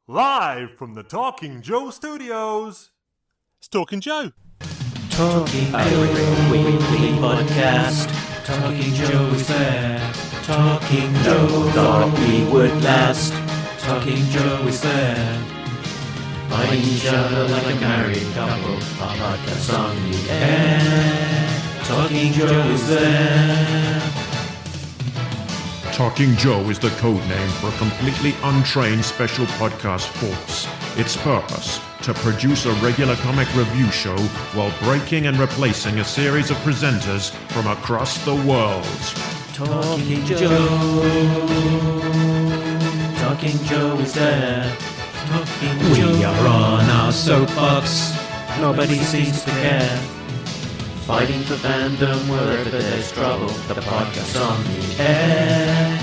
Live from the Talking Joe studios, it's Talking Joe. Talking Joe Weekly Podcast. Talking Joe is there. Talking Joe thought we would last. Talking Joe is there. Find each other like a married couple. Our podcast on the air. Talking Joe is there. Talking Joe is the code name for a completely untrained special podcast force. Its purpose, to produce a regular comic review show while breaking and replacing a series of presenters from across the world. Talking Joe. Talking Joe is there. Talking Joe. We are on our soapbox. Nobody seems to care. Fighting for fandom wherever there's trouble. The podcast on the air.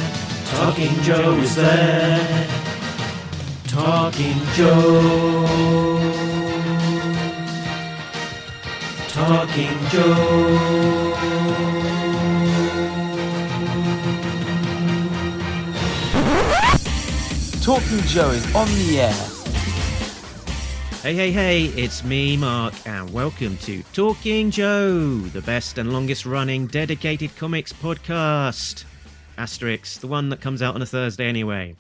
Talking Joe is there. Talking Joe. Talking Joe. Talking Joe is on the air. Hey, it's me, Mark, and welcome to Talking Joe, the best and longest running dedicated comics podcast. Asterisk, the one that comes out on a Thursday anyway.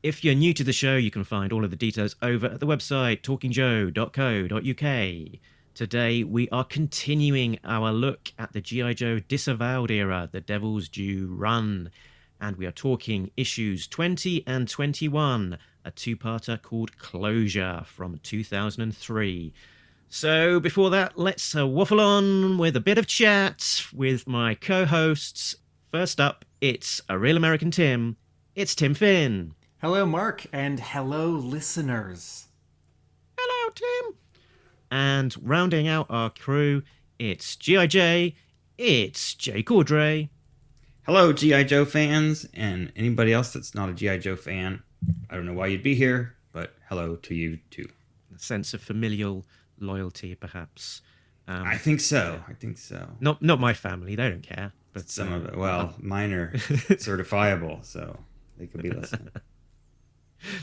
If you're new to the show, you can find all of the details over at the website talkingjoe.co.uk. Today, we are continuing our look at the G.I. Joe Disavowed era, the Devil's Due Run. And we are talking issues 20 and 21, a two-parter called Closure from 2003. So before that, let's waffle on with a bit of chat with my co-hosts. First up, it's A Real American Tim. It's Tim Finn. Hello, Mark, and hello, listeners. Hello, Tim. And rounding out our crew, it's G.I.J. It's Jay Cordray. Hello, G.I. Joe fans, and anybody else that's not a G.I. Joe fan. I don't know why you'd be here, but hello to you, too. A sense of familial loyalty, perhaps. I think so. Not my family, they don't care. But some of it, mine are certifiable, so they could be listening.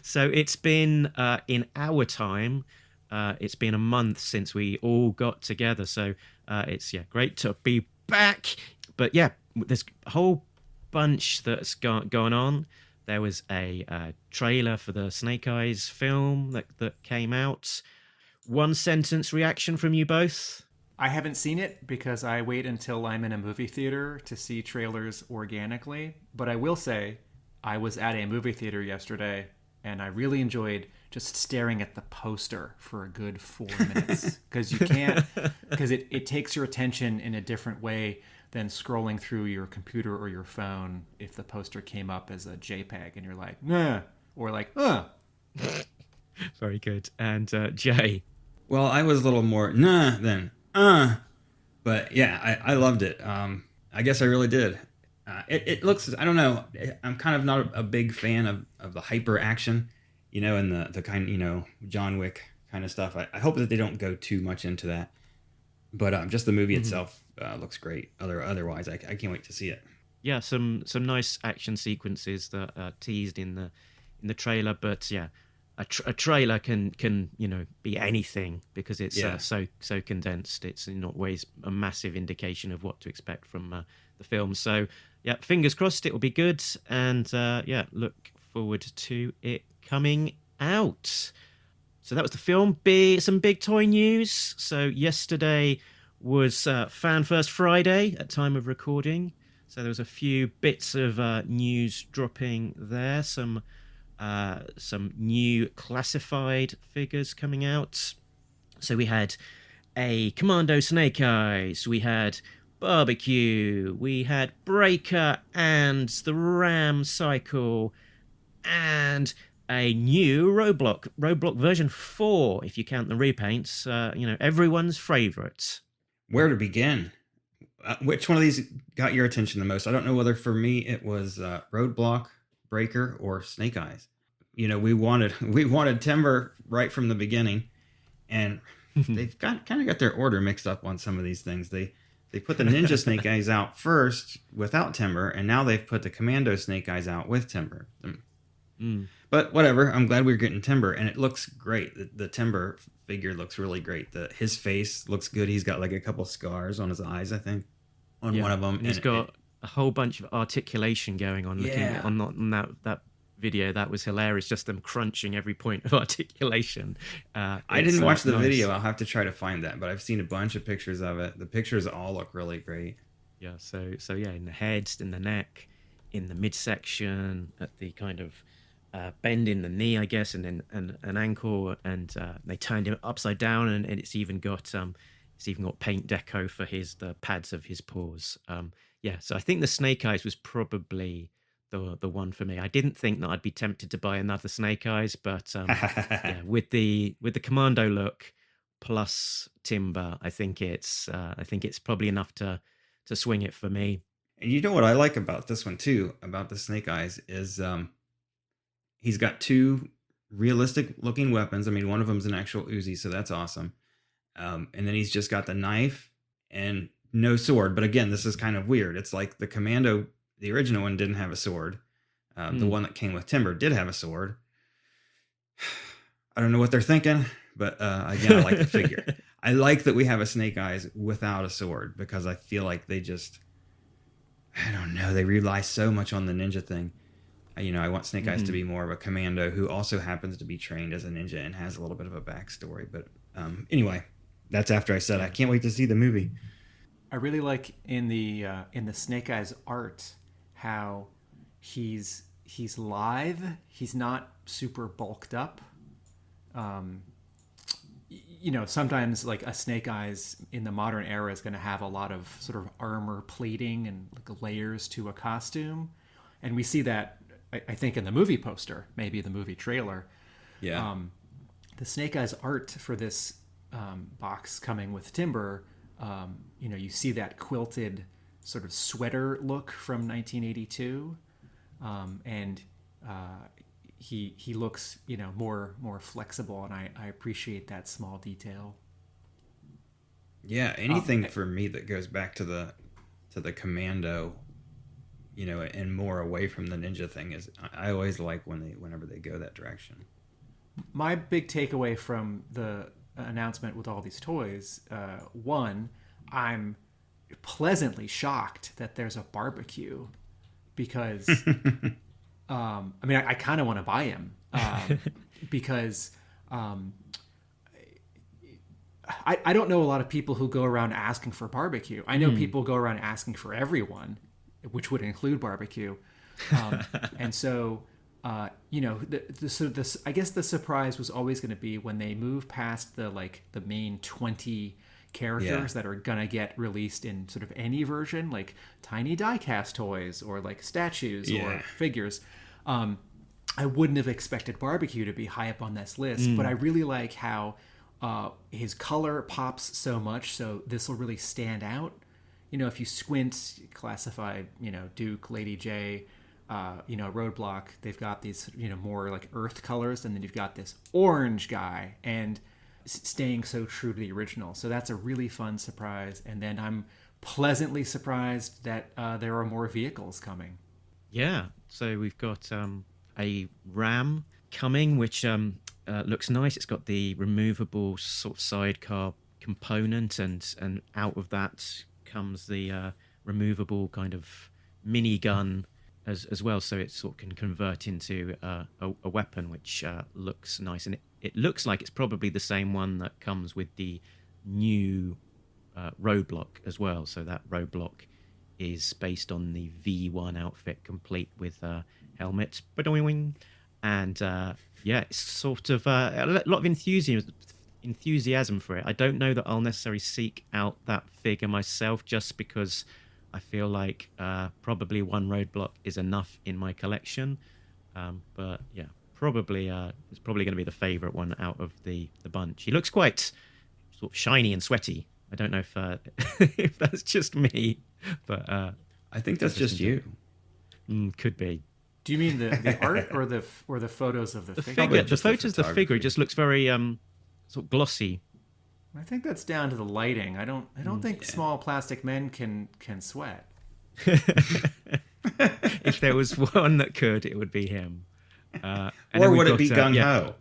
So it's been, in our time, it's been a month since we all got together, so it's great to be back. But there's a whole bunch that's going on. There was a trailer for the Snake Eyes film that came out. One sentence reaction from you both? I haven't seen it because I wait until I'm in a movie theater to see trailers organically. But I will say, I was at a movie theater yesterday, and I really enjoyed just staring at the poster for a good 4 minutes. Because it takes your attention in a different way than scrolling through your computer or your phone if the poster came up as a JPEG and you're like, nah, or like, Very good. And Jay? Well, I was a little more nah than but yeah, I loved it. I guess I really did. It looks, I don't know, I'm kind of not a big fan of the hyper action, and the kind, John Wick kind of stuff. I hope that they don't go too much into that. But just the movie itself looks great. Otherwise, I can't wait to see it. Yeah, some nice action sequences that are teased in the trailer. But yeah, a trailer can be anything because it's so condensed. It's not always a massive indication of what to expect from the film. So yeah, fingers crossed it will be good. And look forward to it coming out. So that was the film. Some big toy news. So yesterday was Fan First Friday at time of recording. So there was a few bits of news dropping there. Some new classified figures coming out. So we had a Commando Snake Eyes. We had Barbecue. We had Breaker and the Ram Cycle. And a new Roadblock version 4, if you count the repaints, everyone's favourite. Where to begin? Which one of these got your attention the most? I don't know whether for me it was Roadblock, Breaker, or Snake Eyes. We wanted Timber right from the beginning, and they've kind of got their order mixed up on some of these things. They put the Ninja Snake Eyes out first without Timber, and now they've put the Commando Snake Eyes out with Timber. But whatever. I'm glad we're getting Timber, and it looks great. The Timber figure looks really great. His face looks good. He's got like a couple scars on his eyes, I think, on one of them. And he's got a whole bunch of articulation going on. Looking on that video, that was hilarious. Just them crunching every point of articulation. I didn't watch the video. I'll have to try to find that, but I've seen a bunch of pictures of it. The pictures all look really great. Yeah. So yeah, in the head, in the neck, in the midsection, at the kind of bend in the knee, I guess, and then an ankle, and they turned him upside down, and it's even got paint deco for the pads of his paws. So I think the Snake Eyes was probably the one for me. I didn't think that I'd be tempted to buy another Snake Eyes, but with the commando look plus Timber, I think it's probably enough to swing it for me. And you know what I like about this one too, about the Snake Eyes, is he's got two realistic looking weapons. I mean, one of them's an actual Uzi, so that's awesome. And then he's just got the knife and no sword. But again, this is kind of weird. It's like the Commando, the original one, didn't have a sword. The one that came with Timber did have a sword. I don't know what they're thinking, but again, I like the figure. I like that we have a Snake Eyes without a sword, because I feel like they just, I don't know, they rely so much on the ninja thing. I want Snake Eyes to be more of a commando who also happens to be trained as a ninja and has a little bit of a backstory. But anyway, that's after I said I can't wait to see the movie. I really like in the Snake Eyes art how he's lithe. He's not super bulked up. Sometimes like a Snake Eyes in the modern era is going to have a lot of sort of armor plating and like layers to a costume, and we see that. I think in the movie poster, maybe the movie trailer. Yeah. The Snake Eyes art for this box coming with Timber, you see that quilted sort of sweater look from 1982. And he looks, more flexible, and I appreciate that small detail. Yeah, anything for me that goes back to the commando, and more away from the ninja thing is I always like whenever they go that direction. My big takeaway from the announcement with all these toys, one, I'm pleasantly shocked that there's a barbecue, because I kind of want to buy him because I don't know a lot of people who go around asking for barbecue. I know people go around asking for everyone, which would include barbecue. And so, I guess the surprise was always going to be when they move past the main 20 characters that are going to get released in sort of any version, like tiny die-cast toys or like statues or figures. I wouldn't have expected barbecue to be high up on this list, but I really like how his color pops so much, so this will really stand out. If you squint, classified, Duke, Lady J, Roadblock, they've got these, more like earth colors, and then you've got this orange guy, and staying so true to the original. So that's a really fun surprise. And then I'm pleasantly surprised that there are more vehicles coming. Yeah, so we've got a Ram coming, which looks nice. It's got the removable sort of sidecar component, and out of that comes the removable kind of minigun as well, so it sort of can convert into a weapon, which looks nice. And it looks like it's probably the same one that comes with the new Roadblock as well. So that Roadblock is based on the V1 outfit, complete with helmet. And it's sort of a lot of enthusiasm for it. I don't know that I'll necessarily seek out that figure myself, just because I feel like probably one Roadblock is enough in my collection. But yeah, probably it's probably going to be the favorite one out of the bunch. He looks quite sort of shiny and sweaty. I don't know if if that's just me, but I think that's just you. Could be. Do you mean the art or the photos of the figure? Figure. The photos of the figure, it just looks very sort of glossy. I think that's down to the lighting. I don't think small plastic men can sweat. If there was one that could, it would be him. And Or then we've would it got, be gung yeah. ho?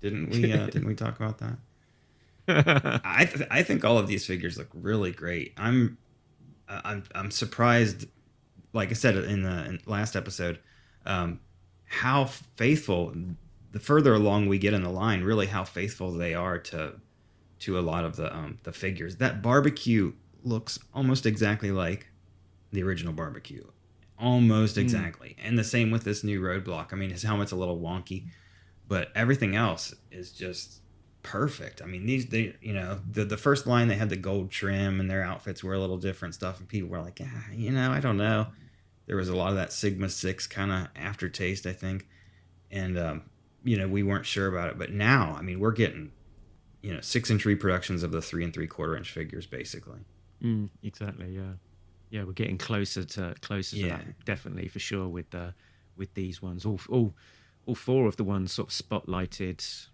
Didn't we talk about that? I think all of these figures look really great. I'm surprised, like I said in the last episode, how faithful. The further along we get in the line, really how faithful they are to a lot of the figures. That barbecue looks almost exactly like the original barbecue, almost exactly. And the same with this new roadblock. I mean, his helmet's a little wonky, but everything else is just perfect. I mean, the first line, they had the gold trim and their outfits were a little different stuff, and people were like, I don't know. There was a lot of that Sigma 6 kind of aftertaste, I think, and we weren't sure about it. But now, I mean, we're getting 6-inch reproductions of the 3 3/4-inch figures, basically. Exactly. Yeah. We're getting closer to that, definitely, for sure. With these ones, all 4 of the ones sort of spotlighted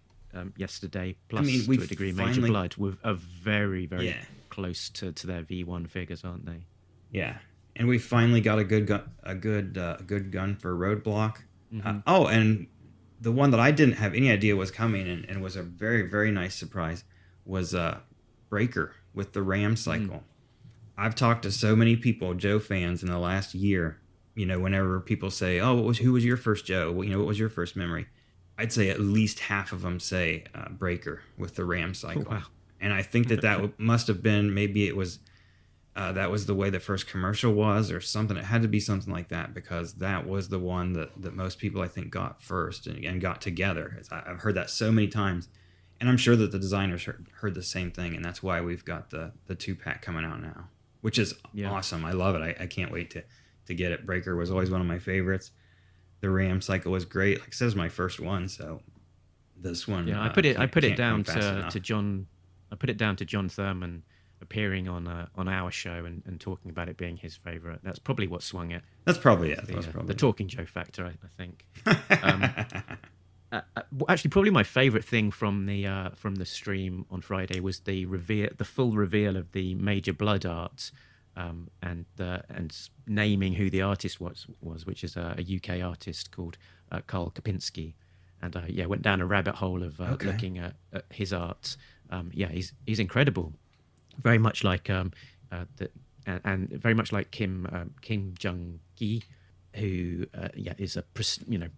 yesterday, plus to a degree Major Blood, are very, very close to their V1 figures, aren't they? Yeah, and we finally got a good gun for Roadblock. And the one that I didn't have any idea was coming and was a very, very nice surprise was Breaker with the Ram cycle. I've talked to so many people, Joe fans, in the last year. Whenever people say, "Oh, who was your first Joe? What was your first memory?" I'd say at least half of them say Breaker with the Ram cycle. Oh, wow. And I think that must have been, maybe it was that was the way the first commercial was, or something. It had to be something like that, because that was the one that most people, I think, got first and got together. I've heard that so many times, and I'm sure that the designers heard the same thing, and that's why we've got the 2-pack coming out now, which is awesome. I love it. I can't wait to get it. Breaker was always one of my favorites. The Ram cycle was great. Like I said, it was my first one, so this one. Yeah, I put it down to John. I put it down to John Thurman appearing on our show and talking about it being his favorite. That's probably what swung it. That's probably it. The Talking Joe factor, I think. Actually, probably my favorite thing from the stream on Friday was the full reveal of the Major Blood art, and naming who the artist was, which is a UK artist called Carl Kopinski, and went down a rabbit hole of looking at his art. He's incredible, very much like and very much like Kim Jung-gi, who is a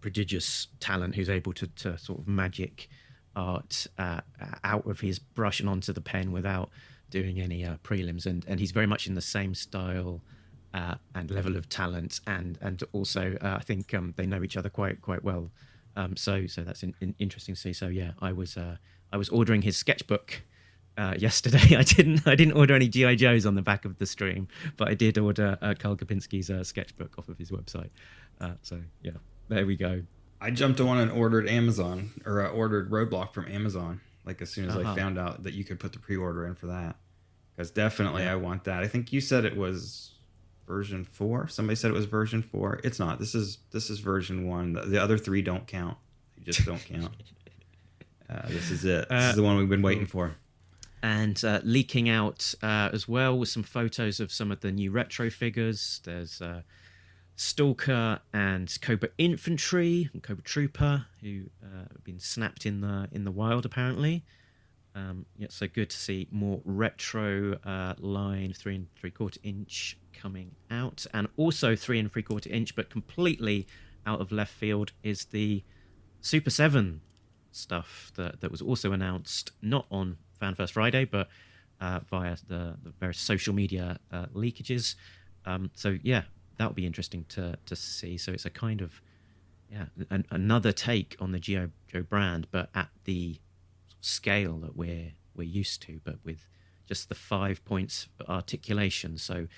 prodigious talent who's able to sort of magic art out of his brush and onto the pen without doing any prelims, and he's very much in the same style and level of talent, and also I think they know each other quite well. So that's interesting to see. So I was ordering his sketchbook yesterday. I didn't order any GI Joes on the back of the stream, but I did order Carl Kopinski's sketchbook off of his website. So there we go. I jumped on and ordered ordered Roadblock from Amazon, like as soon as I found out that you could put the pre-order in for that, because definitely I want that. I think you said it was version 4. Somebody said it was version 4. It's not. This is version 1. The other 3 don't count. They just don't count. This is it. This is the one we've been waiting for. And leaking out as well with some photos of some of the new retro figures. There's Stalker and Cobra Infantry and Cobra Trooper, who have been snapped in the wild apparently. So good to see more retro line 3 3/4 inch coming out, and also 3 3/4 inch, but completely out of left field, is the Super 7 stuff that was also announced not on Fan First Friday, but via the various social media leakages. That'll be interesting to see. So it's a kind of another take on the G.I. Joe brand, but at the scale that we're used to, but with just the 5 points of articulation. So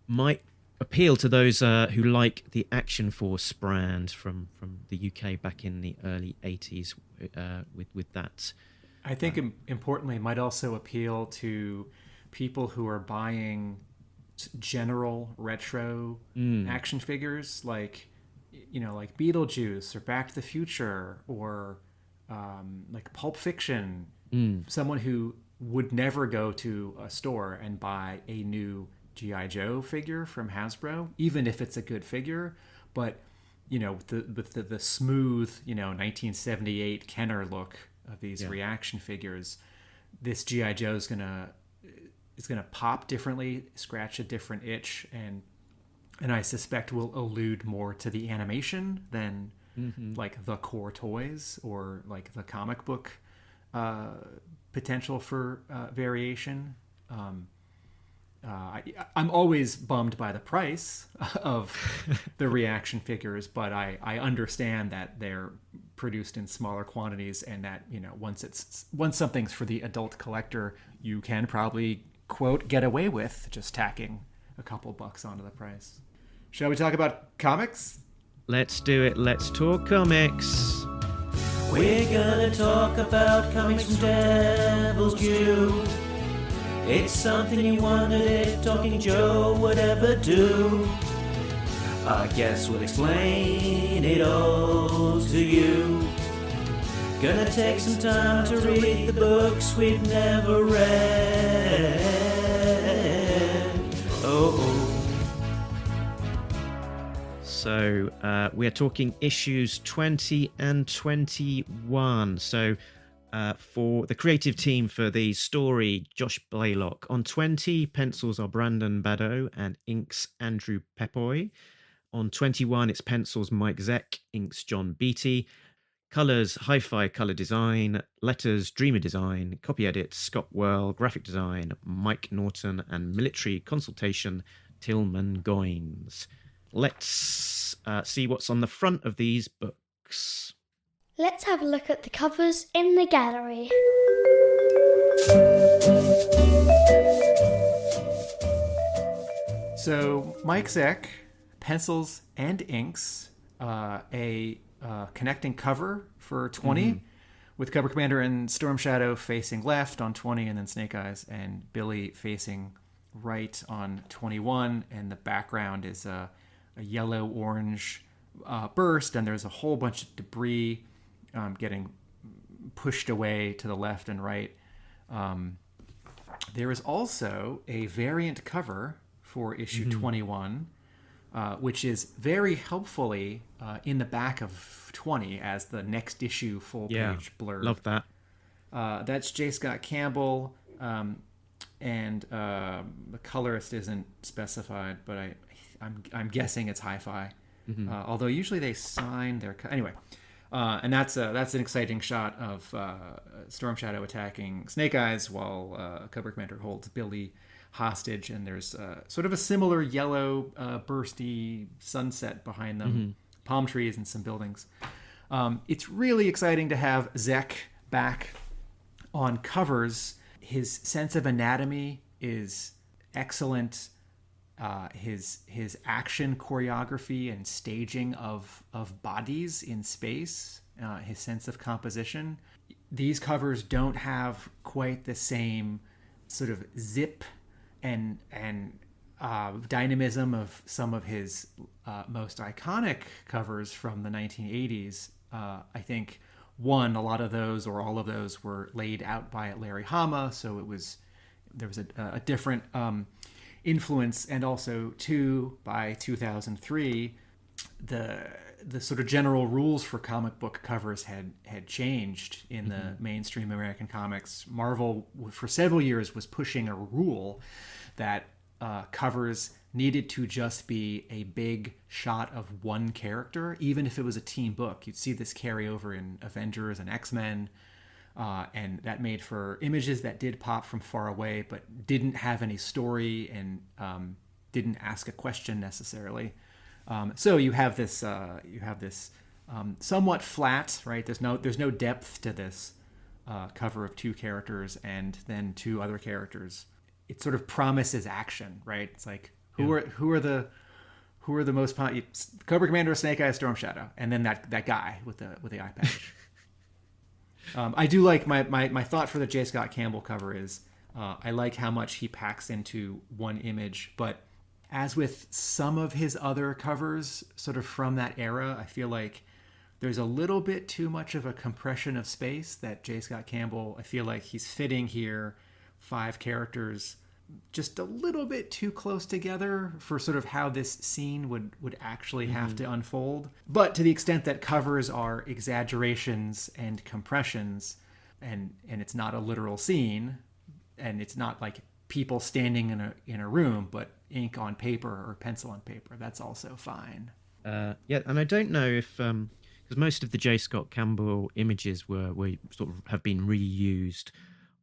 might appeal to those who like the Action Force brand from the UK back in the early 80s with that. I think importantly, it might also appeal to people who are buying general retro action figures, like Beetlejuice or Back to the Future, or like Pulp Fiction. Someone who would never go to a store and buy a new G.I. Joe figure from Hasbro, even if it's a good figure, but with the smooth 1978 Kenner look of these reaction figures, this GI Joe is gonna pop differently, scratch a different itch, and I suspect will allude more to the animation than like the core toys or like the comic book potential for variation. I'm always bummed by the price of the reaction figures, but I understand that they're produced in smaller quantities, and that once something's for the adult collector, you can probably, quote, get away with just tacking a couple bucks onto the price. Shall we talk about comics? Let's do it. Let's talk comics. We're gonna talk about comics from Devil's Due. It's something you wondered if Talking Joe would ever do. I guess we'll explain it all to you. Gonna take some time to read the books we've never read. So we are talking issues 20 and 21. So for the creative team for the story, Josh Blaylock. On 20, pencils are Brandon Badeau and inks Andrew Pepoy. On 21, it's pencils Mike Zeck, inks John Beatty. Colors, Hi-Fi Color Design. Letters, Dreamer Design. Copy edits, Scott Whirl. Graphic Design, Mike Norton. And Military Consultation, Tillman Goines. Let's see what's on the front of these books. Let's have a look at the covers in the gallery. So Mike Zeck, pencils and inks, a connecting cover for 20, with Cobra Commander and Storm Shadow facing left on 20, and then Snake Eyes and Billy facing right on 21, and the background is a yellow-orange burst, and there's a whole bunch of debris getting pushed away to the left and right. There is also a variant cover for issue 21, which is very helpfully in the back of 20 as the next issue full-page blurb. Love that. That's J. Scott Campbell, and the colorist isn't specified, but I'm guessing it's Hi-Fi. Although usually they sign their anyway, and that's an exciting shot of Storm Shadow attacking Snake Eyes while Cobra Commander holds Billy hostage, and there's sort of a similar yellow bursty sunset behind them, palm trees and some buildings. It's really exciting to have Zeck back on covers. His sense of anatomy is excellent. His action choreography and staging of bodies in space, his sense of composition. These covers don't have quite the same sort of zip and dynamism of some of his most iconic covers from the 1980s. I think a lot of those or all of those were laid out by Larry Hama, so there was a different influence, and also by 2003 the sort of general rules for comic book covers had changed in the mainstream American comics. Marvel for several years was pushing a rule that covers needed to just be a big shot of one character, even if it was a team book. You'd see this carry over in Avengers and X-Men. And that made for images that did pop from far away, but didn't have any story and didn't ask a question necessarily. So you have this somewhat flat, right? There's no depth to this cover of two characters and then two other characters. It sort of promises action, right? It's like who are the most Cobra Commander, Snake Eyes, Storm Shadow, and then that guy with the eye patch. I do like my thought for the J. Scott Campbell cover is I like how much he packs into one image, but as with some of his other covers sort of from that era, I feel like there's a little bit too much of a compression of space that J. Scott Campbell, I feel like he's fitting here 5 characters just a little bit too close together for sort of how this scene would actually have to unfold. But to the extent that covers are exaggerations and compressions, and it's not a literal scene, and it's not like people standing in a room, but ink on paper or pencil on paper, that's also fine. Yeah, and I don't know if because most of the J. Scott Campbell images were sort of have been reused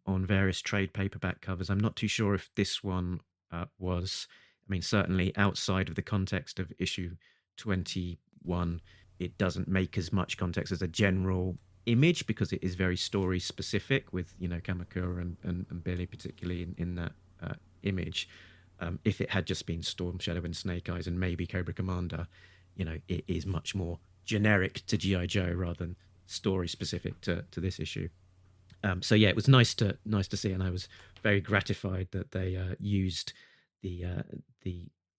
on various trade paperback covers. I'm not too sure if this one was. I mean, certainly outside of the context of issue 21, it doesn't make as much context as a general image because it is very story specific with, you know, Kamakura and Billy particularly in that image. If it had just been Storm Shadow and Snake Eyes and maybe Cobra Commander, you know, it is much more generic to G.I. Joe rather than story specific to this issue. So yeah, it was nice to see, and I was very gratified that they used the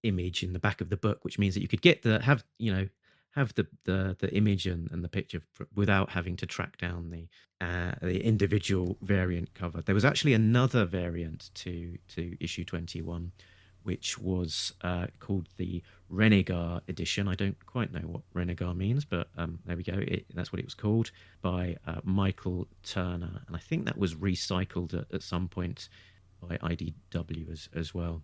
image in the back of the book, which means that you could have the image and the picture without having to track down the individual variant cover. There was actually another variant to issue 21, which was called the Renegar edition. I don't quite know what Renegar means, but there we go. That's what it was called, by Michael Turner. And I think that was recycled at some point by IDW as well.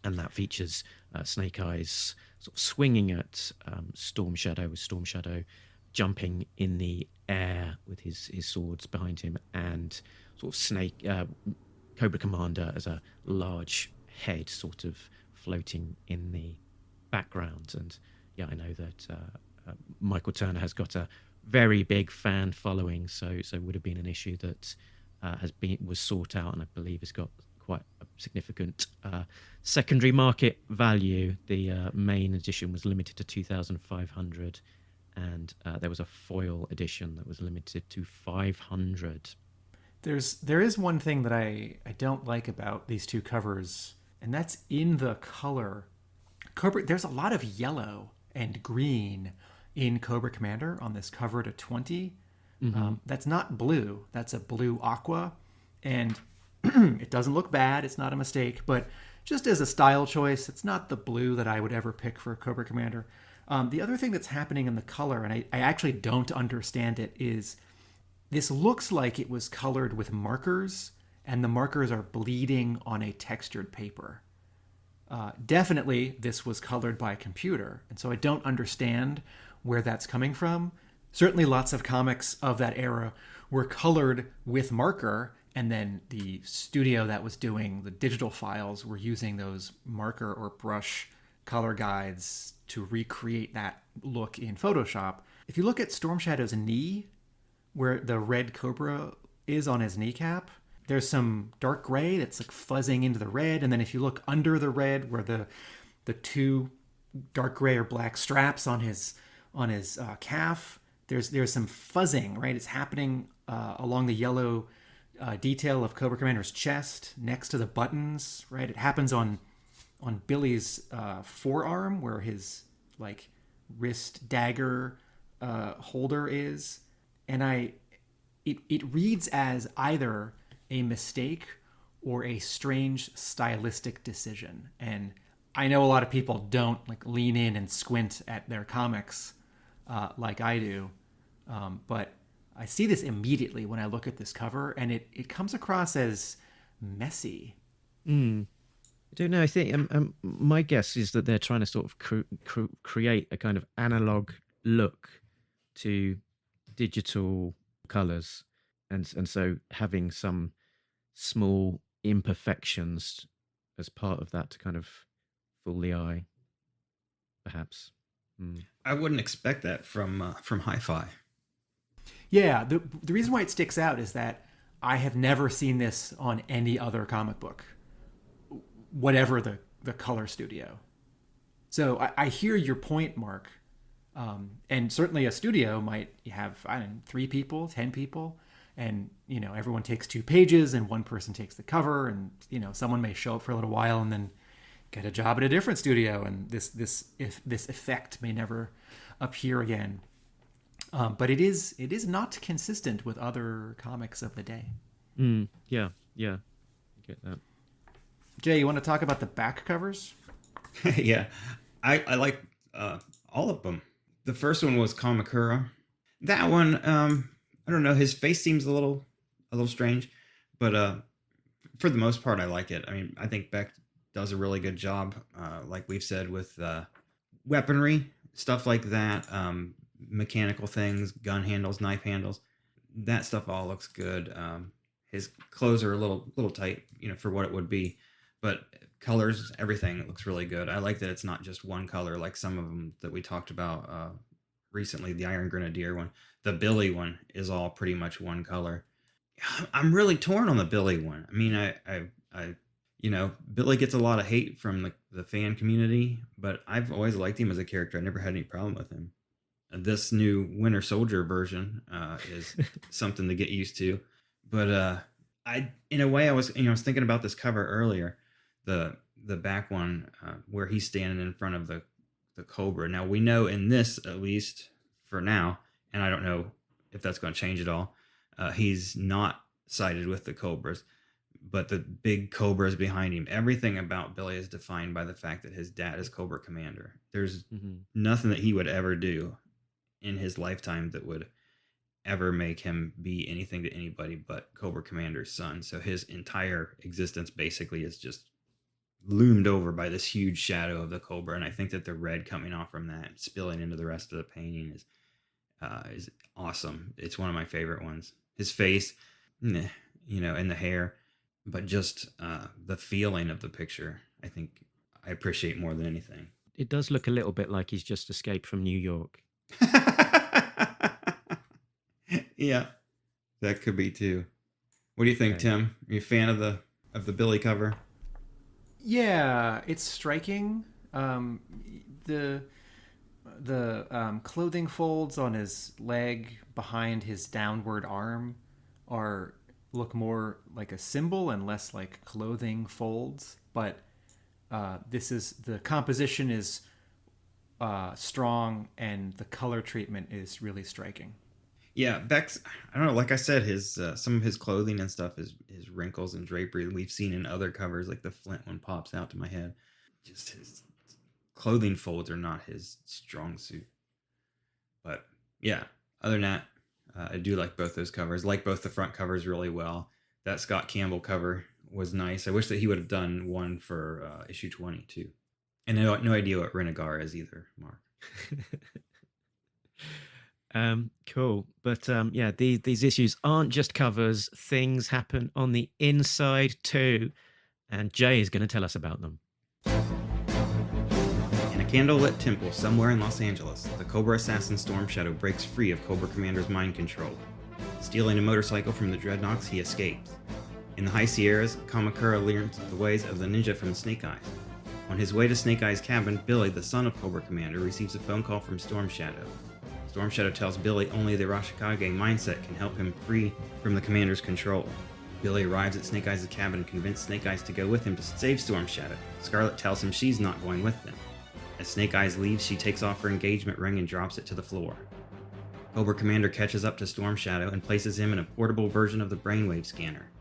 And that features Snake Eyes sort of swinging at Storm Shadow, with Storm Shadow jumping in the air with his swords behind him, and sort of Cobra Commander as a large head sort of floating in the background. And yeah, I know that Michael Turner has got a very big fan following, so it would have been an issue that was sought out, and I believe has got quite a significant secondary market value. The main edition was limited to 2,500, and there was a foil edition that was limited to 500. There is one thing that I don't like about these two covers, and that's in the color. There's a lot of yellow and green in Cobra Commander on this cover to 20. That's not blue. That's a blue aqua, and it doesn't look bad. It's not a mistake, but just as a style choice, it's not the blue that I would ever pick for Cobra Commander. The other thing that's happening in the color, and I actually don't understand it, is this looks like it was colored with markers, and the markers are bleeding on a textured paper. Definitely, this was colored by a computer, and so I don't understand where that's coming from. Certainly, lots of comics of that era were colored with marker, and then the studio that was doing the digital files were using those marker or brush color guides to recreate that look in Photoshop. If you look at Storm Shadow's knee, where the red cobra is on his kneecap, there's some dark gray that's like fuzzing into the red, and then if you look under the red, where the two dark gray or black straps on his calf, there's some fuzzing, right? It's happening along the yellow detail of Cobra Commander's chest next to the buttons, right? It happens on Billy's forearm, where his like wrist dagger holder is, and it reads as either a mistake or a strange stylistic decision. And I know a lot of people don't like lean in and squint at their comics like I do, but I see this immediately when I look at this cover, and it comes across as messy. I don't know. I think my guess is that they're trying to sort of create a kind of analog look to digital colors, and so having some small imperfections as part of that to kind of fool the eye, perhaps. I wouldn't expect that from Hi-Fi. Yeah, the reason why it sticks out is that I have never seen this on any other comic book, whatever the color studio. So I hear your point, Mark. And certainly a studio might have, 3 people, 10 people, and, everyone takes 2 pages and one person takes the cover, and, someone may show up for a little while and then get a job at a different studio, and this effect may never appear again. But it is not consistent with other comics of the day. Yeah, I get that. Jay, you want to talk about the back covers? Yeah, I like all of them. The first one was Kamakura. That one, I don't know. His face seems a little strange, but for the most part, I like it. I mean, I think Beck does a really good job, like we've said, with weaponry, stuff like that, mechanical things, gun handles, knife handles. That stuff all looks good. His clothes are a little tight, for what it would be, but colors, everything looks really good. I like that it's not just one color like some of them that we talked about recently. The Iron Grenadier one, the Billy one is all pretty much one color. I'm really torn on the Billy one. I mean, I Billy gets a lot of hate from the fan community, but I've always liked him as a character. I never had any problem with him. This new Winter Soldier version is something to get used to, but in a way, I was thinking about this cover earlier, the back one where he's standing in front of the Cobra. Now we know in this, at least for now, and I don't know if that's going to change at all, he's not sided with the Cobras, but the big Cobra is behind him. Everything about Billy is defined by the fact that his dad is Cobra Commander. There's nothing that he would ever do in his lifetime that would ever make him be anything to anybody but Cobra Commander's son. So his entire existence basically is just loomed over by this huge shadow of the Cobra. And I think that the red coming off from that spilling into the rest of the painting is awesome. It's one of my favorite ones. His face, and the hair, but just the feeling of the picture, I think I appreciate more than anything. It does look a little bit like he's just escaped from New York. Yeah, that could be too. What do you think, Tim? Are you a fan of the Billy cover? Yeah, it's striking. The clothing folds on his leg behind his downward arm look more like a symbol and less like clothing folds. But the composition is strong and the color treatment is really striking. Yeah, Beck's, I don't know, like I said, his some of his clothing and stuff is his wrinkles and drapery we've seen in other covers, like the Flint one pops out to my head. Just his clothing folds are not his strong suit. But yeah, other than that, I do like both those covers. Like both the front covers really well. That Scott Campbell cover was nice. I wish that he would have done one for issue 20 too. And no idea what Renegar is either, Mark. Cool. But yeah, these issues aren't just covers. Things happen on the inside too. And Jay is going to tell us about them. In a candlelit temple somewhere in Los Angeles, the Cobra assassin Storm Shadow breaks free of Cobra Commander's mind control. Stealing a motorcycle from the Dreadnoks, he escapes. In the High Sierras, Kamakura learns the ways of the ninja from Snake Eyes. On his way to Snake Eyes' cabin, Billy, the son of Cobra Commander, receives a phone call from Storm Shadow. Storm Shadow tells Billy only the Arashikage mindset can help him free from the commander's control. Billy arrives at Snake Eyes' cabin and convinces Snake Eyes to go with him to save Storm Shadow. Scarlett tells him she's not going with them. As Snake Eyes leaves, she takes off her engagement ring and drops it to the floor. Cobra Commander catches up to Storm Shadow and places him in a portable version of the brainwave scanner.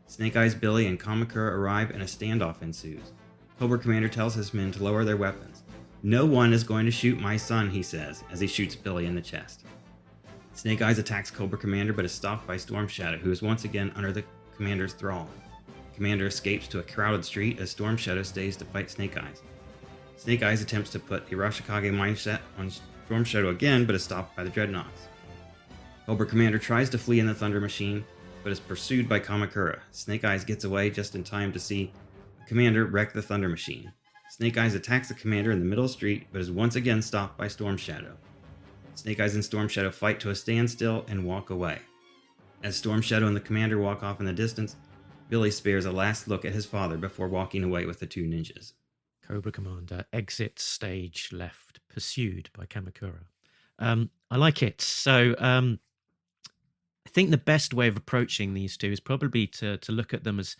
Snake Eyes, Billy, and Kamakura arrive and a standoff ensues. Cobra Commander tells his men to lower their weapons. "No one is going to shoot my son," he says, as he shoots Billy in the chest. Snake Eyes attacks Cobra Commander but is stopped by Storm Shadow, who is once again under the Commander's thrall. Commander escapes to a crowded street as Storm Shadow stays to fight Snake Eyes. Snake Eyes attempts to put the Arashikage mindset on Storm Shadow again but is stopped by the Dreadnoks. Cobra Commander tries to flee in the Thunder Machine but is pursued by Kamakura. Snake Eyes gets away just in time to see the Commander wreck the Thunder Machine. Snake Eyes attacks the Commander in the middle of the street, but is once again stopped by Storm Shadow. Snake Eyes and Storm Shadow fight to a standstill and walk away. As Storm Shadow and the Commander walk off in the distance, Billy spares a last look at his father before walking away with the two ninjas. Cobra Commander exits stage left, pursued by Kamakura. I like it. So I think the best way of approaching these two is probably to look at them as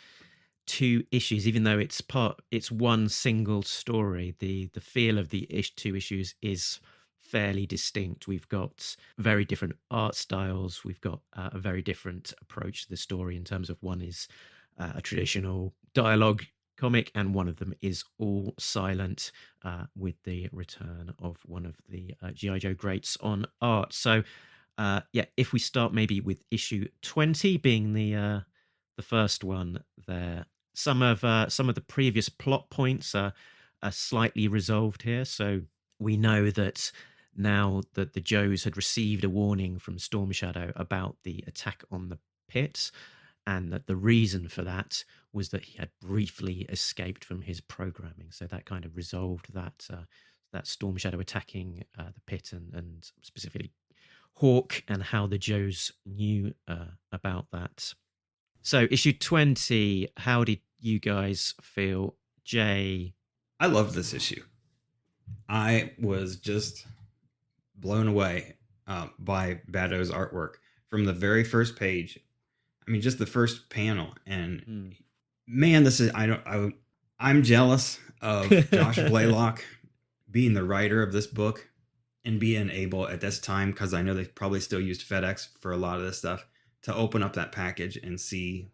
two issues, even though it's one single story. The feel of the two issues is fairly distinct. We've got very different art styles. We've got a very different approach to the story in terms of one is a traditional dialogue comic, and one of them is all silent, with the return of one of the G.I. Joe greats on art. So, if we start maybe with issue 20 being the first one there, some of the previous plot points are slightly resolved here. So we know that now that the Joes had received a warning from Storm Shadow about the attack on the pit, and that the reason for that was that he had briefly escaped from his programming. So that kind of resolved that Storm Shadow attacking the pit, and specifically Hawk, and how the Joes knew about that. So issue 20, how did you guys feel? Jay? I loved this issue. I was just blown away by Bado's artwork from the very first page. I mean, just the first panel, and man, this is I'm jealous of Josh Blaylock being the writer of this book and being able at this time, because I know they probably still used FedEx for a lot of this stuff, to open up that package and see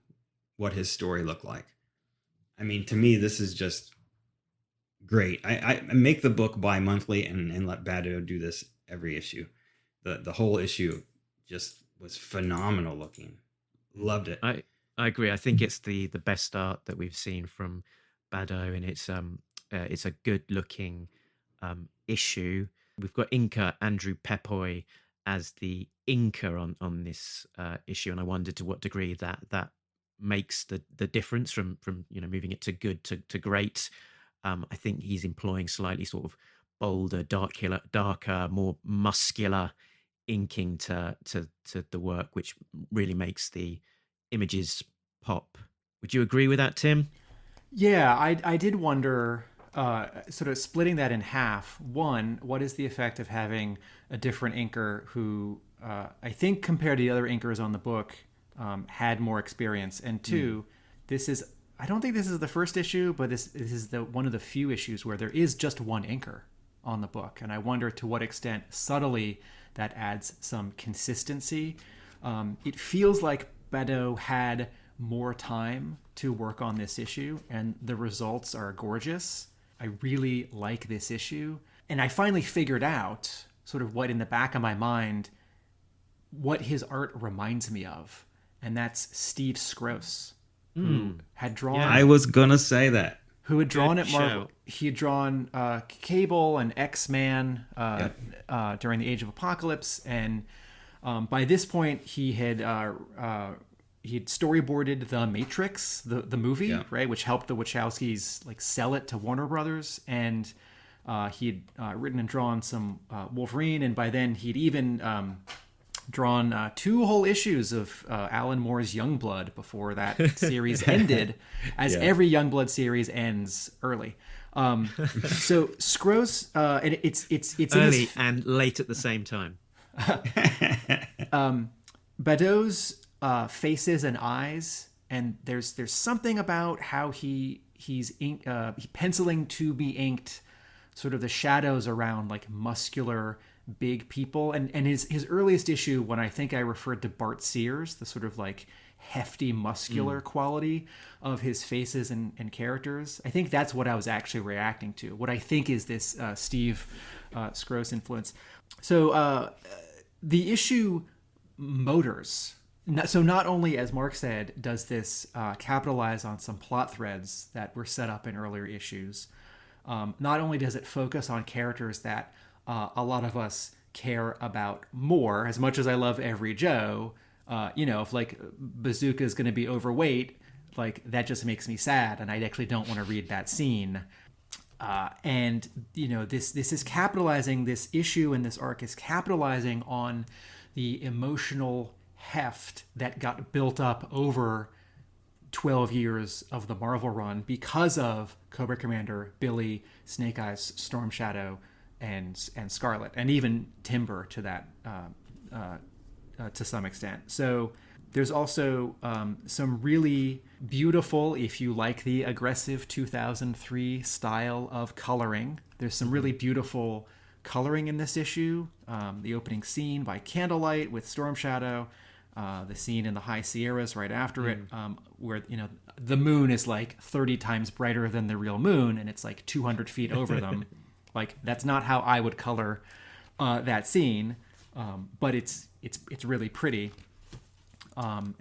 what his story looked like. I mean, to me, this is just great. I make the book bi-monthly and let Bado do this every issue. The whole issue just was phenomenal looking. Loved it. I agree. I think it's the best art that we've seen from Bado, and it's a good looking issue. We've got inker Andrew Pepoy as the inker on this issue, and I wondered to what degree that makes the difference from moving it to good to great. I think he's employing slightly sort of bolder, darker, more muscular inking to the work, which really makes the images pop. Would you agree with that, Tim? Yeah, I did wonder, sort of splitting that in half. One, what is the effect of having a different inker who, I think compared to the other inkers on the book, had more experience? And two, I don't think this is the first issue, but this is one of the few issues where there is just one inker on the book. And I wonder to what extent subtly that adds some consistency. It feels like Bado had more time to work on this issue, and the results are gorgeous. I really like this issue. And I finally figured out sort of what in the back of my mind, what his art reminds me of. And that's Steve Skroce, who had drawn... Yeah, I was going to say that. Who had drawn at Marvel. He had drawn Cable and X-Man during the Age of Apocalypse. And by this point, he had storyboarded The Matrix, the movie, right, which helped the Wachowskis sell it to Warner Brothers. And he had written and drawn some Wolverine, and by then he'd even drawn 2 whole issues of Alan Moore's Youngblood before that series ended, as every Youngblood series ends early. So Skroce, and it's early and late at the same time. Bado's faces and eyes, and there's something about how he's penciling to be inked, sort of the shadows around muscular big people, and his earliest issue, when I think I referred to Bart Sears, the sort of hefty muscular quality of his faces and characters, I think that's what I was actually reacting to, what I think is this Steve Skroce influence. So the issue motors. So not only, as Mark said, does this capitalize on some plot threads that were set up in earlier issues, not only does it focus on characters that a lot of us care about more. As much as I love Every Joe, if Bazooka is going to be overweight, that just makes me sad, and I actually don't want to read that scene. And this is capitalizing, this issue and this arc is capitalizing on the emotional heft that got built up over 12 years of the Marvel run because of Cobra Commander, Billy, Snake Eyes, Storm Shadow, and Scarlett, and even Timber to that to some extent. So there's also some really beautiful, if you like the aggressive 2003 style of coloring, there's some really beautiful coloring in this issue. The opening scene by candlelight with Storm Shadow, the scene in the High Sierras right after it, where the moon is like 30 times brighter than the real moon, and it's like 200 feet over them. Like, that's not how I would color that scene, but it's really pretty. And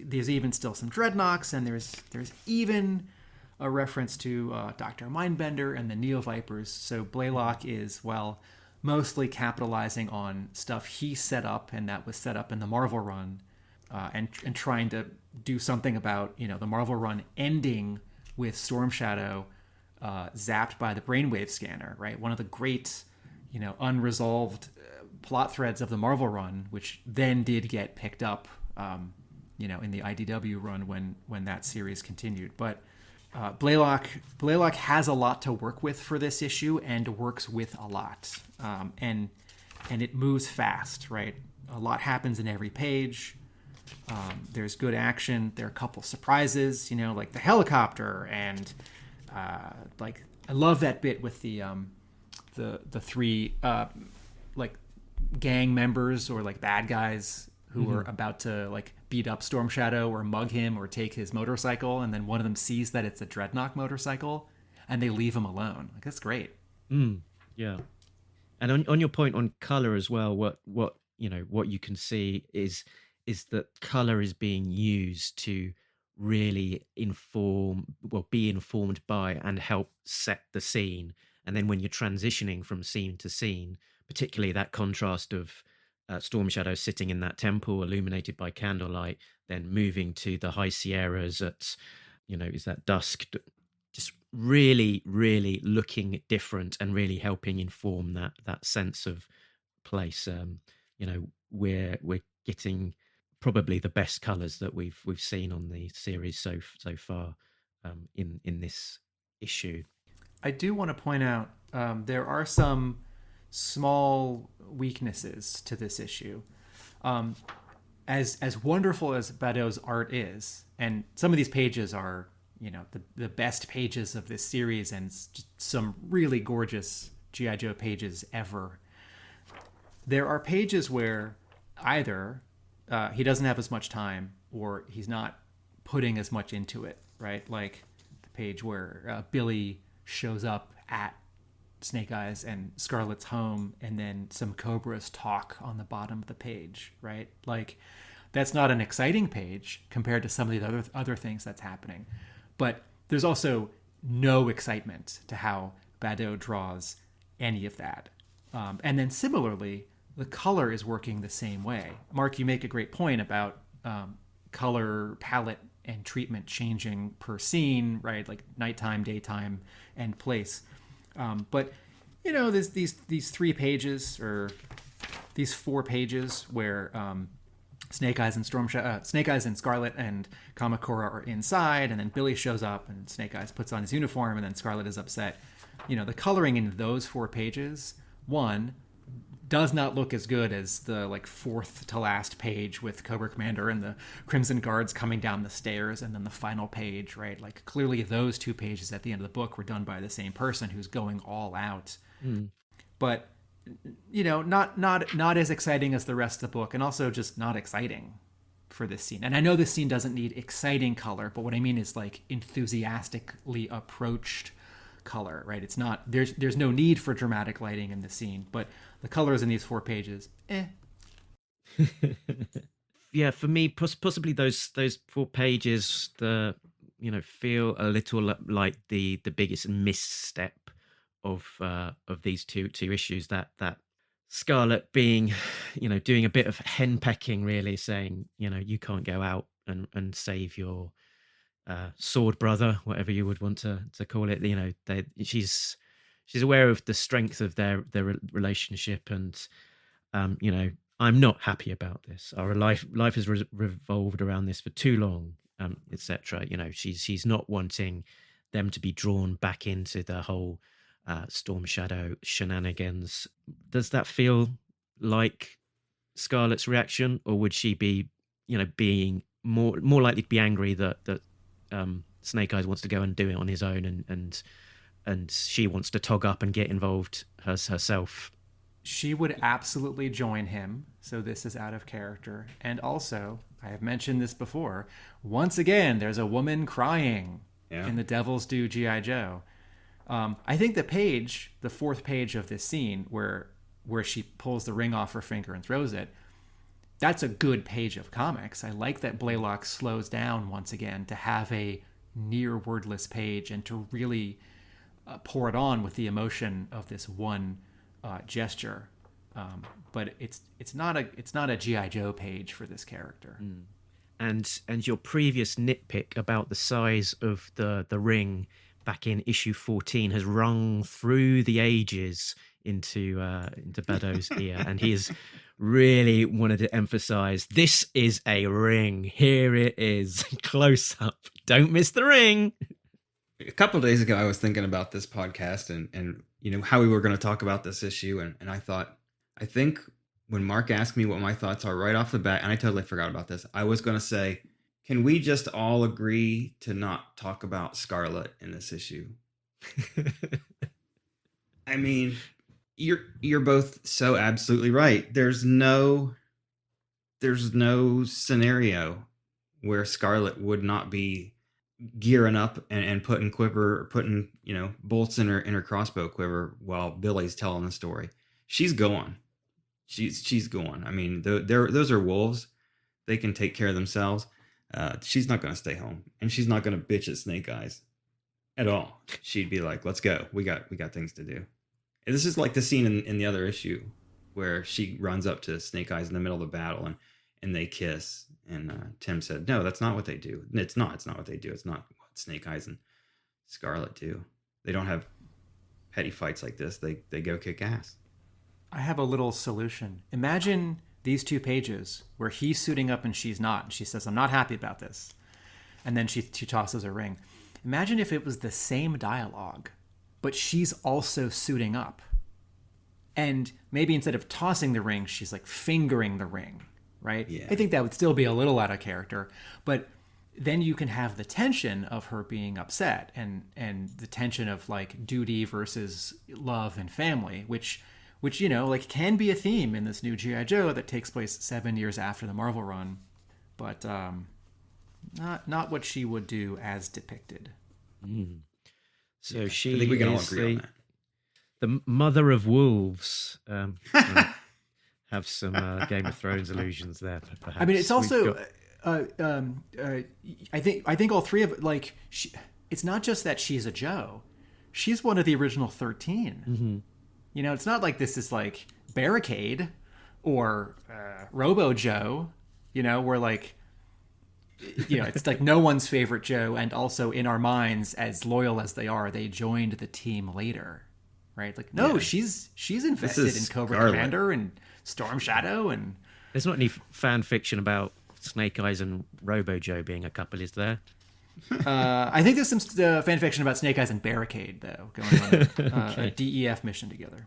there's even still some Dreadnoks, and there's even a reference to Dr. Mindbender and the Neo-Vipers. So Blaylock is, mostly capitalizing on stuff he set up and that was set up in the Marvel run, and trying to do something about, the Marvel run ending with Storm Shadow zapped by the brainwave scanner, right? One of the great, unresolved plot threads of the Marvel run, which then did get picked up, in the IDW run when that series continued. But Blaylock has a lot to work with for this issue, and works with a lot, and it moves fast, right? A lot happens in every page. There's good action. There are a couple surprises, like the helicopter, and I love that bit with the three gang members, or bad guys who are about to beat up Storm Shadow or mug him or take his motorcycle, and then one of them sees that it's a Dreadnok motorcycle and they leave him alone. That's great. Yeah. And on your point on color as well, what you can see is that color is being used to really be informed by and help set the scene. And then when you're transitioning from scene to scene, particularly that contrast of Storm Shadow sitting in that temple illuminated by candlelight, then moving to the High Sierras at, is that dusk, just really, really looking different and really helping inform that sense of place. We're getting probably the best colors that we've seen on the series so far in this issue. I do want to point out there are some small weaknesses to this issue. As wonderful as Badeau's art is, and some of these pages are, the best pages of this series, and just some really gorgeous G.I. Joe pages ever. There are pages where either he doesn't have as much time, or he's not putting as much into it, right? Like the page where Billy shows up at Snake Eyes and Scarlett's home, and then some Cobras talk on the bottom of the page, right? That's not an exciting page compared to some of the other things that's happening. But there's also no excitement to how Badeau draws any of that. And then similarly, the color is working the same way. Mark, you make a great point about color palette and treatment changing per scene, right? Like nighttime, daytime, and place. But there's these 3 pages, or these 4 pages where Snake Eyes and Scarlett and Kamakura are inside, and then Billy shows up and Snake Eyes puts on his uniform, and then Scarlett is upset. The coloring in those 4 pages, one, does not look as good as the 4th to last page with Cobra Commander and the Crimson Guards coming down the stairs, and then the final page, right? Clearly those 2 pages at the end of the book were done by the same person who's going all out. But not as exciting as the rest of the book, and also just not exciting for this scene. And I know this scene doesn't need exciting color, but what I mean is enthusiastically approached color, right? It's not, there's no need for dramatic lighting in the scene, but the colors in these 4 pages, Yeah, for me, possibly those 4 pages, feel a little like the biggest misstep of these two issues. That Scarlett being, doing a bit of henpecking, really saying, you can't go out and save your sword brother, whatever you would want to call it. She's aware of the strength of their relationship, and I'm not happy about this. Our life has revolved around this for too long, etc. She's not wanting them to be drawn back into the whole Storm Shadow shenanigans. Does that feel like Scarlett's reaction, or would she be, being more likely to be angry that Snake Eyes wants to go and do it on his own, and she wants to tog up and get involved herself? she would absolutely join him. So this is out of character. And also, I have mentioned this before. Once again, there's a woman crying in the Devil's Due G.I. Joe. I think the fourth page of this scene where she pulls the ring off her finger and throws it, that's a good page of comics. I like that Blaylock slows down once again to have a near wordless page and to really pour it on with the emotion of this one gesture. But it's not a G.I. Joe page for this character. And your previous nitpick about the size of the ring back in issue 14 has rung through the ages into Bado's ear, and he has really wanted to emphasize, this is a ring. Here it is, close up. Don't miss the ring. A couple of days ago, I was thinking about this podcast and how we were going to talk about this issue, and I think when Mark asked me what my thoughts are right off the bat, and I totally forgot about this, I was going to say, can we just all agree to not talk about Scarlett in this issue? I mean, you're both so absolutely right. There's no scenario where Scarlett would not be gearing up and putting bolts in her crossbow quiver while Billy's telling the story. She's going. She's going. I mean, those are wolves. They can take care of themselves. She's not going to stay home, and she's not going to bitch at Snake Eyes at all. She'd be like, "Let's go. We got things to do." And this is like the scene in the other issue where she runs up to Snake Eyes in the middle of the battle, and they kiss. And Tim said, "No, that's not what they do. It's not what they do. It's not what Snake Eyes and Scarlett do. They don't have petty fights like this. They go kick ass." I have a little solution. Imagine these two pages where he's suiting up and she's not. And she says, "I'm not happy about this." And then she tosses her ring. Imagine if it was the same dialogue, but she's also suiting up. And maybe instead of tossing the ring, she's like fingering the ring, right? Yeah. I think that would still be a little out of character. But then you can have the tension of her being upset and the tension of like duty versus love and family, which can be a theme in this new G.I. Joe that takes place 7 years after the Marvel run, but not what she would do as depicted. So she I think we can all is agree on that. the mother of wolves. Have some Game of Thrones allusions there, perhaps. I mean, it's also I think all three of like it's not just that she's a Joe, she's one of the original 13. Mm-hmm. It's not like this is like Barricade or Robo Joe, where like, it's like no one's favorite Joe. And also in our minds, as loyal as they are, they joined the team later, right? Like, no, she's invested in Cobra Scarlett. Commander and Storm Shadow. And There's not any fan fiction about Snake Eyes and Robo Joe being a couple, is there? I think there's some fan fiction about Snake Eyes and Barricade, though, going on a DEF mission together.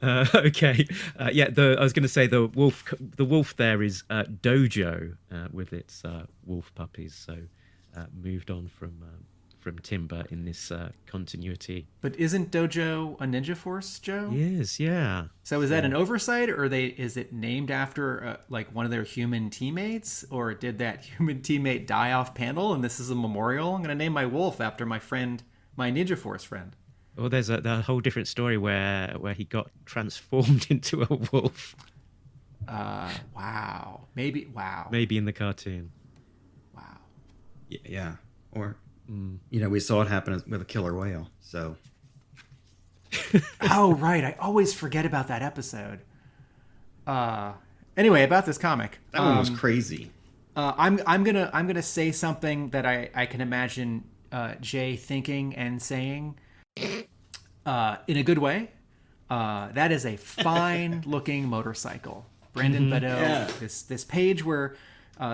Okay. I was going to say the wolf there is Dojo with its wolf puppies. So moved on from Timber in this continuity. But isn't Dojo a Ninja Force, Joe? Yes, yeah. So is that an oversight, or is it named after like one of their human teammates, or did that human teammate die off panel and this is a memorial? I'm going to name my wolf after my Ninja Force friend. Well, there's a whole different story where he got transformed into a wolf. Wow. Maybe in the cartoon. Wow. Yeah. Or we saw it happen with a killer whale. So. Oh, right. I always forget about that episode. Anyway, about this comic. That one was crazy. I'm gonna say something that I can imagine Jay thinking and saying in a good way. That is a fine looking motorcycle. Brandon Badeau. This page where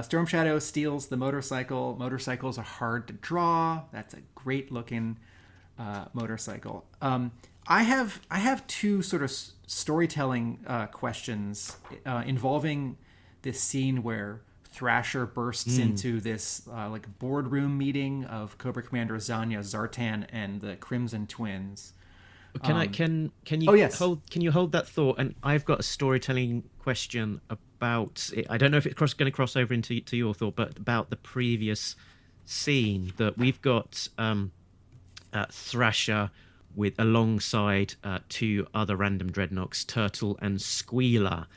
Storm Shadow steals the motorcycle. Motorcycles are hard to draw. That's a great looking motorcycle. I have two sort of storytelling questions involving this scene where Thrasher bursts into this like boardroom meeting of Cobra Commander Zanya Zartan and the Crimson Twins. Can you hold that thought? And I've got a storytelling question about it. I don't know if it's going to cross over into your thought, but about the previous scene that we've got Thrasher with alongside two other random Dreadnoks, Turtle and Squealer,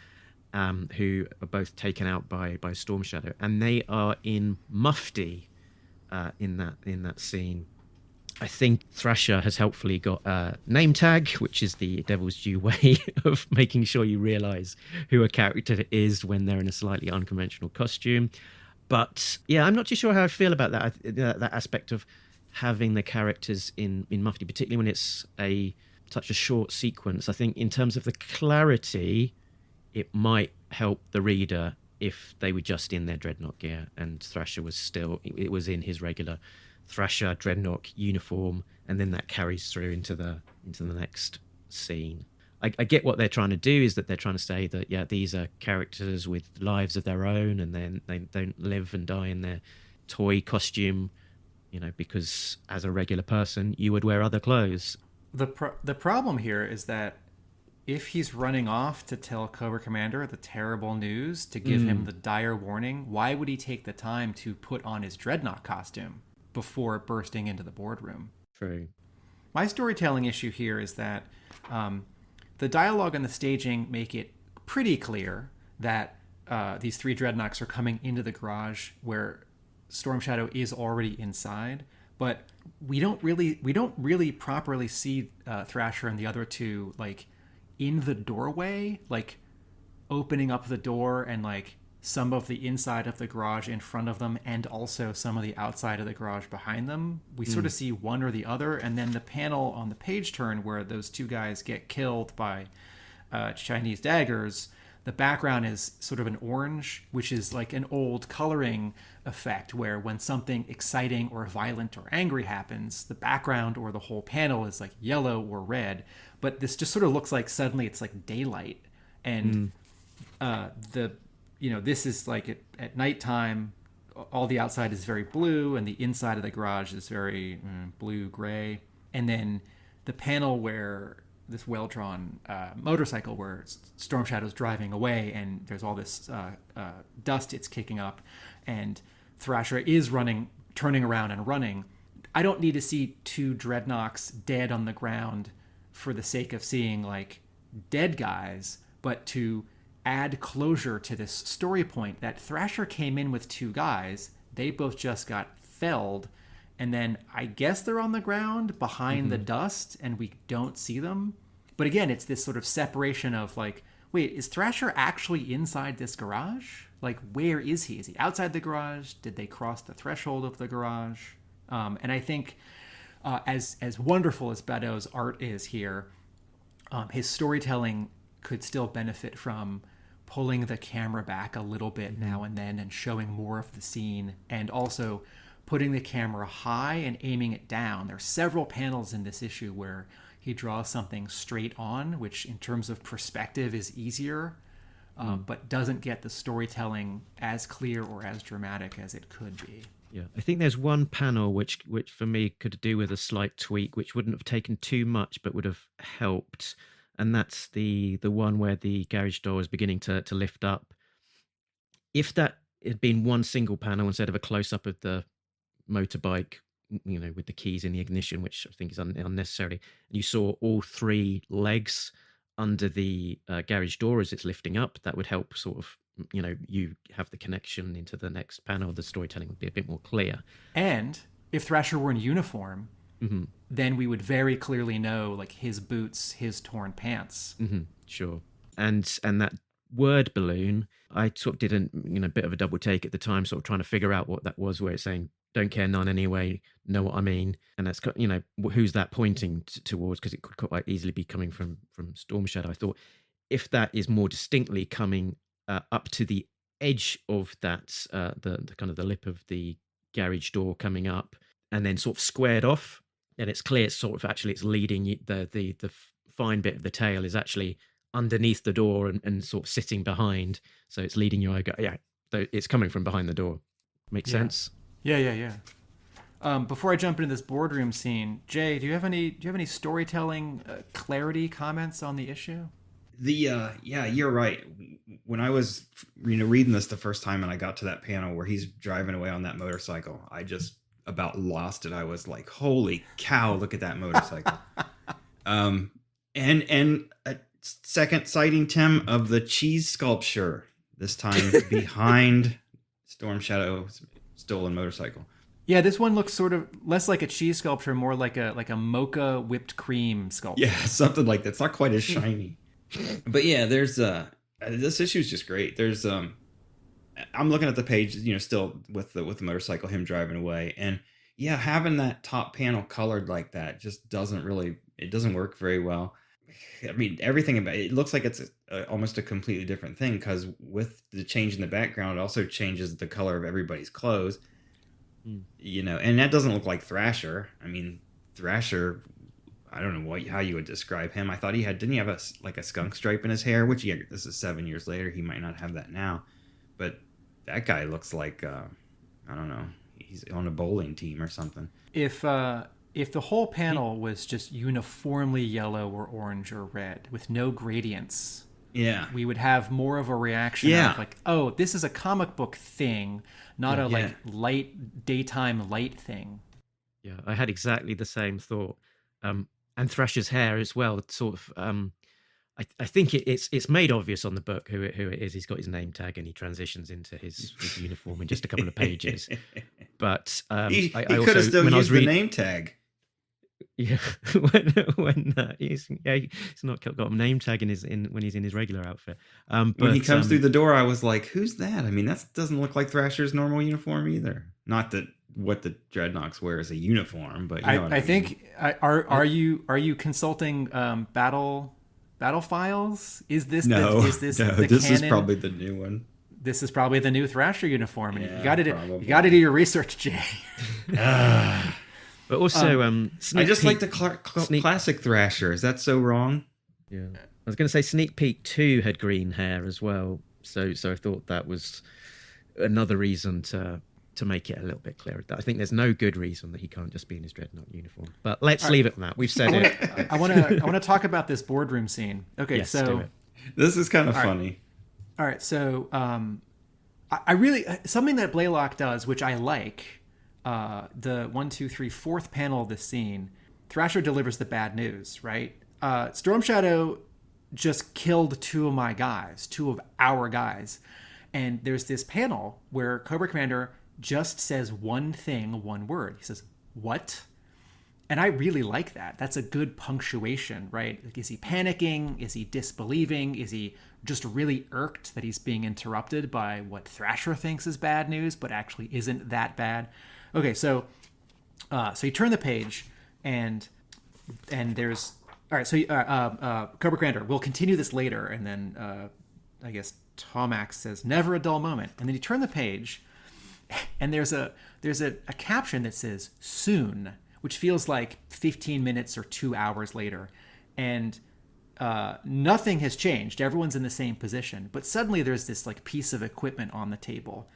who are both taken out by Storm Shadow, and they are in mufti in that scene. I think Thrasher has helpfully got a name tag, which is the devil's due way of making sure you realise who a character is when they're in a slightly unconventional costume. But yeah, I'm not too sure how I feel about that aspect of having the characters in mufti, particularly when it's such a short sequence. I think in terms of the clarity, it might help the reader if they were just in their Dreadnok gear and Thrasher was in his regular Thrasher Dreadnok uniform, and then that carries through into the next scene. I get what they're trying to do is that they're trying to say that these are characters with lives of their own, and then they don't live and die in their toy costume, because as a regular person you would wear other clothes. The problem here is that if he's running off to tell Cobra Commander the terrible news, to give him the dire warning, why would he take the time to put on his Dreadnok costume before bursting into the boardroom? True. My storytelling issue here is that the dialogue and the staging make it pretty clear that these three Dreadnoks are coming into the garage where Storm Shadow is already inside, but we don't really properly see Thrasher and the other two in the doorway, opening up the door and some of the inside of the garage in front of them and also some of the outside of the garage behind them. We sort of see one or the other, and then the panel on the page turn where those two guys get killed by Chinese daggers, the background is sort of an orange, which is like an old coloring effect where when something exciting or violent or angry happens, the background or the whole panel is yellow or red. But this just sort of looks like suddenly it's daylight, and this is at nighttime, all the outside is very blue and the inside of the garage is very blue gray. And then the panel where this well-drawn motorcycle where Storm Shadow's driving away and there's all this dust it's kicking up, and Thrasher is turning around and running. I don't need to see two Dreadnoks dead on the ground for the sake of seeing dead guys, but to add closure to this story point that Thrasher came in with two guys, they both just got felled, and then I guess they're on the ground behind the dust and we don't see them. But again, it's this sort of separation of wait, is Thrasher actually inside this garage? Where is he? Is he outside the garage? Did they cross the threshold of the garage? And I think as wonderful as Badeau's art is here, his storytelling could still benefit from pulling the camera back a little bit now and then and showing more of the scene, and also putting the camera high and aiming it down. There are several panels in this issue where he draws something straight on, which in terms of perspective is easier, but doesn't get the storytelling as clear or as dramatic as it could be. Yeah, I think there's one panel which for me could do with a slight tweak, which wouldn't have taken too much but would have helped. And that's the one where the garage door is beginning to lift up. If that had been one single panel instead of a close-up of the motorbike, with the keys in the ignition, which I think is unnecessary, and you saw all three legs under the garage door as it's lifting up, that would help sort of, you have the connection into the next panel. The storytelling would be a bit more clear. And if Thrasher were in uniform, then we would very clearly know his boots, his torn pants. Sure. And that word balloon, I sort of did a bit of a double take at the time, sort of trying to figure out what that was, where it's saying don't care none anyway, know what I mean. And that's, who's that pointing towards, because it could quite easily be coming from Storm Shadow. I thought if that is more distinctly coming up to the edge of that, the kind of the lip of the garage door coming up and then sort of squared off, and it's clear it's sort of actually it's leading the fine bit of the tail is actually underneath the door and sort of sitting behind, so it's leading you. I go, yeah, it's coming from behind the door. Makes sense. Yeah. Before I jump into this boardroom scene, Jay, do you have any storytelling clarity comments on the issue? Yeah, you're right. When I was reading this the first time and I got to that panel where he's driving away on that motorcycle, I just about lost it. I was like, holy cow, look at that motorcycle. And a second sighting, Tim, of the cheese sculpture, this time behind Storm Shadow's stolen motorcycle. Yeah, this one looks sort of less like a cheese sculpture, more like a mocha whipped cream sculpture. Yeah, something like that. It's not quite as shiny. But yeah, there's this issue is just great. There's I'm looking at the page, still with the motorcycle, him driving away, and yeah, having that top panel colored like that just doesn't work very well. I mean, everything about it looks like it's almost a completely different thing, because with the change in the background, it also changes the color of everybody's clothes. And that doesn't look like Thrasher. I mean, Thrasher, I don't know how you would describe him. I thought didn't he have a skunk stripe in his hair, which this is 7 years later. He might not have that now, but that guy looks like, I don't know, he's on a bowling team or something. If the whole panel was just uniformly yellow or orange or red with no gradients, yeah, we would have more of a reaction of like, oh, this is a comic book thing, not a light daytime light thing. Yeah, I had exactly the same thought. And Thrasher's hair as well. It's sort of, I think it's made obvious on the book who it is. He's got his name tag and he transitions into his uniform in just a couple of pages. But he could have still used the name tag. Yeah, when he's not got a name tag when he's in his regular outfit. But when he comes through the door, I was like, "Who's that?" I mean, that doesn't look like Thrasher's normal uniform either. Not that what the Dreadnoks wear is a uniform, but I think are you consulting battle files? Is this no? This canon? Is probably the new one. This is probably the new Thrasher uniform, and yeah, you got to do your research, Jay. But also, I just like the classic Thrasher. Is that so wrong? Yeah, I was going to say Sneak Peek 2 had green hair as well, so I thought that was another reason to make it a little bit clearer. I think there's no good reason that he can't just be in his Dreadnok uniform. But let's leave it at that. We've said it. I want to talk about this boardroom scene. Okay, yes, so this is kind of funny. All right, so I really something that Blaylock does, which I like. The 1, 2, 3, 4th panel of the scene, Thrasher delivers the bad news, right? Storm Shadow just killed two of our guys. And there's this panel where Cobra Commander just says one word. He says, "What?" And I really like that. That's a good punctuation, right? Like, is he panicking? Is he disbelieving? Is he just really irked that he's being interrupted by what Thrasher thinks is bad news, but actually isn't that bad? Okay, so you turn the page, and there's all right. So Cobra Commander, we'll continue this later, and then I guess Tomax says, "Never a dull moment," and then you turn the page, and there's a caption that says "soon," which feels like 15 minutes or 2 hours later, and nothing has changed. Everyone's in the same position, but suddenly there's this like piece of equipment on the table.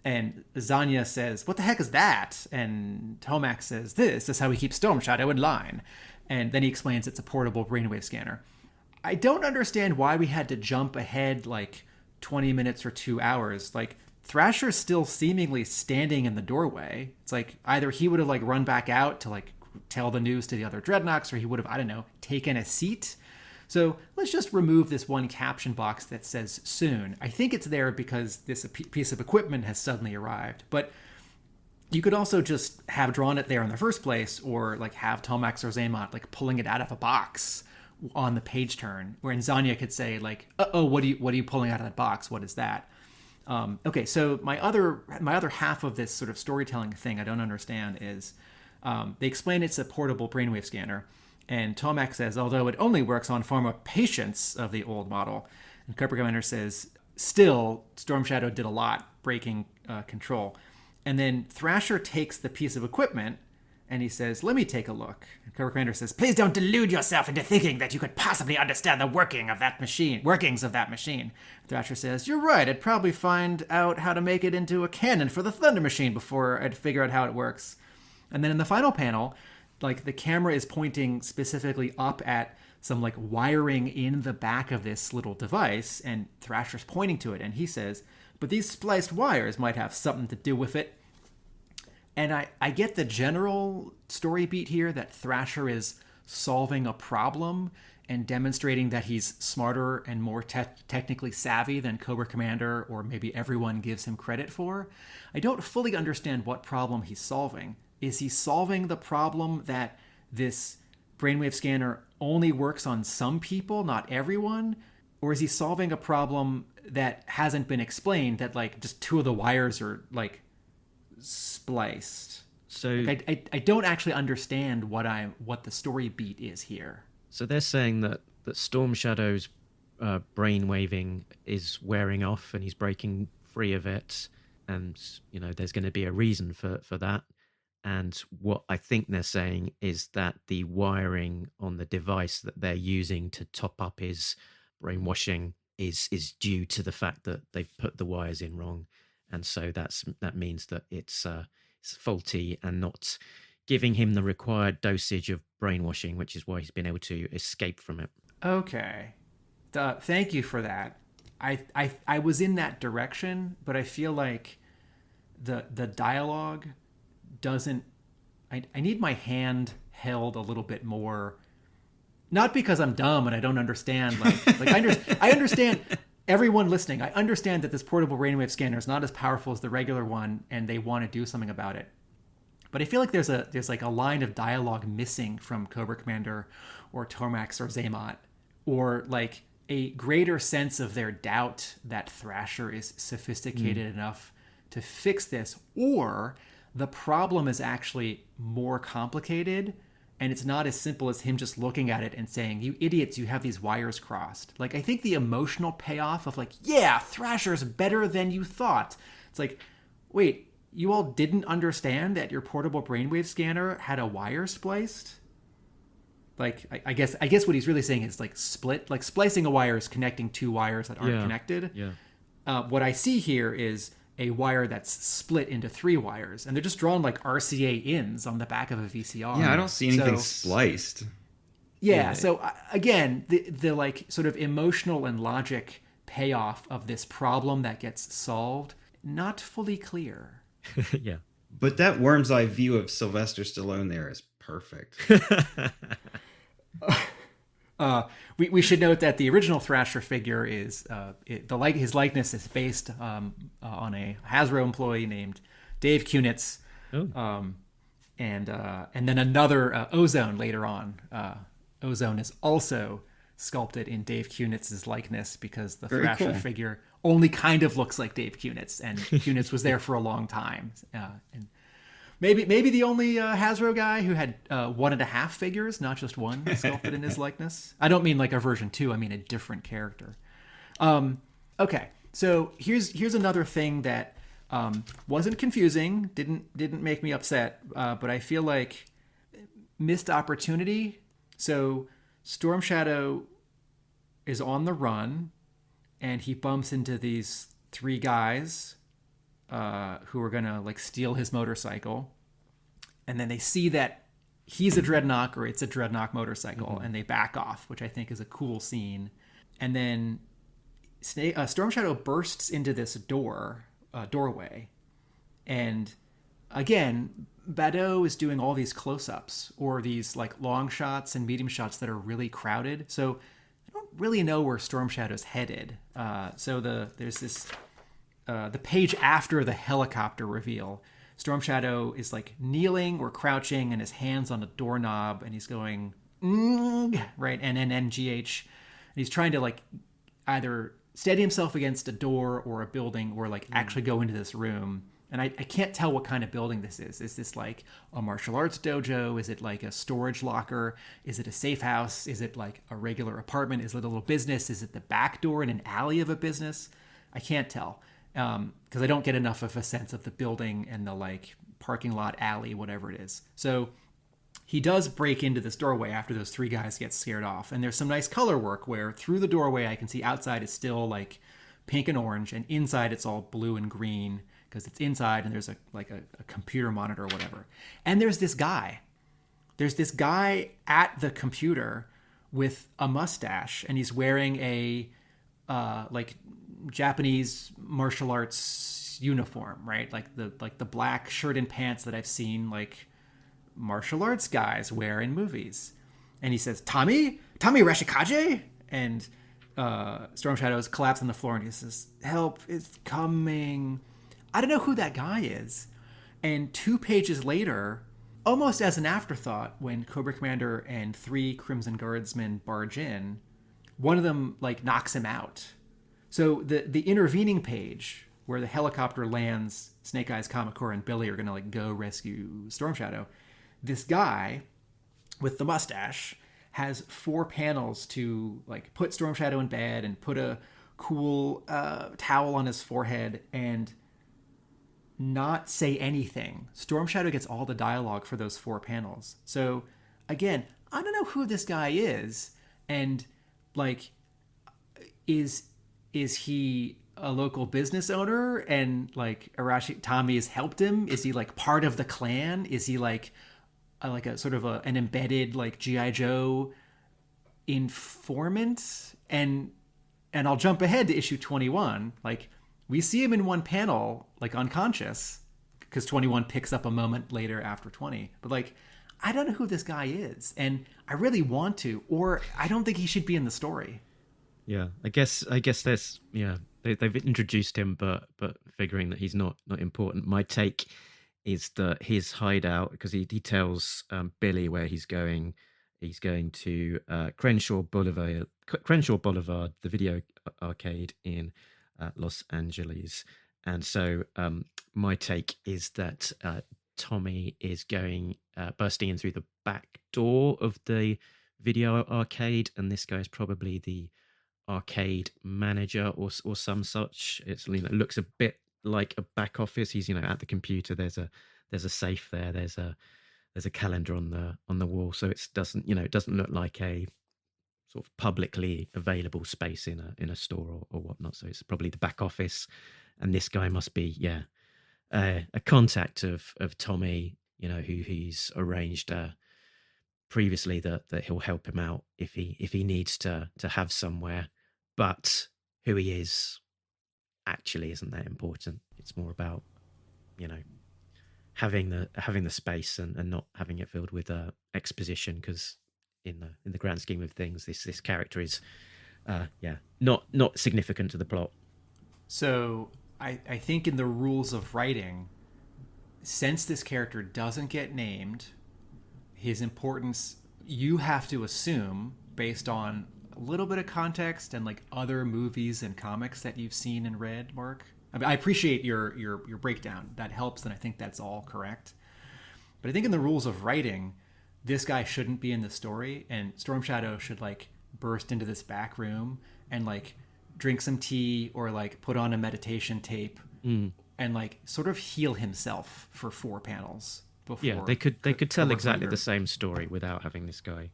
And Zanya says, "What the heck is that?" And Tomax says, This is how we keep Storm Shadow in line." And then he explains it's a portable brainwave scanner. I don't understand why we had to jump ahead like 20 minutes or 2 hours. Like, Thrasher's still seemingly standing in the doorway. It's like either he would have like run back out to like tell the news to the other Dreadnoks, or he would have, I don't know, taken a seat. So let's just remove this one caption box that says "soon." I think it's there because this piece of equipment has suddenly arrived. But you could also just have drawn it there in the first place, or like have Tomax or Zaymot like pulling it out of a box on the page turn, wherein Zanya could say like, "Uh-oh, what are you pulling out of that box? What is that?" Okay, so my other half of this sort of storytelling thing I don't understand is they explain it's a portable brainwave scanner. And Tomax says, although it only works on former patients of the old model. And Cobra Commander says, still, Storm Shadow did a lot breaking control. And then Thrasher takes the piece of equipment and he says, "Let me take a look." And Cobra Commander says, "Please don't delude yourself into thinking that you could possibly understand the workings of that machine. Thrasher says, "You're right. I'd probably find out how to make it into a cannon for the Thunder Machine before I'd figure out how it works." And then in the final panel, like the camera is pointing specifically up at some like wiring in the back of this little device, and Thrasher's pointing to it, and he says, but these spliced wires might have something to do with it. And I get the general story beat here that Thrasher is solving a problem and demonstrating that he's smarter and more technically savvy than Cobra Commander, or maybe everyone gives him credit for. I don't fully understand what problem he's solving. Is he solving the problem that this brainwave scanner only works on some people, not everyone? Or is he solving a problem that hasn't been explained, that like just two of the wires are like spliced? So like, I don't actually understand what the story beat is here. So they're saying that Storm Shadow's brain waving is wearing off and he's breaking free of it, and there's going to be a reason for that. And what I think they're saying is that the wiring on the device that they're using to top up his brainwashing is due to the fact that they've put the wires in wrong, and so that means that it's faulty and not giving him the required dosage of brainwashing, which is why he's been able to escape from it. Okay, thank you for that. I was in that direction, but I feel like the dialogue doesn't. I need my hand held a little bit more. Not because I'm dumb and I don't understand. I understand. Everyone listening, I understand that this portable brainwave scanner is not as powerful as the regular one, and they want to do something about it. But I feel like there's like a line of dialogue missing from Cobra Commander or Tomax or Zaymot, or like a greater sense of their doubt that Thrasher is sophisticated enough to fix this, or the problem is actually more complicated, and it's not as simple as him just looking at it and saying, you idiots, you have these wires crossed. Like, I think the emotional payoff of like, yeah, Thrasher's better than you thought. It's like, wait, you all didn't understand that your portable brainwave scanner had a wire spliced? Like, I guess what he's really saying is like splicing a wire is connecting two wires that aren't connected. Yeah. What I see here is a wire that's split into three wires, and they're just drawn like RCA ins on the back of a VCR. Yeah, I don't see anything spliced. Yeah, so again, the like sort of emotional and logic payoff of this problem that gets solved, not fully clear. Yeah. But that worm's eye view of Sylvester Stallone there is perfect. We should note that the original Thrasher figure is his likeness is based on a Hasbro employee named Dave Kunitz, and then another Ozone later on. Ozone is also sculpted in Dave Kunitz's likeness because the Very Thrasher cool. figure only kind of looks like Dave Kunitz, and Kunitz was there for a long time. And maybe the only Hasbro guy who had 1.5 figures, not just one, sculpted in his likeness. I don't mean like a version 2. I mean a different character. Okay, so here's another thing that wasn't confusing, didn't make me upset, but I feel like missed opportunity. So Storm Shadow is on the run, and he bumps into these 3 guys who are gonna like steal his motorcycle, and then they see that he's a Dreadnok, or it's a Dreadnok motorcycle, and they back off, which I think is a cool scene. And then Storm Shadow bursts into this doorway, and again, Badeau is doing all these close-ups or these like long shots and medium shots that are really crowded, so I don't really know where Storm Shadow's headed. So there's this the page after the helicopter reveal, Storm Shadow is like kneeling or crouching, and his hands on a doorknob, and he's going right, NNNGH, and he's trying to like either steady himself against a door or a building, or like actually go into this room. And I can't tell what kind of building this is. Is this like a martial arts dojo? Is it like a storage locker? Is it a safe house? Is it like a regular apartment? Is it a little business? Is it the back door in an alley of a business? I can't tell, because I don't get enough of a sense of the building and the like parking lot, alley, whatever it is. So he does break into this doorway after those 3 guys get scared off. And there's some nice color work where through the doorway I can see outside is still like pink and orange, and inside it's all blue and green, because it's inside and there's a computer monitor or whatever. And there's this guy. There's this guy at the computer with a mustache, and he's wearing a like Japanese martial arts uniform, right? Like the black shirt and pants that I've seen like martial arts guys wear in movies. And he says, Tommy Rashikaje? And Storm Shadows collapse on the floor and he says, help is coming. I don't know who that guy is. And 2 pages later, almost as an afterthought, when Cobra Commander and 3 Crimson Guardsmen barge in, one of them like knocks him out. So the intervening page where the helicopter lands, Snake Eyes, Kamakura, and Billy are gonna like go rescue Storm Shadow. This guy with the mustache has 4 panels to like put Storm Shadow in bed and put a cool towel on his forehead and not say anything. Storm Shadow gets all the dialogue for those 4 panels. So again, I don't know who this guy is, and like, is he a local business owner and like Tommy has helped him? Is he like part of the clan? Is he like a sort of an embedded like G.I. Joe informant? And I'll jump ahead to issue 21. Like, we see him in one panel, like unconscious, because 21 picks up a moment later after 20. But like, I don't know who this guy is, and I really want to, or I don't think he should be in the story. Yeah, I guess there's they've introduced him, but figuring that he's not important. My take is that his hideout, because he tells Billy where he's going. He's going to Crenshaw Boulevard, the video arcade in Los Angeles. And so my take is that Tommy is going bursting in through the back door of the video arcade, and this guy is probably the arcade manager or some such. It looks a bit like a back office. He's at the computer. There's a safe there. There's a calendar on the wall. So it doesn't look like a sort of publicly available space in a store or whatnot. So it's probably the back office, and this guy must be a contact of Tommy, who he's arranged previously that he'll help him out if he needs to have somewhere. But who he is actually isn't that important. It's more about having the space and not having it filled with exposition, because in the grand scheme of things, this character is not significant to the plot. So I think in the rules of writing, since this character doesn't get named, his importance you have to assume based on a little bit of context and like other movies and comics that you've seen and read, Mark. I mean, I appreciate your breakdown. That helps, and I think that's all correct. But I think in the rules of writing, this guy shouldn't be in the story, and Storm Shadow should like burst into this back room and like drink some tea or like put on a meditation tape and like sort of heal himself for 4 panels before. Yeah, they could tell exactly the same story without having this guy.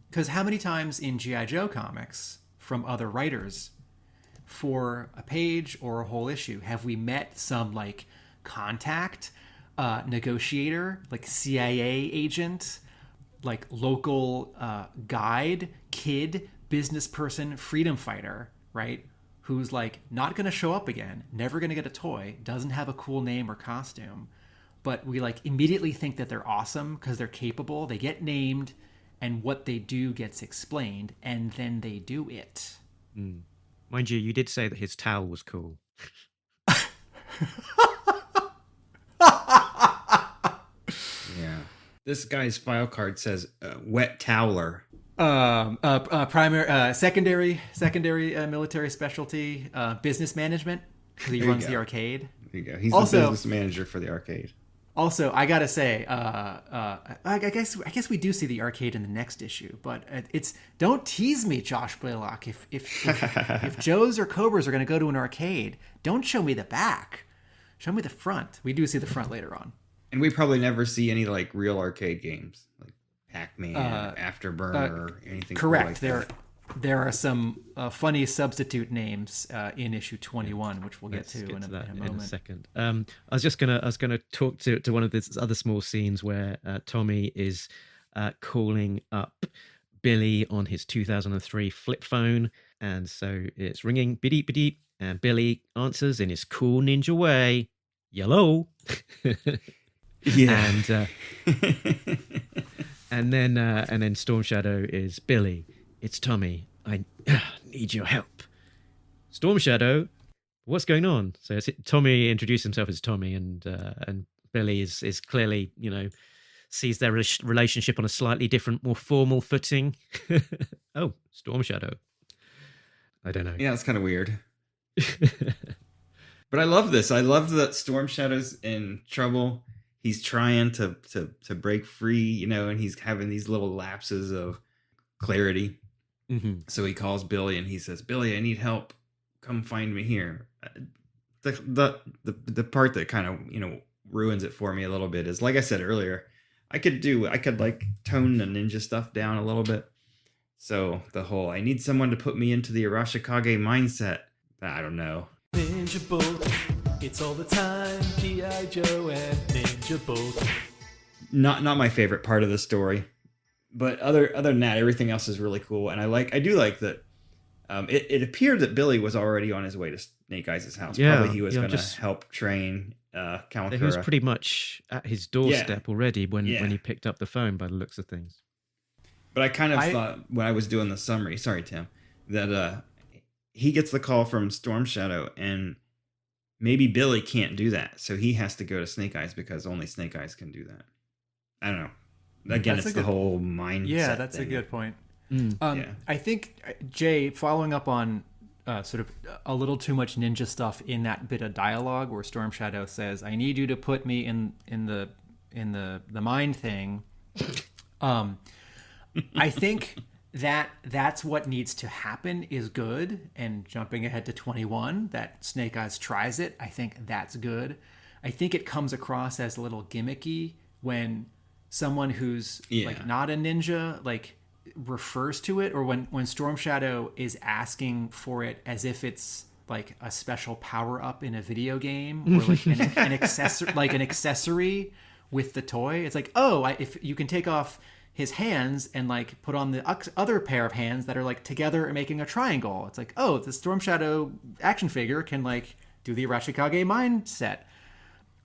Because how many times in G.I. Joe comics from other writers, for a page or a whole issue, have we met some like contact, negotiator, like CIA agent, like local guide, kid, business person, freedom fighter, right? Who's like not going to show up again, never going to get a toy, doesn't have a cool name or costume, but we like immediately think that they're awesome because they're capable. They get named, and what they do gets explained, and then they do it. Mind you did say that his towel was cool. Yeah. This guy's file card says wet toweler. Secondary military specialty, business management, because he runs the arcade. There you go. He's Also, the business manager for the arcade. Also, I gotta say, I guess we do see the arcade in the next issue, but it's don't tease me, Josh Blaylock. If Joes or Cobras are gonna go to an arcade, don't show me the back, show me the front. We do see the front later on, and we probably never see any like real arcade games like Pac-Man, Afterburner, or anything. Correct. Like They're that. there are some funny substitute names in issue 21, which we'll get to in a moment. In a second. I was gonna talk to one of the other small scenes where Tommy is calling up Billy on his 2003 flip phone, and so it's ringing, beep beep, and Billy answers in his cool ninja way, "Yellow." Yeah. And then Storm Shadow is, "Billy, it's Tommy. I need your help." Storm Shadow, what's going on? So Tommy introduced himself as Tommy, and Billy is clearly, sees their relationship on a slightly different, more formal footing. Oh, Storm Shadow. I don't know. Yeah, it's kind of weird. But I love this. I love that Storm Shadow's in trouble. He's trying to break free, and he's having these little lapses of clarity. Mm-hmm. So he calls Billy and he says, "Billy, I need help. Come find me here." The part that kind of, ruins it for me a little bit is, like I said earlier, I could like tone the ninja stuff down a little bit. So the whole, I need someone to put me into the Arashikage mindset. I don't know. Ninja both, it's all the time. G.I. Joe and Ninja both. Not my favorite part of the story. But other than that, everything else is really cool, and I do like that. It appeared that Billy was already on his way to Snake Eyes' house. Yeah, Probably he was going to help train Kamakura. He was pretty much at his doorstep already when he picked up the phone, by the looks of things. But I kind of thought when I was doing the summary, sorry Tim, that he gets the call from Storm Shadow, and maybe Billy can't do that, so he has to go to Snake Eyes because only Snake Eyes can do that. I don't know. Again, it's the whole mindset. Yeah, that's thing. a good point. Yeah. I think, Jay, following up on sort of a little too much ninja stuff in that bit of dialogue where Storm Shadow says, "I need you to put me in the mind thing." I think that's what needs to happen is good. And jumping ahead to 21, that Snake Eyes tries it. I think that's good. I think it comes across as a little gimmicky when someone who's like not a ninja refers to it, or when Storm Shadow is asking for it as if it's like a special power up in a video game, or like an accessory with the toy. It's like, if you can take off his hands and like put on the other pair of hands that are like together and making a triangle. It's like, the Storm Shadow action figure can like do the Arashikage mindset.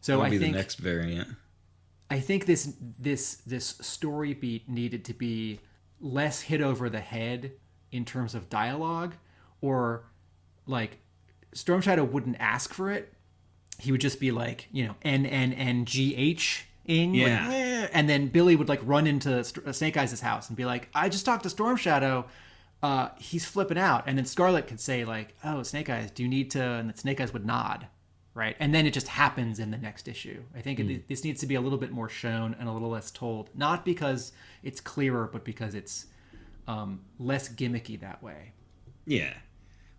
So That'll I be think the next variant. I think this story beat needed to be less hit over the head in terms of dialogue, or like Storm Shadow wouldn't ask for it. He would just be like, NNNGH-ing. Yeah. Like, and then Billy would like run into Snake Eyes' house and be like, "I just talked to Storm Shadow. He's flipping out." And then Scarlett could say like, "Oh, Snake Eyes, do you need to?" And then Snake Eyes would nod. Right. And then it just happens in the next issue. I think this needs to be a little bit more shown and a little less told, not because it's clearer, but because it's less gimmicky that way. Yeah.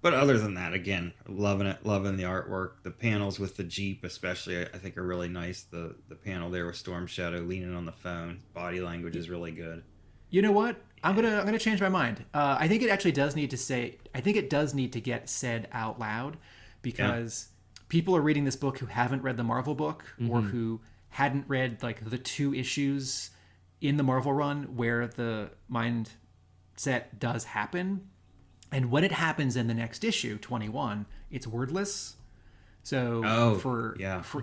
But other than that, again, loving it, loving the artwork. The panels with the Jeep especially, I think, are really nice. The panel there with Storm Shadow leaning on the phone. Body language is really good. You know what? I'm gonna change my mind. I think it actually does need to get said out loud, because people are reading this book who haven't read the Marvel book, or who hadn't read like the 2 issues in the Marvel run where the mindset does happen. And when it happens in the next issue, 21, it's wordless. So for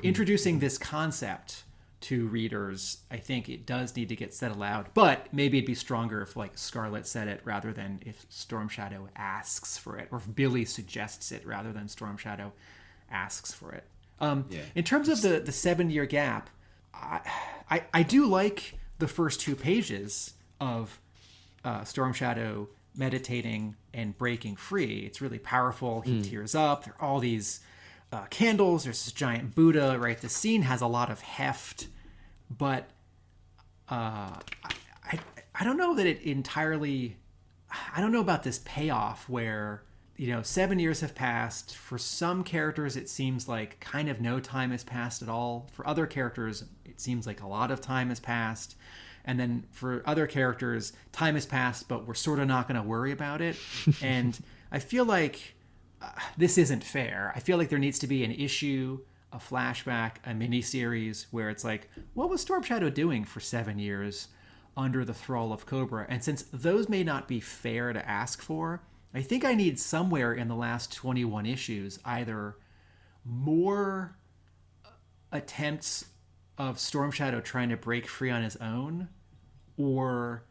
introducing this concept to readers, I think it does need to get said aloud. But maybe it'd be stronger if like Scarlett said it rather than if Storm Shadow asks for it, or if Billy suggests it rather than Storm Shadow asks for it. In terms of the 7-year gap, I do like the first 2 pages of Storm Shadow meditating and breaking free. It's really powerful. He tears up. There are all these candles. There's this giant Buddha, right? The scene has a lot of heft, but I don't know that it entirely... I don't know about this payoff where 7 years have passed. For some characters, it seems like kind of no time has passed at all. For other characters, it seems like a lot of time has passed. And then for other characters, time has passed, but we're sort of not going to worry about it. And I feel like this isn't fair. I feel like there needs to be an issue, a flashback, a miniseries where it's like, what was Storm Shadow doing for 7 years under the thrall of Cobra? And since those may not be fair to ask for, I think I need somewhere in the last 21 issues either more attempts of Storm Shadow trying to break free on his own, or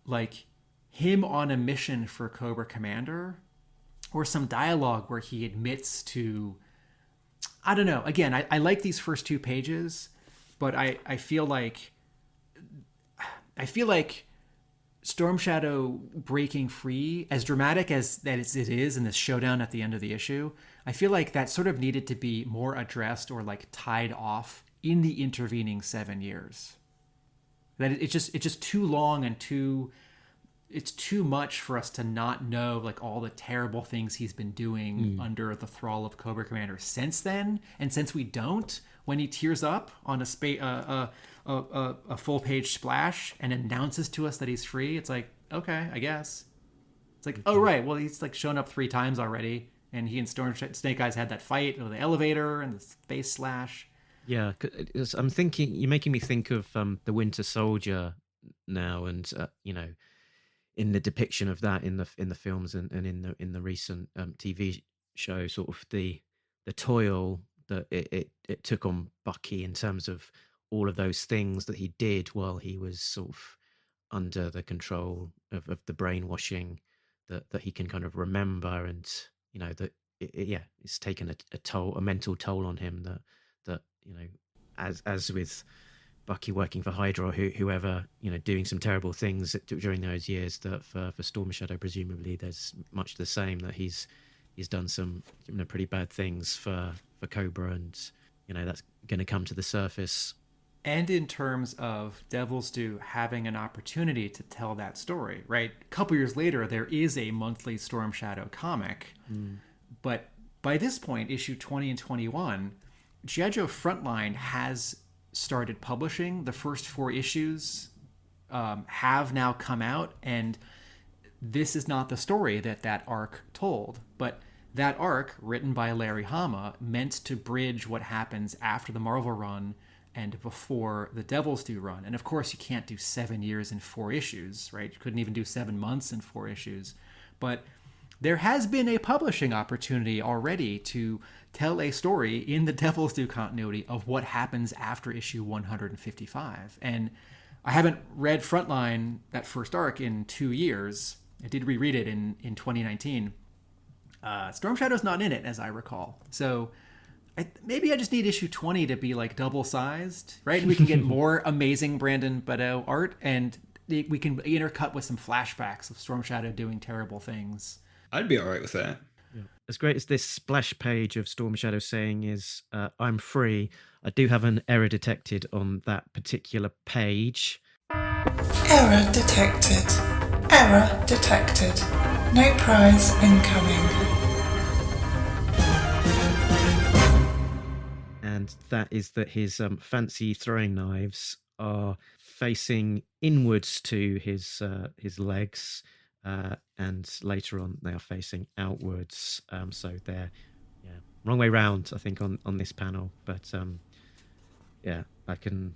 like him on a mission for Cobra Commander, or some dialogue where he admits to, I don't know. Again, I like these first 2 pages, but I feel like Storm Shadow breaking free, as dramatic as it is in this showdown at the end of the issue, I feel like that sort of needed to be more addressed or like tied off in the intervening 7 years. That it's just too long and it's too much for us to not know like all the terrible things he's been doing under the thrall of Cobra Commander since then. And since we don't, when he tears up on a full page splash and announces to us that he's free, it's like, okay, I guess. It's like, oh right, well he's like shown up 3 times already, and he and Snake Eyes had that fight with the elevator and the space slash. Yeah, 'cause I'm thinking, you're making me think of the Winter Soldier now, and in the depiction of that in the films and in the recent TV show, sort of the toil that it took on Bucky in terms of all of those things that he did while he was sort of under the control of the brainwashing that he can kind of remember, and that it's taken a mental toll on him that as with Bucky working for Hydra or whoever, doing some terrible things during those years, that for Storm Shadow presumably there's much the same, that he's done some pretty bad things for Cobra, and that's going to come to the surface. And in terms of Devil's Due having an opportunity to tell that story, right? A couple years later, there is a monthly Storm Shadow comic. But by this point, issue 20 and 21, G.I. Joe Frontline has started publishing. The first 4 issues have now come out, and this is not the story that arc told. But that arc, written by Larry Hama, meant to bridge what happens after the Marvel run and before the Devil's Due run. And of course, you can't do 7 years in 4 issues, right? You couldn't even do 7 months in 4 issues. But there has been a publishing opportunity already to tell a story in the Devil's Due continuity of what happens after issue 155. And I haven't read Frontline, that first arc, in 2 years. I did reread it in 2019. Storm Shadow's not in it, as I recall. So maybe I just need issue 20 to be like double-sized, right? And we can get more amazing Brandon Badeau art, and we can intercut with some flashbacks of Storm Shadow doing terrible things. I'd be all right with that. Yeah. As great as this splash page of Storm Shadow saying is, I'm free, I do have an error detected on that particular page. Error detected. Error detected. No prize incoming. And that is that his fancy throwing knives are facing inwards to his legs, and later on they are facing outwards. So they're wrong way round, I think, on this panel. But I can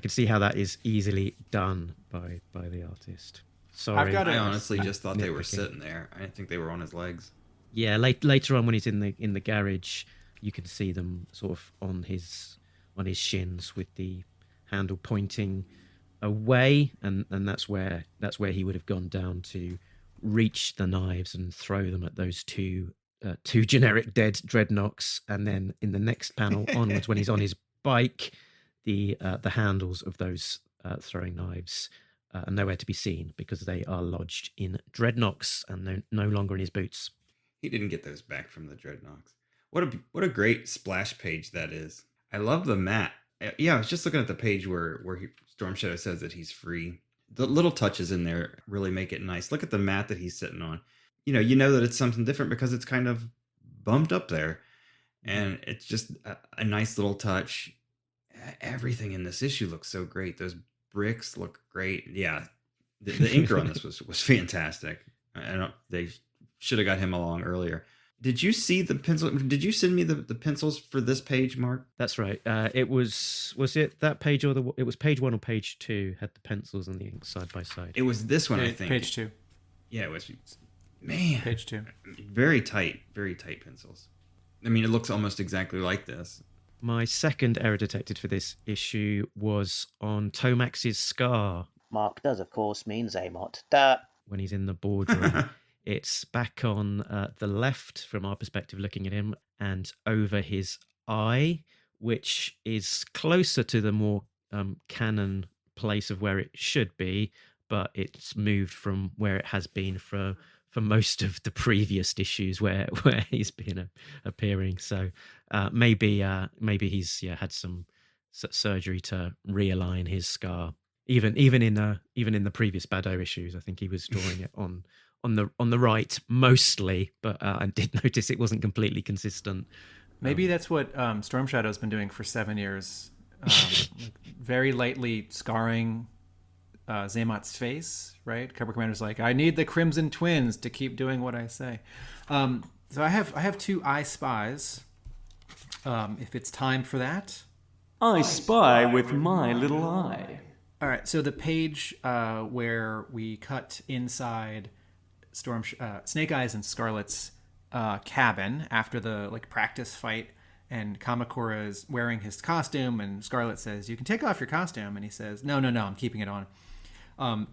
see how that is easily done by the artist. Sorry, I honestly just thought they were sitting there. I didn't think they were on his legs. Yeah, later on when he's in the garage, you can see them sort of on his shins with the handle pointing away, and that's where he would have gone down to reach the knives and throw them at those two generic dead Dreadnoks. And then in the next panel onwards, when he's on his bike, the handles of those throwing knives are nowhere to be seen because they are lodged in Dreadnoks and they're no longer in his boots. He didn't get those back from the Dreadnoks. What a great splash page that is. I love the mat. Yeah, I was just looking at the page where Storm Shadow says that he's free. The little touches in there really make it nice. Look at the mat that he's sitting on. You know that it's something different because it's kind of bumped up there. And it's just a nice little touch. Everything in this issue looks so great. Those bricks look great. Yeah, the inker on this was fantastic. They should have got him along earlier. Did you see the pencil? Did you send me the pencils for this page, Mark? That's right. It was it that page or it was page 1 or page 2 had the pencils and the ink side by side. It was this one, I think. Page 2. Yeah, it was. Man, page 2. Very tight pencils. I mean, it looks almost exactly like this. My second error detected for this issue was on Tomax's scar. Mark does, of course, mean Zaymot. Duh. When he's in the boardroom. It's back on the left from our perspective looking at him and over his eye, which is closer to the more canon place of where it should be, but it's moved from where it has been for most of the previous issues where he's been appearing. So maybe he's had some surgery to realign his scar. Even in the previous Bado issues, I think he was drawing it on the right mostly, but I did notice it wasn't completely consistent. Maybe that's what Storm Shadow's been doing for 7 years, very lightly scarring Zaymot's face. Right, Cobra Commander's like, I need the Crimson Twins to keep doing what I say. So I have 2 I Spies. If it's time for that, I spy with my little eye. All right. So the page where we cut inside Snake Eyes and Scarlett's cabin after the practice fight, and Kamakura is wearing his costume, and Scarlett says, "You can take off your costume," and he says, "No, I'm keeping it on."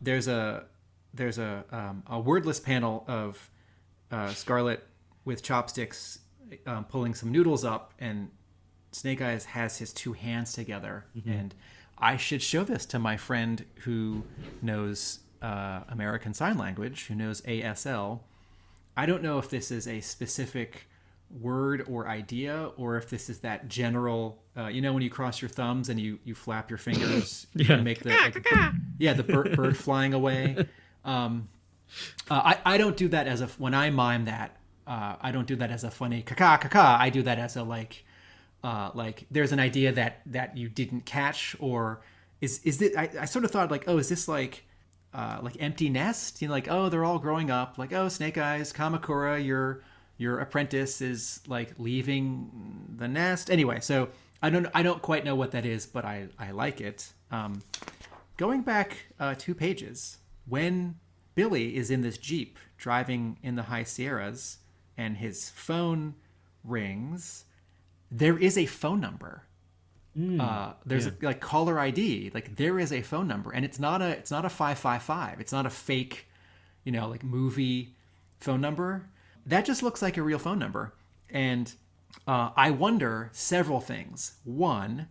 There's a wordless panel of Scarlett with chopsticks pulling some noodles up, and Snake Eyes has his 2 hands together, and I should show this to my friend who knows American Sign Language, who knows ASL. I don't know if this is a specific word or idea, or if this is that general, when you cross your thumbs and you flap your fingers and make the bird flying away. I don't do that when I mime that. I don't do that as a funny kaka. I do that as a there's an idea that you didn't catch, or is it? I sort of thought is this like empty nest? They're all growing up. Snake Eyes, Kamakura, your apprentice is leaving the nest. Anyway, so I don't quite know what that is, but I like it. Going back 2 pages, when Billy is in this Jeep driving in the High Sierras and his phone rings, there is a phone number. There's caller ID. There is a phone number, and it's not a 555. It's not a fake, movie phone number. That just looks like a real phone number. And I wonder several things. One,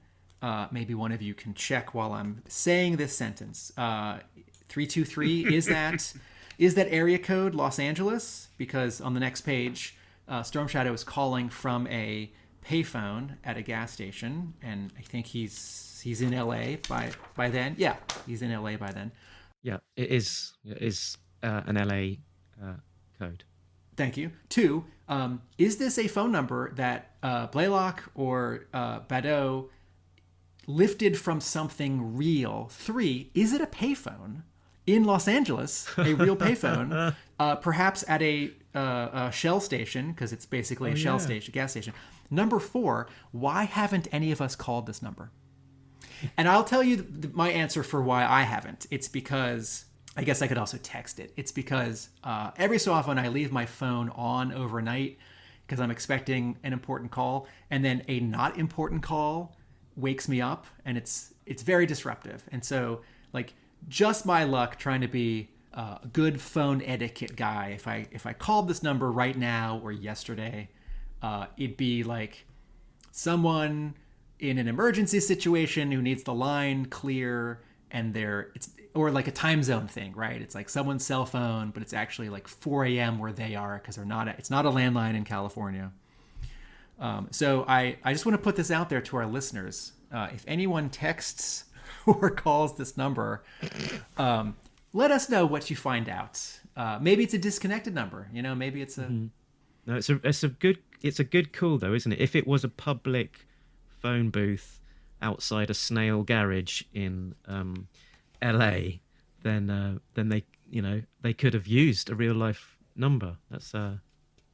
maybe one of you can check while I'm saying this sentence. 323, is that area code Los Angeles? Because on the next page, Storm Shadow is calling from a payphone at a gas station, and I think he's in LA by then. Yeah, he's in LA by then. Yeah, it is an LA code. Thank you. 2, is this a phone number that Blaylock or Bado lifted from something real? 3, is it a payphone in Los Angeles, a real payphone, perhaps at a Shell station, because it's basically a Shell station, gas station. Number 4, why haven't any of us called this number? And I'll tell you my answer for why I haven't. It's because, I guess I could also text it. It's because every so often I leave my phone on overnight because I'm expecting an important call, and then a not important call wakes me up, and it's very disruptive. And so, just my luck trying to be a good phone etiquette guy, if I called this number right now or yesterday, it'd be someone in an emergency situation who needs the line clear, and or a time zone thing, right? It's someone's cell phone, but it's actually 4 a.m. where they are, because it's not a landline in California. So I just want to put this out there to our listeners. If anyone texts or calls this number, let us know what you find out. Maybe it's a disconnected number. Maybe it's a. No, it's a good call though, isn't it? If it was a public phone booth outside a snail garage in LA, then they they could have used a real life number. That's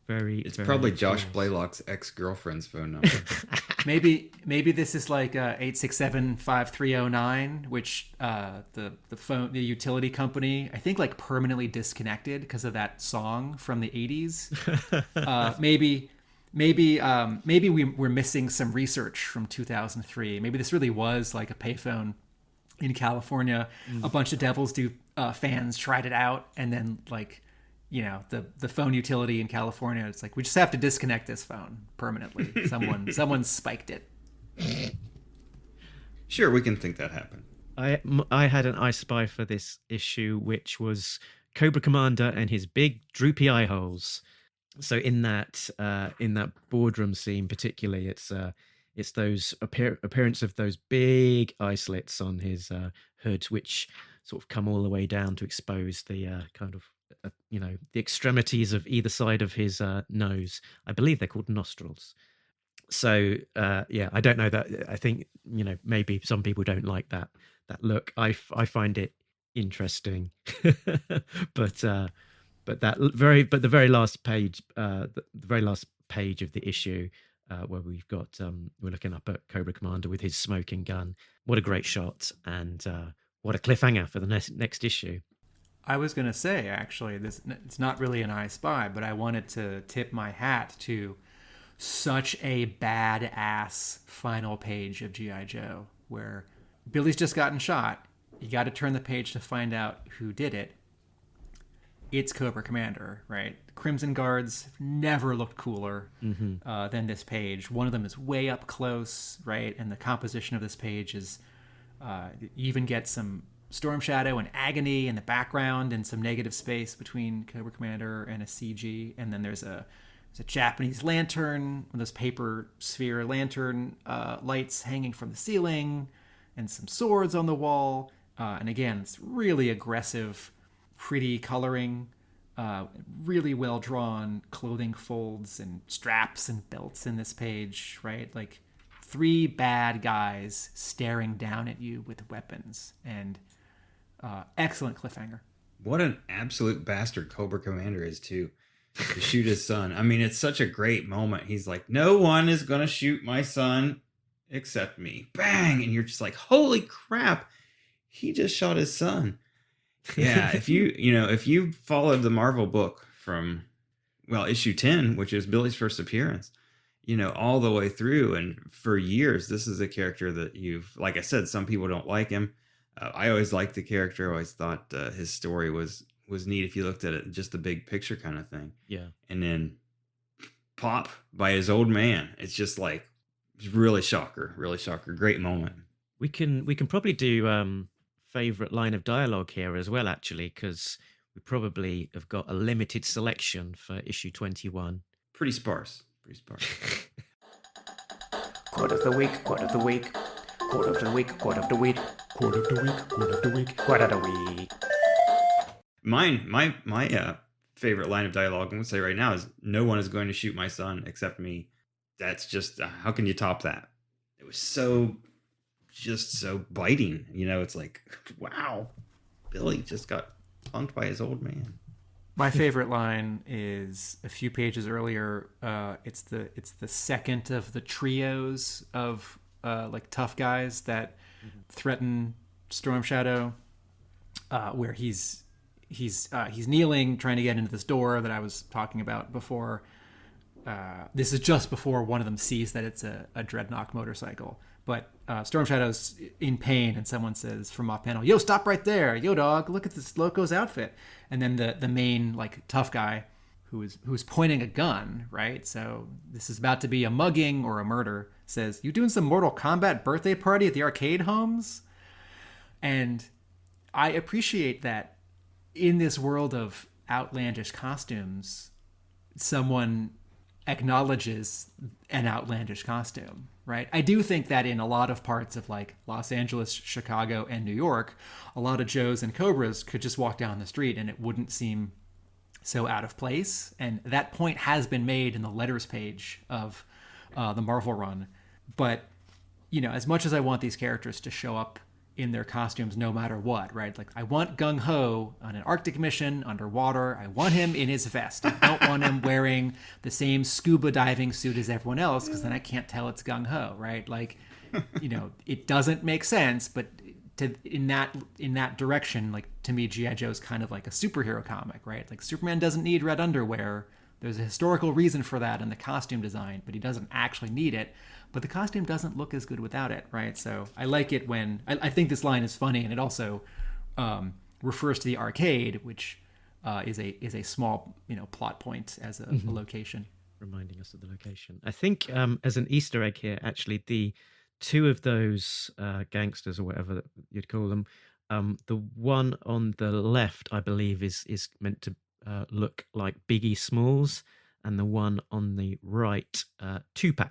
It's very probably Josh curious. Blaylock's ex-girlfriend's phone number. Maybe this is like 867-5309, which the utility company, I think, like permanently disconnected because of that song from the 80s. Maybe we're missing some research from 2003. Maybe this really was like a payphone in California. A bunch of Devil's Due fans tried it out, and then like, the phone utility in California, it's like, we just have to disconnect this phone permanently. Someone spiked it. Sure, we can think that happened. I had an I Spy for this issue, which was Cobra Commander and his big droopy eye holes. So in that boardroom scene, particularly, it's those appearance of those big eye slits on his hood, which sort of come all the way down to expose the kind of the extremities of either side of his nose. I believe they're called nostrils. So I don't know that. I think maybe some people don't like that look. I find it interesting, but the very last page, the very last page of the issue, where we've got we're looking up at Cobra Commander with his smoking gun. What a great shot, and what a cliffhanger for the next issue. I was going to say, actually, it's not really an I Spy, but I wanted to tip my hat to such a badass final page of G.I. Joe, where Billy's just gotten shot. You got to turn the page to find out who did it. It's Cobra Commander, right? Crimson Guards never looked cooler than this page. One of them is way up close, right? And the composition of this page is, you even get some Storm Shadow and Agony in the background and some negative space between Cobra Commander and a CG. And then there's a Japanese lantern, one of those paper sphere lantern lights hanging from the ceiling, and some swords on the wall. And again, it's really aggressive, pretty coloring, really well drawn clothing folds and straps and belts in this page, right? Like 3 bad guys staring down at you with weapons, and excellent cliffhanger. What an absolute bastard Cobra Commander is, too, to shoot his son. I mean, it's such a great moment. He's like, no one is going to shoot my son except me. Bang! And you're just like, holy crap, he just shot his son. Yeah, if you followed the Marvel book from, issue 10, which is Billy's first appearance, all the way through, and for years, this is a character that like I said, some people don't like him. I always liked the character. I always thought his story was neat if you looked at it, just the big picture kind of thing. Yeah. And then pop by his old man. It's just like, it's really shocker. Great moment. We can probably do favorite line of dialogue here as well, actually, because we probably have got a limited selection for issue 21. Pretty sparse. Quote of the week, quote of the week, quote of the week, quote of the week, quote of the week, quote of the week, quote of the week. My favorite line of dialogue, I'm going to say right now, is no one is going to shoot my son except me. That's just, how can you top that? It was so biting. It's like, wow, Billy just got punked by his old man. My favorite line is a few pages earlier. It's the second of the trios of like tough guys that threaten Storm Shadow, where he's kneeling, trying to get into this door that I was talking about before. This is just before one of them sees that it's a Dreadnok motorcycle. But Storm Shadow's in pain, and someone says from off panel, "Yo, stop right there! Yo, dog, look at this Loco's outfit." And then the main like tough guy, who's pointing a gun, right? So this is about to be a mugging or a murder. Says, "You doing some Mortal Kombat birthday party at the arcade, Holmes?" And I appreciate that in this world of outlandish costumes, someone acknowledges an outlandish costume, right? I do think that in a lot of parts of like Los Angeles, Chicago, and New York, a lot of Joes and Cobras could just walk down the street and it wouldn't seem so out of place. And that point has been made in the letters page of the Marvel run. But, as much as I want these characters to show up in their costumes no matter what, right? Like, I want Gung Ho on an Arctic mission underwater. I want him in his vest. I don't want him wearing the same scuba diving suit as everyone else, because then I can't tell it's Gung Ho, right? Like, it doesn't make sense, but in that direction, like, to me, G.I. Joe is kind of like a superhero comic, right? Like, Superman doesn't need red underwear. There's a historical reason for that in the costume design, but he doesn't actually need it. But the costume doesn't look as good without it, right? So I like it when... I think this line is funny, and it also refers to the arcade, which is a small, plot point as a location. Reminding us of the location. I think as an Easter egg here, actually, the two of those gangsters, or whatever you'd call them, the one on the left, I believe, is meant to look like Biggie Smalls, and the one on the right, Tupac.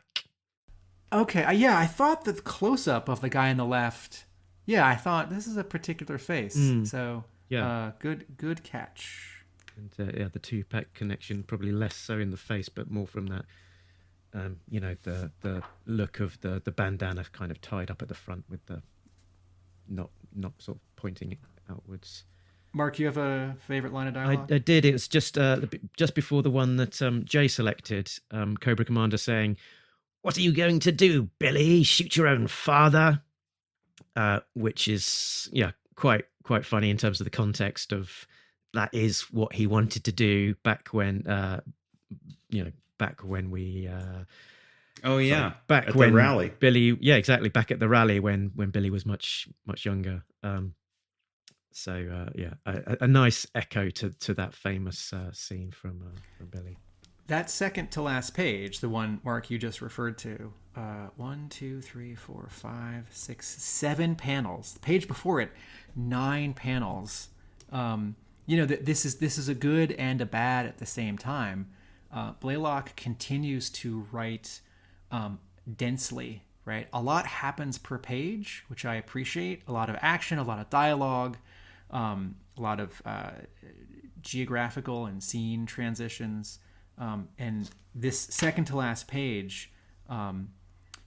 Okay, I thought the close-up of the guy on the left, I thought this is a particular face. So, good catch. And the Tupac connection, probably less so in the face, but more from that, the look of the bandana kind of tied up at the front with the not sort of pointing outwards. Mark, you have a favorite line of dialogue? I did. It was just before the one that Jay selected. Cobra Commander saying, "What are you going to do, Billy? Shoot your own father?" Which is quite funny in terms of the context of that is what he wanted to do back when we back when the rally. Billy, exactly, back at the rally when Billy was much younger. A nice echo to that famous scene from Billy. That second to last page, the one, Mark, you just referred to, 1, 2, 3, 4, 5, 6, 7 panels. The page before it, 9 panels. This is a good and a bad at the same time. Blaylock continues to write densely, right? A lot happens per page, which I appreciate. A lot of action, a lot of dialogue, a lot of geographical and scene transitions. And this second to last page,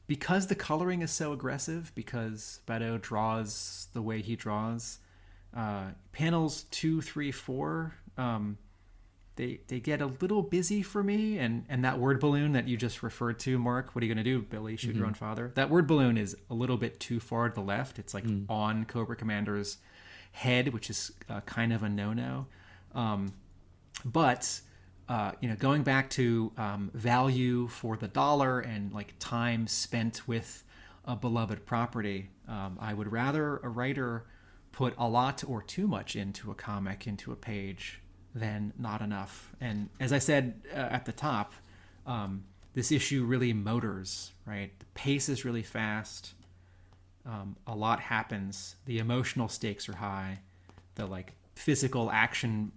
because the coloring is so aggressive, because Beto draws the way he draws, panels 2, 3, 4, they get a little busy for me. And that word balloon that you just referred to, Mark, what are you going to do, Billy? Shoot your own father? That word balloon is a little bit too far to the left. It's like on Cobra Commander's head, which is kind of a no-no. But going back to value for the dollar and like time spent with a beloved property, I would rather a writer put a lot or too much into a comic, into a page, than not enough. And as I said at the top, this issue really motors, right? The pace is really fast. A lot happens. The emotional stakes are high. The like physical action,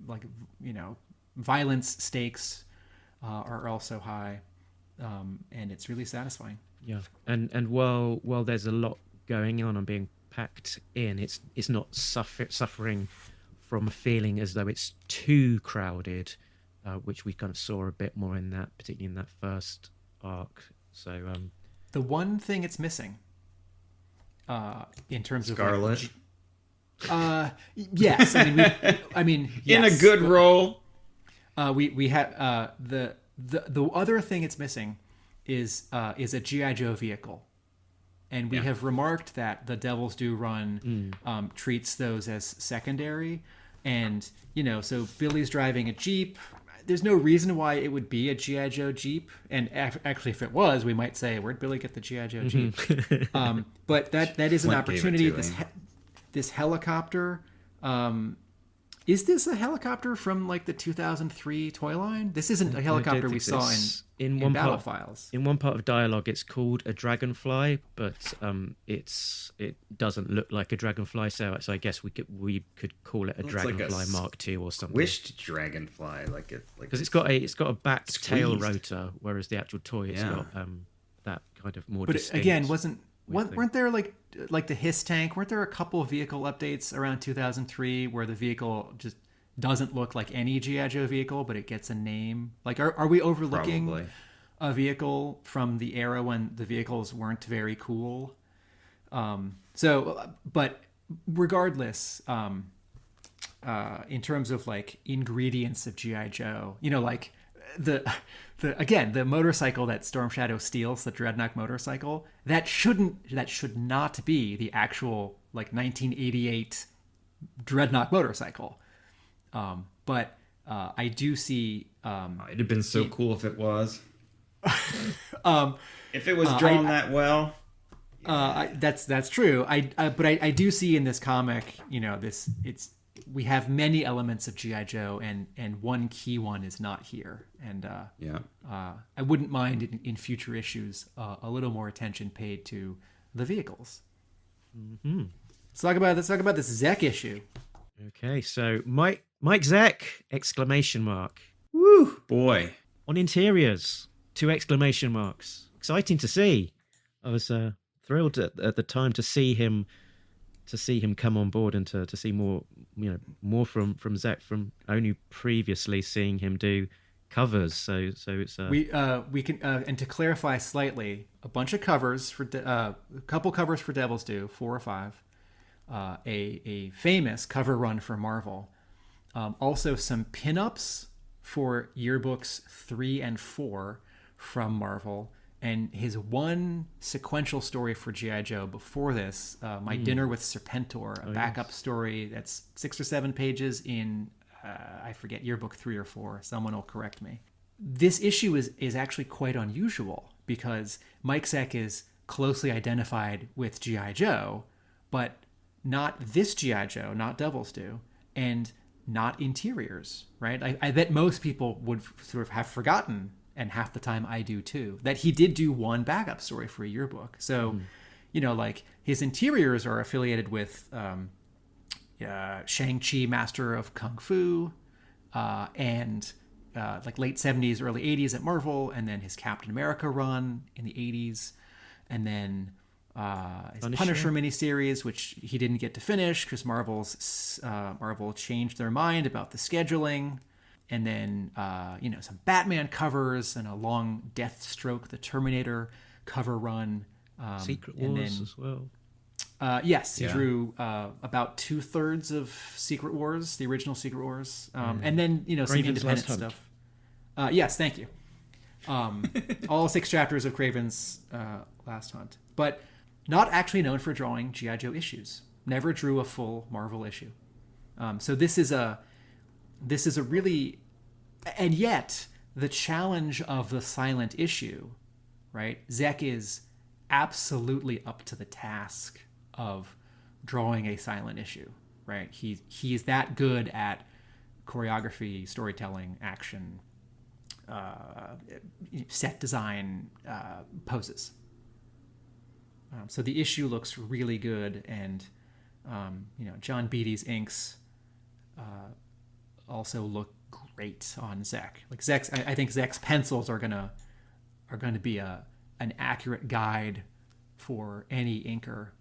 violence stakes are also high, and it's really satisfying. Yeah, and while there's a lot going on and being packed in, it's not suffering from a feeling as though it's too crowded, which we kind of saw a bit more in that, particularly in that first arc. So the one thing it's missing, in terms Scarlett. of yes, I mean, yes. In a good role. We had the other thing it's missing is a G.I. Joe vehicle, and we have remarked that the Devil's Due run treats those as secondary, and so Billy's driving a Jeep. There's no reason why it would be a G.I. Joe Jeep, and actually, if it was, we might say, "Where'd Billy get the G.I. Joe Jeep?" But that is an opportunity. This helicopter. Is this a helicopter from like the 2003 toy line? This isn't a helicopter we saw in Battle Files. In one part of dialogue, it's called a dragonfly, but it doesn't look like a dragonfly. So I guess we could call it a dragonfly like Mark II or something. Squished dragonfly, because it's got a back tail rotor, whereas the actual toy has got that kind of more. But distinct again, weren't there like the Hiss tank? Weren't there a couple of vehicle updates around 2003 where the vehicle just doesn't look like any G.I. Joe vehicle, but it gets a name? Like, are we overlooking a vehicle from the era when the vehicles weren't very cool? But regardless, in terms of like ingredients of GI Joe, like the motorcycle that Storm Shadow steals, the Dreadnok motorcycle, that should not be the actual like 1988 Dreadnok motorcycle. But I do see. It'd have been so cool if it was. If it was drawn that well. That's true. But I do see in this comic, we have many elements of GI Joe, and one key one is not here. And I wouldn't mind in future issues a little more attention paid to the vehicles. Mm-hmm. Let's talk about this Zek issue. Okay, so Mike Zek! Exclamation mark. Woo, boy. On interiors, 2 exclamation marks. Exciting to see. I was thrilled at the time to see him come on board and to see more from Zek, from only previously seeing him do covers. So it's we can and to clarify slightly, a bunch of covers for a couple covers for Devil's Due, 4 or 5, a famous cover run for Marvel, also some pinups for yearbooks 3 and 4 from Marvel. And his one sequential story for G.I. Joe before this, My Dinner with Serpentor, a backup story that's 6 or 7 pages in, I forget, yearbook 3 or 4. Someone will correct me. This issue is actually quite unusual because Mike Zeck is closely identified with G.I. Joe, but not this G.I. Joe, not Devil's Due, and not interiors, right? I bet most people would sort of have forgotten, and half the time I do too, that he did do one backup story for a yearbook. So, like his interiors are affiliated with Shang-Chi, Master of Kung Fu, and like late 70s, early 80s at Marvel, and then his Captain America run in the 80s, and then his Punisher miniseries, which he didn't get to finish because Marvel changed their mind about the scheduling. And then, some Batman covers and a long Deathstroke, the Terminator cover run. Secret Wars as well. Yes, he drew about 2/3 of Secret Wars, the original Secret Wars. And then, some independent stuff. Yes, thank you. All 6 chapters of Kraven's Last Hunt. But not actually known for drawing G.I. Joe issues. Never drew a full Marvel issue. So this is a really, and yet the challenge of the silent issue, right? Zek is absolutely up to the task of drawing a silent issue, right? He is that good at choreography, storytelling, action, set design, poses. So the issue looks really good, and John Beatty's inks also look great on Zek. Like I think Zek's pencils are gonna be an accurate guide for any inker,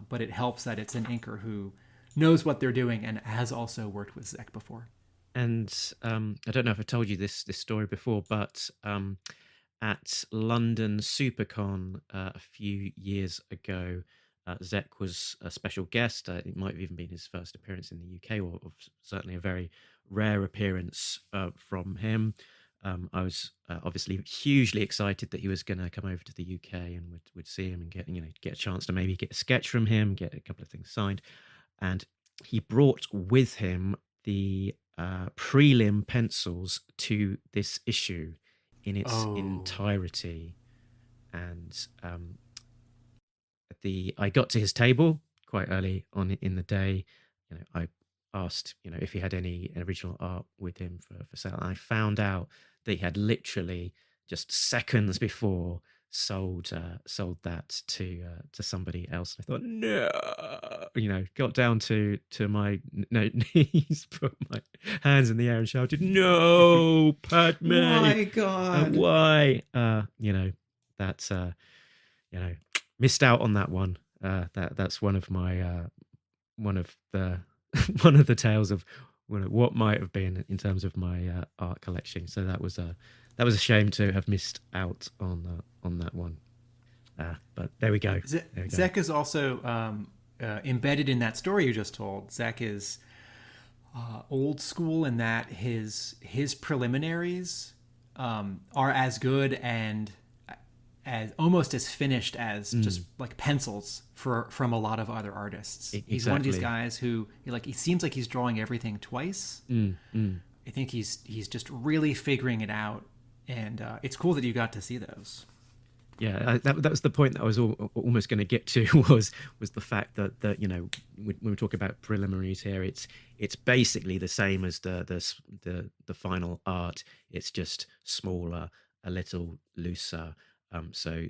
but it helps that it's an inker who knows what they're doing and has also worked with Zek before. And I don't know if I told you this story before, but at London Supercon a few years ago, Zek was a special guest. It might have even been his first appearance in the UK, or certainly a very rare appearance from him. I was obviously hugely excited that he was going to come over to the UK and would see him and get a chance to maybe get a sketch from him, get a couple of things signed. And he brought with him the prelim pencils to this issue in its entirety. And I got to his table quite early on in the day. I asked, if he had any original art with him for sale. And I found out that he had literally just seconds before sold that to somebody else. I thought, no, got down to my knees, put my hands in the air and shouted, "No, Padme! My God, why?" That's missed out on that one. That's one of my one of the tales of what might have been in terms of my art collection. So that was a shame to have missed out on that one. But there we go. Zek is also embedded in that story you just told, Zek is old school in that his preliminaries are as good and as almost as finished as just like pencils from a lot of other artists. Exactly. He's one of these guys who he seems like he's drawing everything twice. I think he's just really figuring it out, and it's cool that you got to see those. Yeah, that was the point that I was almost going to get to was the fact that when we talk about preliminaries here, it's basically the same as the final art. It's just smaller, a little looser. So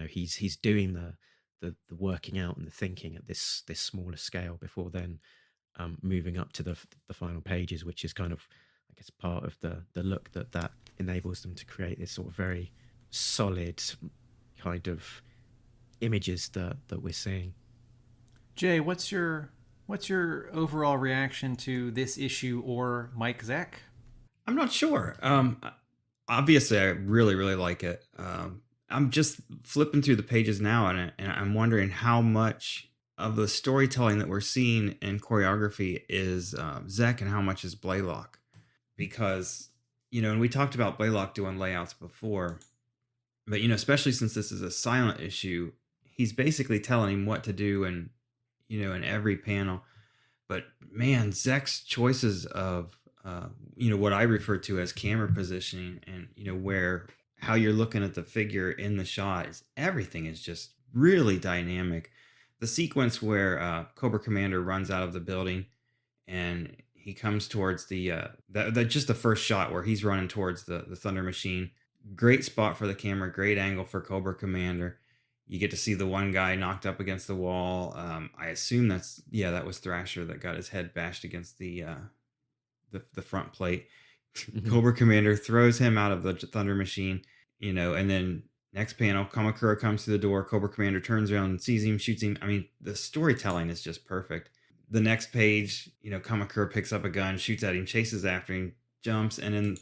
he's doing the working out and the thinking at this smaller scale before then moving up to the final pages, which is kind of, I guess, part of the look that enables them to create this sort of very solid kind of images that we're seeing. Jay, what's your overall reaction to this issue or Mike Zeck? I'm not sure. Obviously, I really, really like it. I'm just flipping through the pages now, and I'm wondering how much of the storytelling that we're seeing in choreography is Zeck and how much is Blaylock. Because, and we talked about Blaylock doing layouts before, but, especially since this is a silent issue, he's basically telling him what to do in every panel. But, man, Zeck's choices of, what I refer to as camera positioning and, how you're looking at the figure in the shot, everything is just really dynamic. The sequence where Cobra Commander runs out of the building and he comes towards just the first shot where he's running towards the Thunder Machine. Great spot for the camera, great angle for Cobra Commander. You get to see the one guy knocked up against the wall. I assume that was Thrasher that got his head bashed against the front plate. Cobra Commander throws him out of the Thunder Machine, and then next panel, Kamakura comes to the door. Cobra Commander turns around and sees him, shoots him. I mean, the storytelling is just perfect. The next page, Kamakura picks up a gun, shoots at him, chases after him, jumps, and then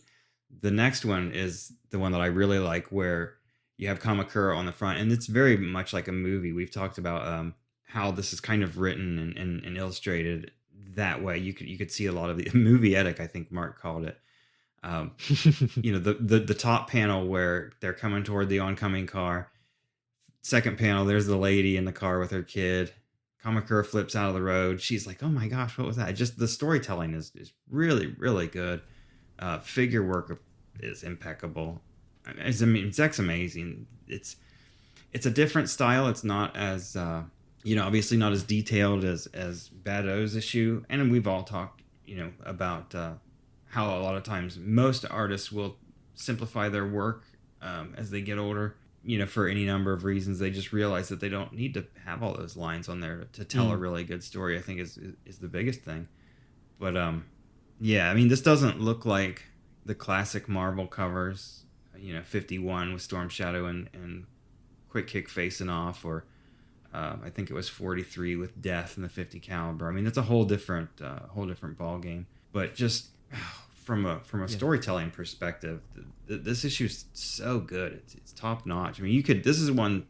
the next one is the one that I really like, where you have Kamakura on the front, and it's very much like a movie. We've talked about how this is kind of written and illustrated that way. You could see a lot of the movie-etic, I think Mark called it. The top panel where they're coming toward the oncoming car. Second panel, there's the lady in the car with her kid. Kamakura flips out of the road. She's like, "Oh my gosh, what was that?" Just the storytelling is really, really good. Figure work is impeccable. Zeck's amazing. It's a different style. It's not as obviously not as detailed as Bad O's issue. And we've all talked about how a lot of times most artists will simplify their work as they get older. For any number of reasons, they just realize that they don't need to have all those lines on there to tell a really good story. I think is the biggest thing. But this doesn't look like the classic Marvel covers. 51 with Storm Shadow and Quick Kick facing off, or I think it was 43 with Death and the 50 caliber. I mean, it's a whole different ball game. But just from a storytelling perspective, this issue is so good. It's top notch. I mean, this is one,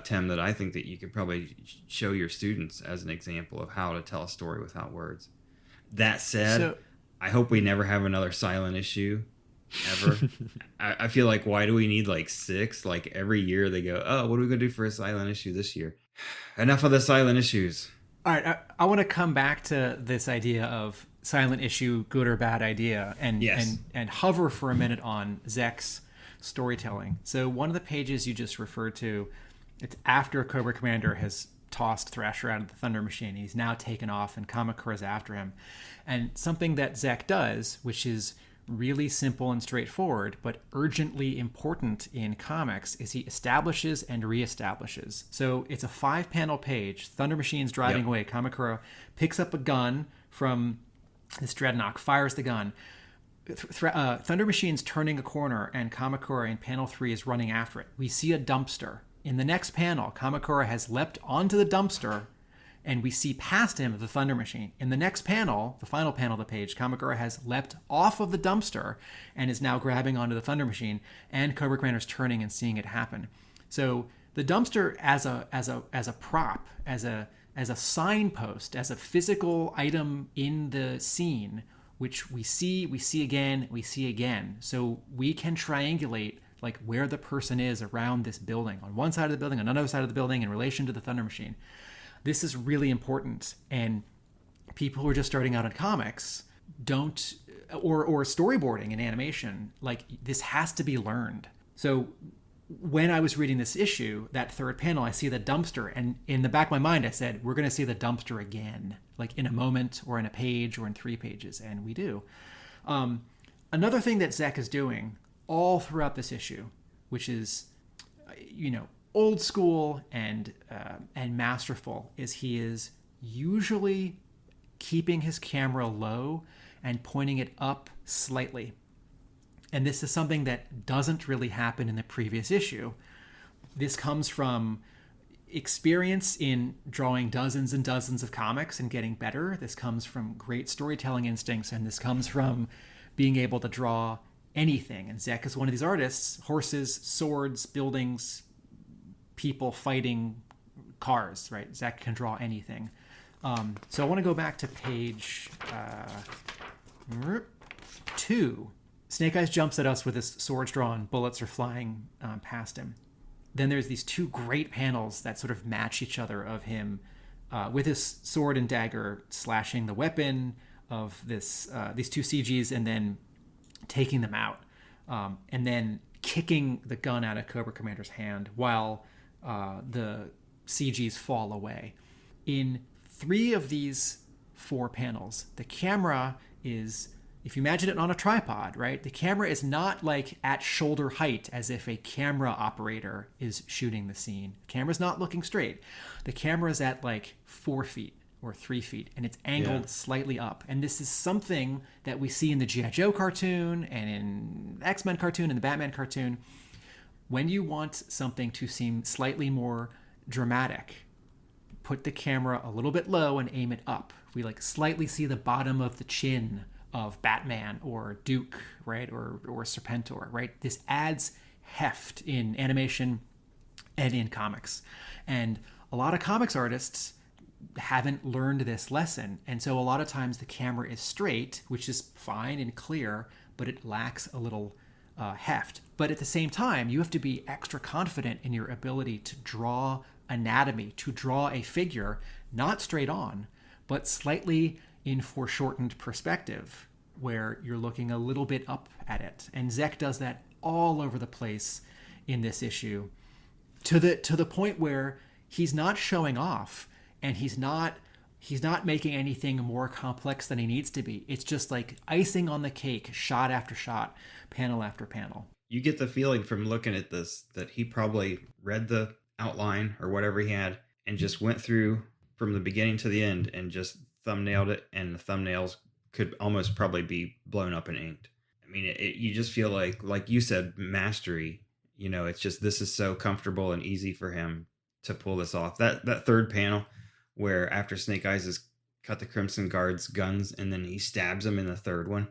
Tim, that I think that you could probably show your students as an example of how to tell a story without words. That said, I hope we never have another silent issue ever. I feel like, why do we need like 6? Like every year they go, "Oh, what are we gonna do for a silent issue this year?" Enough of the silent issues. All right, I want to come back to this idea of silent issue, good or bad idea, and hover for a minute on Zeck's storytelling. So one of the pages you just referred to, it's after Cobra Commander has tossed Thrasher out of the Thunder Machine. He's now taken off, and Kamakura's after him. And something that Zeck does, which is really simple and straightforward, but urgently important in comics, is he establishes and reestablishes. So it's a 5-panel page. Thunder Machine's driving away. Kamakura picks up a gun from this Dreadnok, fires the gun. Thunder Machine's turning a corner, and Kamakura in panel 3 is running after it. We see a dumpster. In the next panel, Kamakura has leapt onto the dumpster, and we see past him the Thunder Machine. In the next panel, the final panel of the page, Kamakura has leapt off of the dumpster and is now grabbing onto the Thunder Machine, and Cobra Commander's turning and seeing it happen. So the dumpster as a prop, as a signpost, as a physical item in the scene, which we see again. So we can triangulate like where the person is around this building, on one side of the building, on another side of the building, in relation to the Thunder Machine. This is really important, and people who are just starting out in comics don't, or storyboarding and animation, like this has to be learned. So when I was reading this issue, that third panel, I see the dumpster, and in the back of my mind I said, we're going to see the dumpster again, like in a moment or in a page or in 3 pages, and we do. Another thing that Zek is doing all throughout this issue, which is, old school and masterful, is he is usually keeping his camera low and pointing it up slightly. And this is something that doesn't really happen in the previous issue. This comes from experience in drawing dozens and dozens of comics and getting better. This comes from great storytelling instincts, and this comes from being able to draw anything. And Zek is one of these artists: horses, swords, buildings, people fighting, cars, right? Zek can draw anything. So I want to go back to page 2. Snake Eyes jumps at us with his swords drawn. Bullets are flying past him. Then there's these 2 great panels that sort of match each other of him with his sword and dagger slashing the weapon of these 2 CGs, and then taking them out, and then kicking the gun out of Cobra Commander's hand while the CGs fall away. In 3 of these 4 panels, the camera is, if you imagine it on a tripod, right? The camera is not like at shoulder height as if a camera operator is shooting the scene. The camera's not looking straight. The camera is at like 4 feet or 3 feet, and it's angled slightly up. And this is something that we see in the G.I. Joe cartoon and in the X-Men cartoon and the Batman cartoon. When you want something to seem slightly more dramatic, put the camera a little bit low and aim it up. We like slightly see the bottom of the chin of Batman or Duke, right? Or Serpentor, right? This adds heft in animation and in comics. And a lot of comics artists haven't learned this lesson. And so a lot of times the camera is straight, which is fine and clear, but it lacks a little heft. But at the same time, you have to be extra confident in your ability to draw anatomy, to draw a figure, not straight on, but slightly in foreshortened perspective, where you're looking a little bit up at it. And Zek does that all over the place in this issue, to the point where he's not showing off, and he's not making anything more complex than he needs to be. It's just like icing on the cake, shot after shot, panel after panel. You get the feeling from looking at this that he probably read the outline or whatever he had and just went through from the beginning to the end and just thumbnailed it, and the thumbnails could almost probably be blown up and inked. I mean, you just feel like you said, mastery. It's just, this is so comfortable and easy for him to pull this off. That third panel where after Snake Eyes has cut the Crimson Guard's guns and then he stabs him in the third one,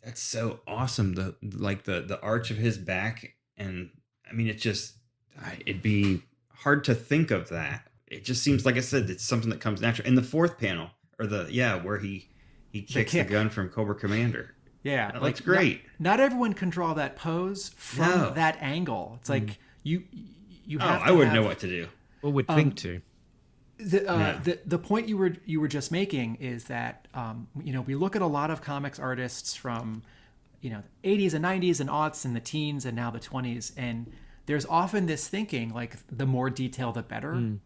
that's so awesome. The arch of his back, and I mean, it'd be hard to think of that. It just seems, like I said, it's something that comes natural. In the fourth panel, or where he kicks the gun from Cobra Commander. Yeah, that looks great. Not everyone can draw that pose from that angle. It's like you have. I wouldn't know what to do. Or would think to. The point you were just making is that we look at a lot of comics artists from the 80s and 90s and aughts and the teens and now the 20s, and there's often this thinking like the more detail the better.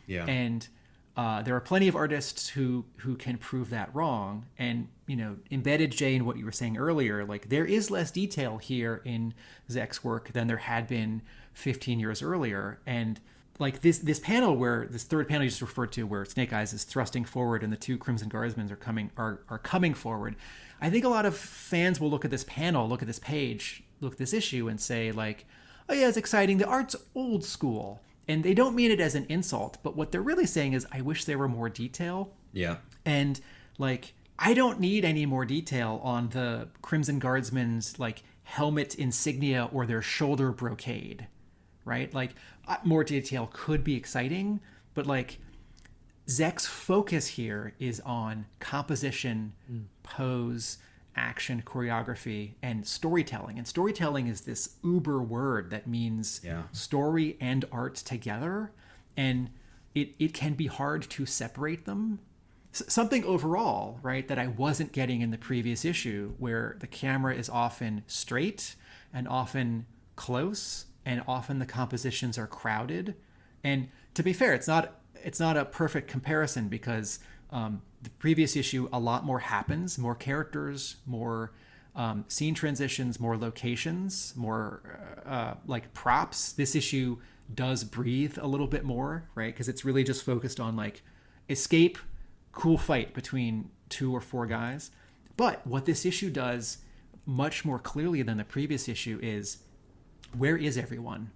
Yeah. And there are plenty of artists who can prove that wrong. And embedded, Jay, in what you were saying earlier, like there is less detail here in Zek's work than there had been 15 years earlier. And like this panel, where this third panel you just referred to, where Snake Eyes is thrusting forward and the 2 Crimson Guardsmen are coming forward, I think a lot of fans will look at this panel, look at this page, look at this issue, and say like, oh yeah, it's exciting. The art's old school. And they don't mean it as an insult, but what they're really saying is, I wish there were more detail. Yeah. And like, I don't need any more detail on the Crimson Guardsmen's like helmet insignia or their shoulder brocade, right? Like more detail could be exciting, but like Zek's focus here is on composition, pose, action, choreography, and storytelling. And storytelling is this uber word that means story and art together. And it can be hard to separate them. Something overall, right, that I wasn't getting in the previous issue, where the camera is often straight and often close, and often the compositions are crowded. And to be fair, it's not a perfect comparison, because the previous issue, a lot more happens, more characters, more scene transitions, more locations, more like props. This issue does breathe a little bit more, right? Because it's really just focused on like escape, cool fight between 2 or 4 guys. But what this issue does much more clearly than the previous issue is, where is everyone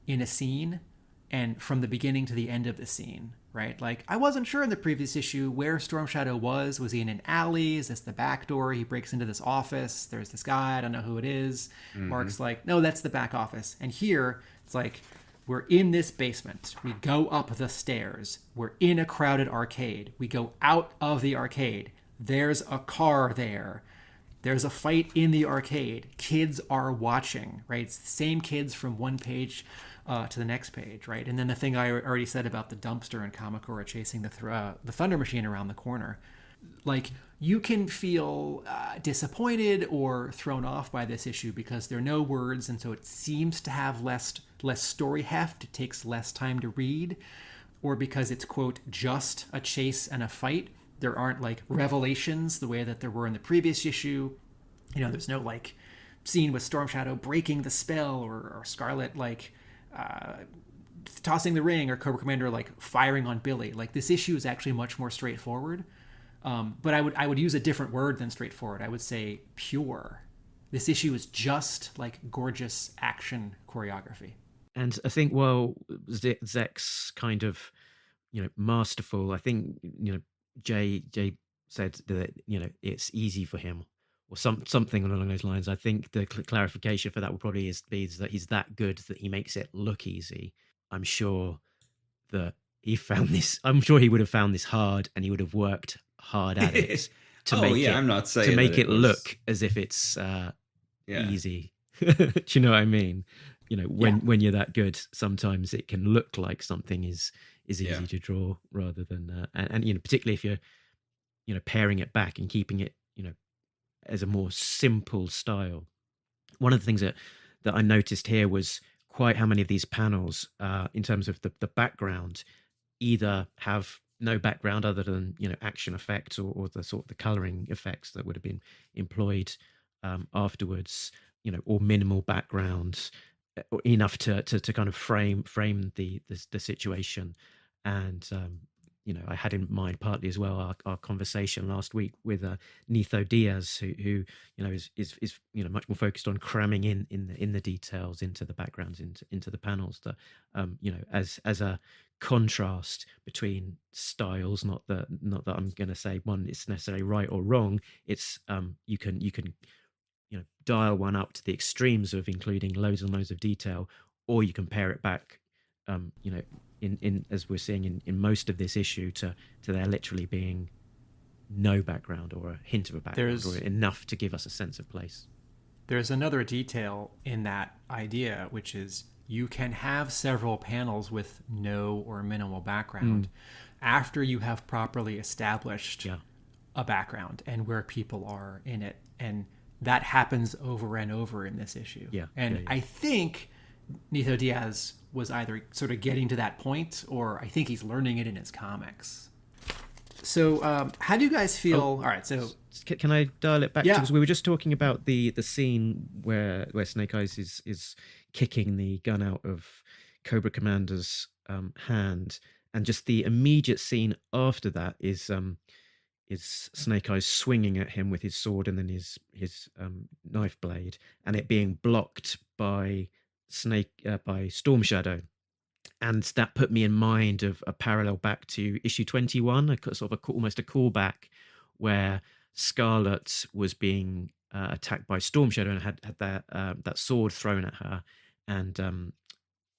in a scene and from the beginning to the end of the scene, right? Like, I wasn't sure in the previous issue where Storm Shadow was. Was he in an alley? Is this the back door? He breaks into this office. There's this guy. I don't know who it is. Mark's like, no, that's the back office. And here, it's like, we're in this basement. We go up the stairs. We're in a crowded arcade. We go out of the arcade. There's a car there. There's a fight in the arcade. Kids are watching, right? It's the same kids from one page to the next page, right? And then the thing I already said about the dumpster and Kamakura chasing the Thunder Machine around the corner. Like, you can feel disappointed or thrown off by this issue because there are no words, and so it seems to have less story heft. It takes less time to read, or because it's, quote, just a chase and a fight. There aren't like revelations the way that there were in the previous issue. You know, there's no like scene with Storm Shadow breaking the spell, or Scarlett like tossing the ring, or Cobra Commander like firing on Billy. Like, this issue is actually much more straightforward. But I would use a different word than straightforward. I would say pure. This issue is just like gorgeous action choreography. And I think, well, Zek's kind of, masterful. I think, Jay said that, it's easy for him, or something along those lines. I think the clarification for that would probably be that he's that good that he makes it look easy. I'm sure that I'm sure he would have found this hard, and he would have worked hard at it to I'm not saying to make that it look as if it's easy. Do you know what I mean? When you're that good, sometimes it can look like something is easy to draw, rather than and particularly if you're pairing it back and keeping it as a more simple style. One of the things that I noticed here was quite how many of these panels, in terms of the background, either have no background other than action effects, or the sort of the coloring effects that would have been employed afterwards, or minimal background, enough to kind of frame the situation. And I had in mind partly as well our conversation last week with Nitho Diaz, who is much more focused on cramming in the details into the backgrounds, into the panels, that as a contrast between styles. Not that I'm going to say one is necessarily right or wrong. It's you can dial one up to the extremes of including loads and loads of detail, or you can pare it back, in as we're seeing in most of this issue, to there literally being no background or a hint of a background, or enough to give us a sense of place. There's another detail in that idea, which is you can have several panels with no or minimal background after you have properly established a background and where people are in it. And that happens over and over in this issue. I think Nitho Diaz was either sort of getting to that point, or I think he's learning it in his comics. So how do you guys feel? All right, so can I dial it back? Because we were just talking about the scene where Snake Eyes is kicking the gun out of Cobra Commander's hand, and just the immediate scene after that is Snake Eyes swinging at him with his sword and then his knife blade, and it being blocked by Storm Shadow. And that put me in mind of a parallel back to issue 21, almost a callback, where Scarlett was being attacked by Storm Shadow and had that sword thrown at her, and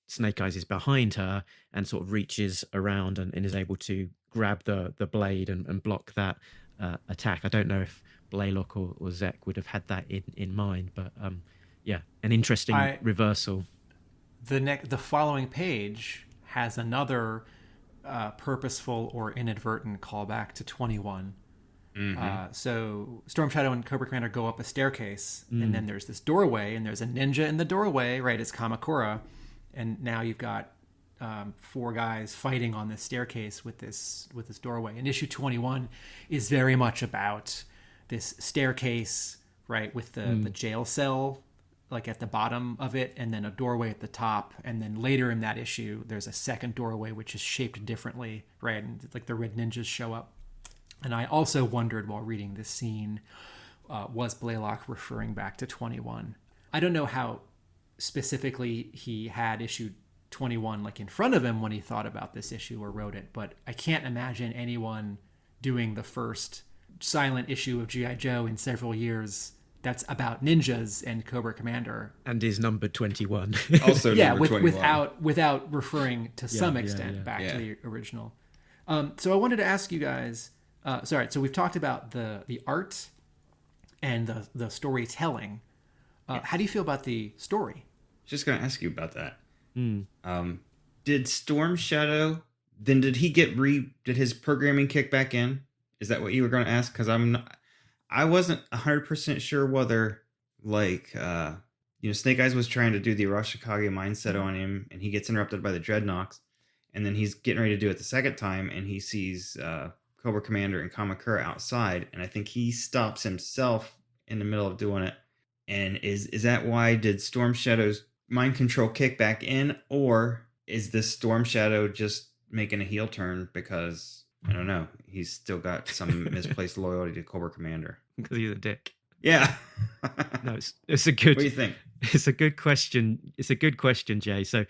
Snake Eyes is behind her and sort of reaches around and is able to grab the blade and block that attack. I don't know if Blaylock or Zek would have had that in mind, but yeah, an interesting reversal. The following page has another purposeful or inadvertent callback to 21. So Storm Shadow and Cobra Commander go up a staircase, and then there's this doorway, and there's a ninja in the doorway, right? It's Kamakura, and now you've got 4 guys fighting on this staircase with this doorway. And issue 21 is very much about this staircase, right, with the jail cell like at the bottom of it, and then a doorway at the top. And then later in that issue, there's a second doorway which is shaped differently, right? And like the red ninjas show up. And I also wondered while reading this scene, was Blaylock referring back to 21? I don't know how specifically he had issue 21 like in front of him when he thought about this issue or wrote it, but I can't imagine anyone doing the first silent issue of G.I. Joe in several years that's about ninjas and Cobra Commander. And is numbered 21. Also number 21. Without referring to some extent back to the original. So I wanted to ask you guys, so we've talked about the art and the storytelling. How do you feel about the story? Just going to ask you about that. Did Storm Shadow, then did he did his programming kick back in? Is that what you were going to ask? Because I wasn't 100% sure whether, like, Snake Eyes was trying to do the Arashikage mindset on him, and he gets interrupted by the Dreadnoks, and then he's getting ready to do it the second time, and he sees Cobra Commander and Kamakura outside, and I think he stops himself in the middle of doing it. And is that why did Storm Shadow's mind control kick back in, or is this Storm Shadow just making a heel turn because, I don't know, he's still got some misplaced loyalty to Cobra Commander? Because he's a dick. Yeah. No, it's a good... What do you think? It's a good question. It's a good question, Jay. So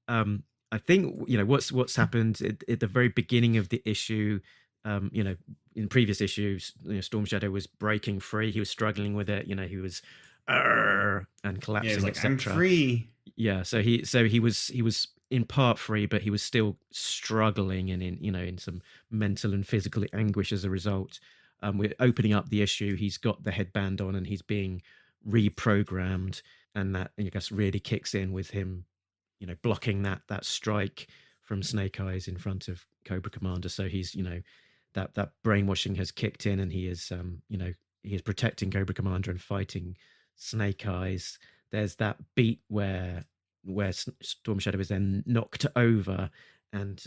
I think, what's happened at the very beginning of the issue, in previous issues, Storm Shadow was breaking free. He was struggling with it. He was... and collapsing, like, etc. I'm free. Yeah, so he was in part free, but he was still struggling and in some mental and physical anguish as a result. We're opening up the issue. He's got the headband on and he's being reprogrammed, and that, I guess, really kicks in with him, blocking that strike from Snake Eyes in front of Cobra Commander. So he's that brainwashing has kicked in, and he is he is protecting Cobra Commander and fighting Snake Eyes. There's that beat where Storm Shadow is then knocked over, and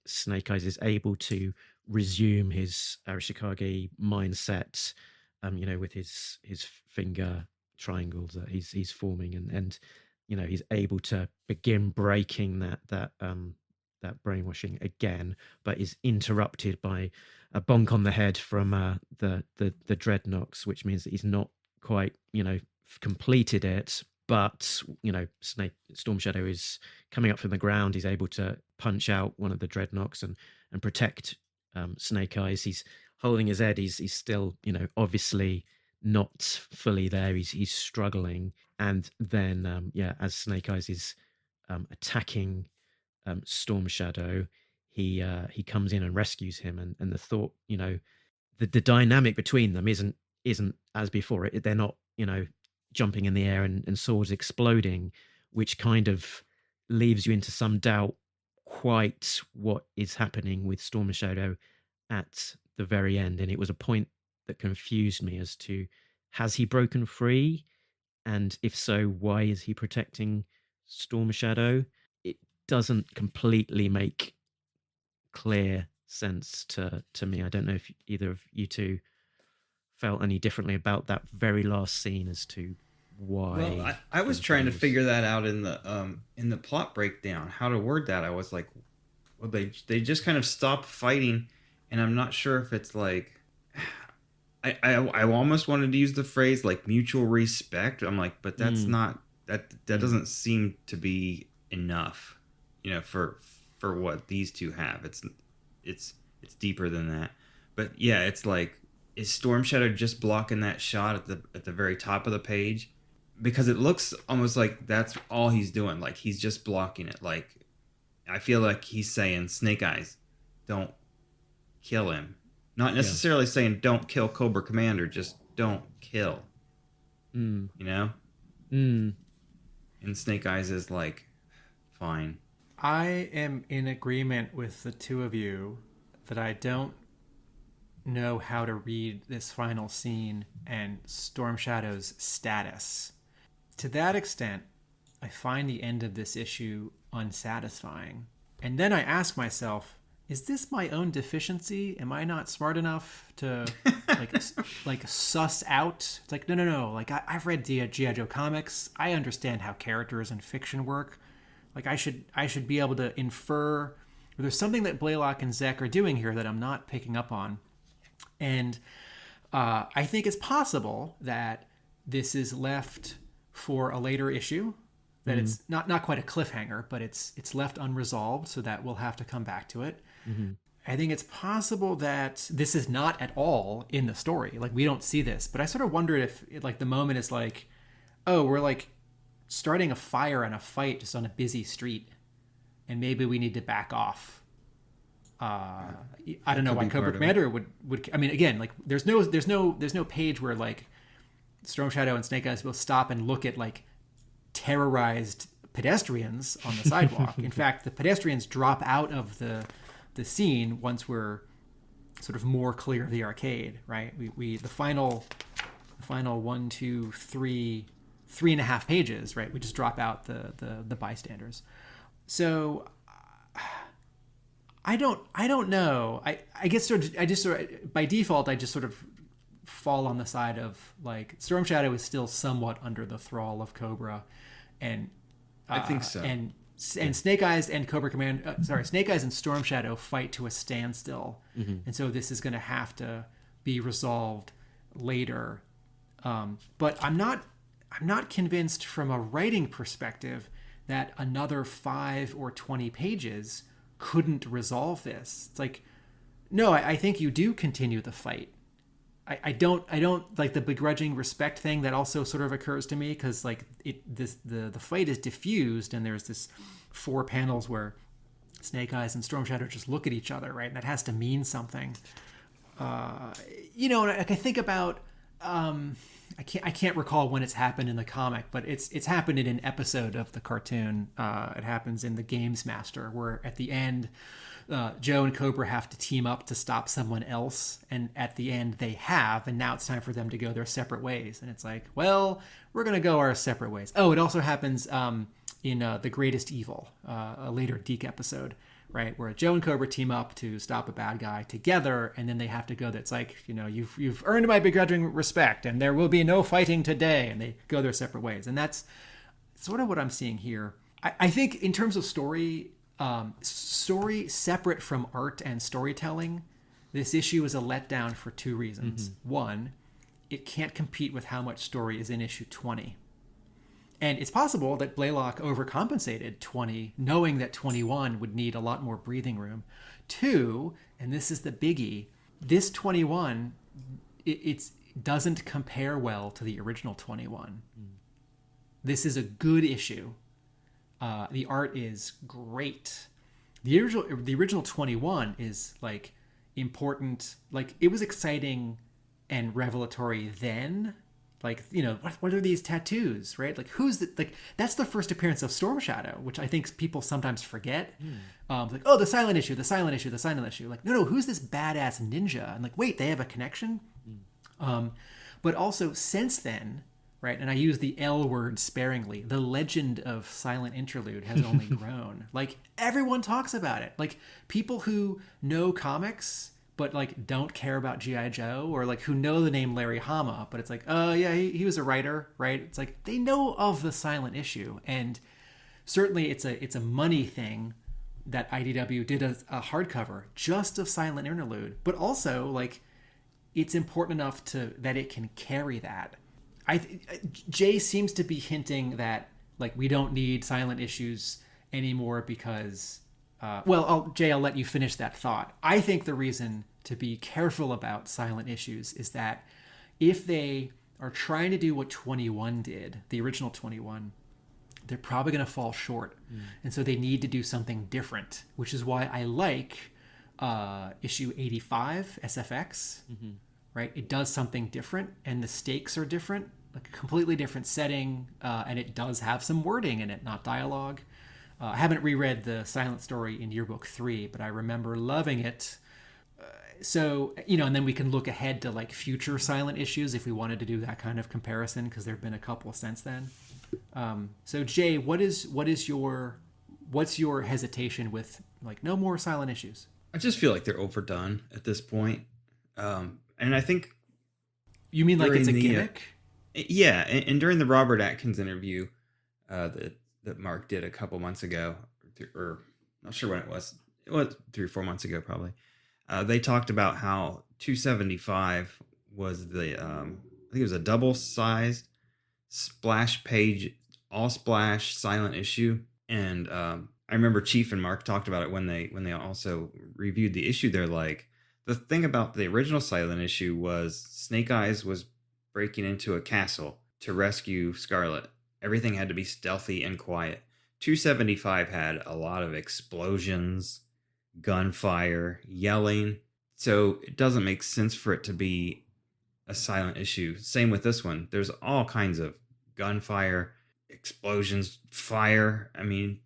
Snake Eyes is able to resume his Arashikage mindset, with his finger triangles that he's forming, and he's able to begin breaking that brainwashing again, but is interrupted by a bonk on the head from the Dreadnoks, which means that he's not quite completed it. But Storm Shadow is coming up from the ground. He's able to punch out one of the Dreadnoks and protect Snake Eyes. He's holding his head. He's still obviously not fully there. He's struggling. And then as Snake Eyes is attacking Storm Shadow, he comes in and rescues him. And the thought, the dynamic between them isn't as before. They're not jumping in the air and swords exploding, which kind of leaves you into some doubt quite what is happening with Storm Shadow at the very end. And it was a point that confused me as to, has he broken free? And if so, why is he protecting Storm Shadow? It doesn't completely make clear sense to me. I don't know if either of you two felt any differently about that very last scene as to why. Well, I was trying to figure that out in the plot breakdown, how to word that. I was like, well, they just kind of stopped fighting, and I'm not sure if it's like, I almost wanted to use the phrase like mutual respect. I'm like, but that's not, that doesn't seem to be enough, for what these two have. It's deeper than that. But yeah, it's like, is Storm Shadow just blocking that shot at the very top of the page? because it looks almost like that's all he's doing. Like he's just blocking it. Like I feel like he's saying, Snake Eyes, don't kill him. Not necessarily saying don't kill Cobra Commander, just don't kill. You know? And Snake Eyes is like, fine. I am in agreement with the two of you that I don't know how to read this final scene and Storm Shadow's status. To that extent, I find the end of this issue unsatisfying. And then I ask myself, is this my own deficiency? Am I not smart enough to like suss out? It's like, no. Like I've read G.I. Joe comics. I understand how characters in fiction work. Like I should be able to infer, or there's something that Blaylock and Zek are doing here that I'm not picking up on. And I think it's possible that this is left for a later issue, that it's not quite a cliffhanger, but it's left unresolved, so that we'll have to come back to it. I think it's possible that this is not at all in the story. Like we don't see this, but I sort of wondered if like the moment is like, oh, we're like starting a fire and a fight just on a busy street, and maybe we need to back off. I don't know why Cobra Commander would. I mean, again, like there's no page where like Storm Shadow and Snake Eyes will stop and look at like terrorized pedestrians on the sidewalk. In fact, the pedestrians drop out of the scene once we're sort of more clear of the arcade, right? We the final 1, 2, 3, 3.5 pages, right? We just drop out the bystanders. So I don't know. I guess by default I just sort of fall on the side of like Storm Shadow is still somewhat under the thrall of Cobra, and I think so. And Snake Eyes and Snake Eyes and Storm Shadow fight to a standstill, and so this is going to have to be resolved later. But I'm not convinced from a writing perspective that another 5 or 20 pages couldn't resolve this. It's like, no, I think you do continue the fight. I don't like the begrudging respect thing that also sort of occurs to me, because like the fight is diffused and there's this 4 panels where Snake Eyes and Storm Shadow just look at each other, right? And that has to mean something. Like I think about I can't recall when it's happened in the comic, but it's happened in an episode of the cartoon. It happens in the Games Master, where at the end Joe and Cobra have to team up to stop someone else, and at the end they have, and now it's time for them to go their separate ways. And it's like, well, we're gonna go our separate ways. Oh, it also happens in The Greatest Evil, a later Deke episode, right, where Joe and Cobra team up to stop a bad guy together, and then they have to go. That's like, you've earned my begrudging respect, and there will be no fighting today, and they go their separate ways. And that's sort of what I'm seeing here. I think in terms of story separate from art and storytelling, this issue is a letdown for 2 reasons. One, it can't compete with how much story is in issue 20. And it's possible that Blaylock overcompensated 20, knowing that 21 would need a lot more breathing room. 2, and this is the biggie, this 21, it doesn't compare well to the original 21. This is a good issue. The art is great. The original 21 is like important. Like it was exciting and revelatory then. Like, what are these tattoos, right? Like that's the first appearance of Storm Shadow, which I think people sometimes forget. Like, oh, the silent issue. Like, no, who's this badass ninja? And like, wait, they have a connection. But also since then, right, and I use the L word sparingly, the legend of Silent Interlude has only grown. Like, everyone talks about it. Like, people who know comics but like don't care about G.I. Joe, or like who know the name Larry Hama, but it's like, oh yeah, he was a writer, right? It's like they know of the silent issue, and certainly it's a money thing that IDW did a hardcover just of Silent Interlude, but also like it's important enough that it can carry that. Jay seems to be hinting that like we don't need silent issues anymore because Jay, I'll let you finish that thought. I think the reason to be careful about silent issues is that if they are trying to do what 21 did, the original 21, they're probably going to fall short. And so they need to do something different, which is why I like issue 85 SFX, right? It does something different, and the stakes are different, like a completely different setting, and it does have some wording in it, not dialogue. I haven't reread the Silent Story in Yearbook 3, but I remember loving it. So, and then we can look ahead to like future Silent issues if we wanted to do that kind of comparison, because there have been a couple since then. So Jay, what's your hesitation with like no more Silent issues? I just feel like they're overdone at this point. And I think you mean like it's a gimmick? Yeah, and during the Robert Atkins interview that Mark did a couple months ago, or not sure when it was 3 or 4 months ago probably. They talked about how 275 was the I think it was a double-sized splash page, all splash Silent issue, and I remember Chief and Mark talked about it when they also reviewed the issue. They're like, the thing about the original Silent issue was Snake Eyes was breaking into a castle to rescue Scarlett. Everything had to be stealthy and quiet. 275 had a lot of explosions, gunfire, yelling. So it doesn't make sense for it to be a Silent issue. Same with this one. There's all kinds of gunfire, explosions, fire. I mean,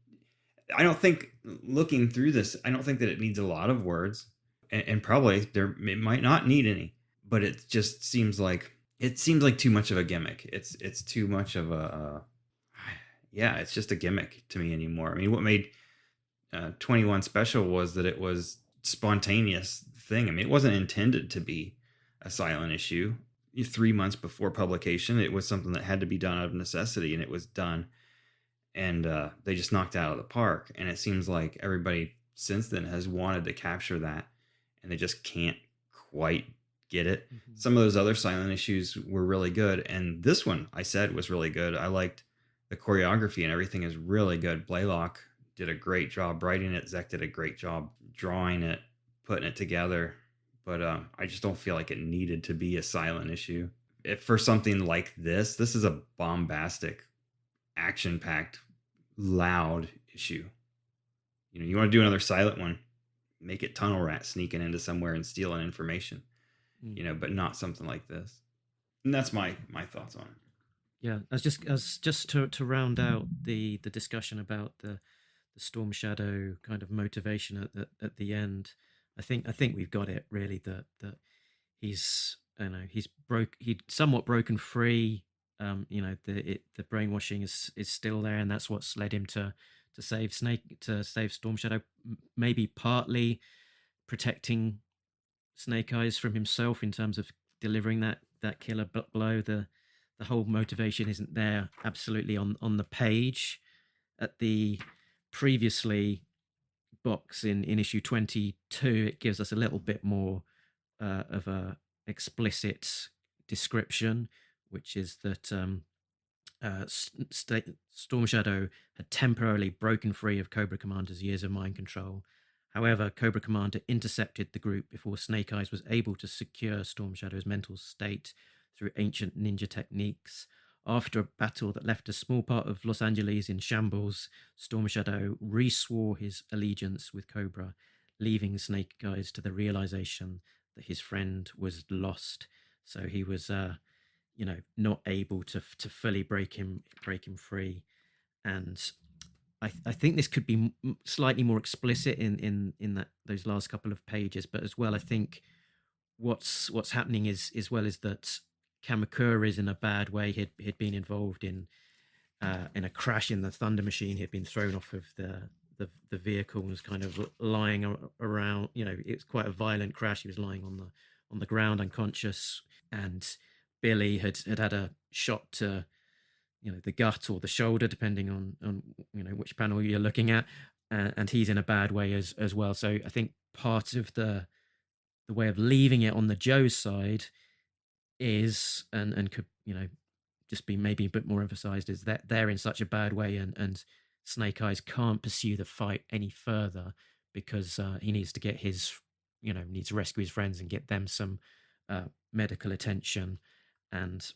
I don't think, looking through this, I don't think that it needs a lot of words, and probably it might not need any, but it just seems like too much of a gimmick. It's too much of it's just a gimmick to me anymore. I mean, what made 21 special was that it was spontaneous thing. I mean, it wasn't intended to be a Silent issue. 3 months before publication, it was something that had to be done out of necessity, and it was done. And they just knocked it out of the park. And it seems like everybody since then has wanted to capture that, and they just can't quite get it. Some of those other Silent issues were really good, and this one I said was really good. I liked the choreography, and everything is really good. Blaylock did a great job writing it. Zek did a great job drawing it, putting it together. But I just don't feel like it needed to be a Silent issue. For something like this is a bombastic, action-packed, loud issue. You want to do another Silent one, make it Tunnel Rat sneaking into somewhere and stealing information, but not something like this. And that's my thoughts on it. Yeah, as just to round out the discussion about the Storm Shadow kind of motivation at the end, I think we've got it really, that he's he'd somewhat broken free. The brainwashing is still there, and that's what's led him to save Storm Shadow, maybe partly protecting Snake Eyes from himself in terms of delivering that killer blow. The whole motivation isn't there absolutely on the page. At the previously box in issue 22, it gives us a little bit more of a explicit description, which is that Storm Shadow had temporarily broken free of Cobra Commander's years of mind control. However, Cobra Commander intercepted the group before Snake Eyes was able to secure Storm Shadow's mental state through ancient ninja techniques. After a battle that left a small part of Los Angeles in shambles, Storm Shadow re-swore his allegiance with Cobra, leaving Snake Eyes to the realization that his friend was lost. So he was, not able to fully break him free. And I think this could be slightly more explicit in those last couple of pages, but as well, I think what's happening is that Kamakura is in a bad way. He'd been involved in a crash in the Thunder Machine. He'd been thrown off of the vehicle and was kind of lying around. It's quite a violent crash. He was lying on the ground unconscious, and Billy had a shot to the gut or the shoulder, depending on which panel you're looking at, and he's in a bad way as well. So I think part of the way of leaving it on the Joe's side is and could just be maybe a bit more emphasized, is that they're in such a bad way, and Snake Eyes can't pursue the fight any further because he needs to get needs to rescue his friends and get them some medical attention. And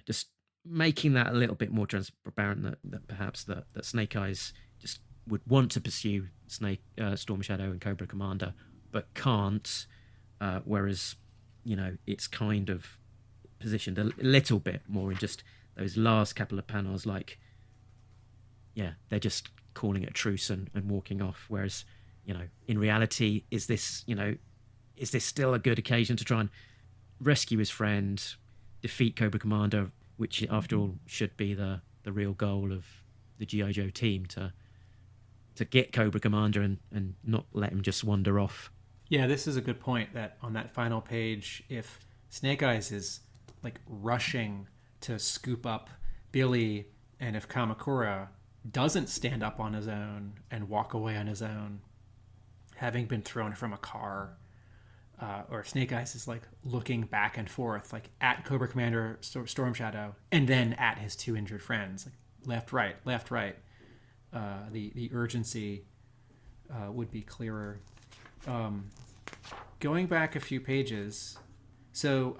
just making that a little bit more transparent, that perhaps that Snake Eyes just would want to pursue Storm Shadow and Cobra Commander, but can't. Whereas, it's kind of positioned a little bit more in just those last couple of panels, like, they're just calling it a truce and walking off. Whereas, in reality, is this still a good occasion to try and rescue his friend, defeat Cobra Commander, which after all should be the real goal of the G.I. Joe team, to get Cobra Commander and not let him just wander off. Yeah, this is a good point, that on that final page, if Snake Eyes is like rushing to scoop up Billy, and if Kamakura doesn't stand up on his own and walk away on his own, having been thrown from a car, or Snake Eyes is like looking back and forth, like at Cobra Commander, Storm Shadow, and then at his two injured friends, like left, right. The urgency would be clearer. Going back a few pages, so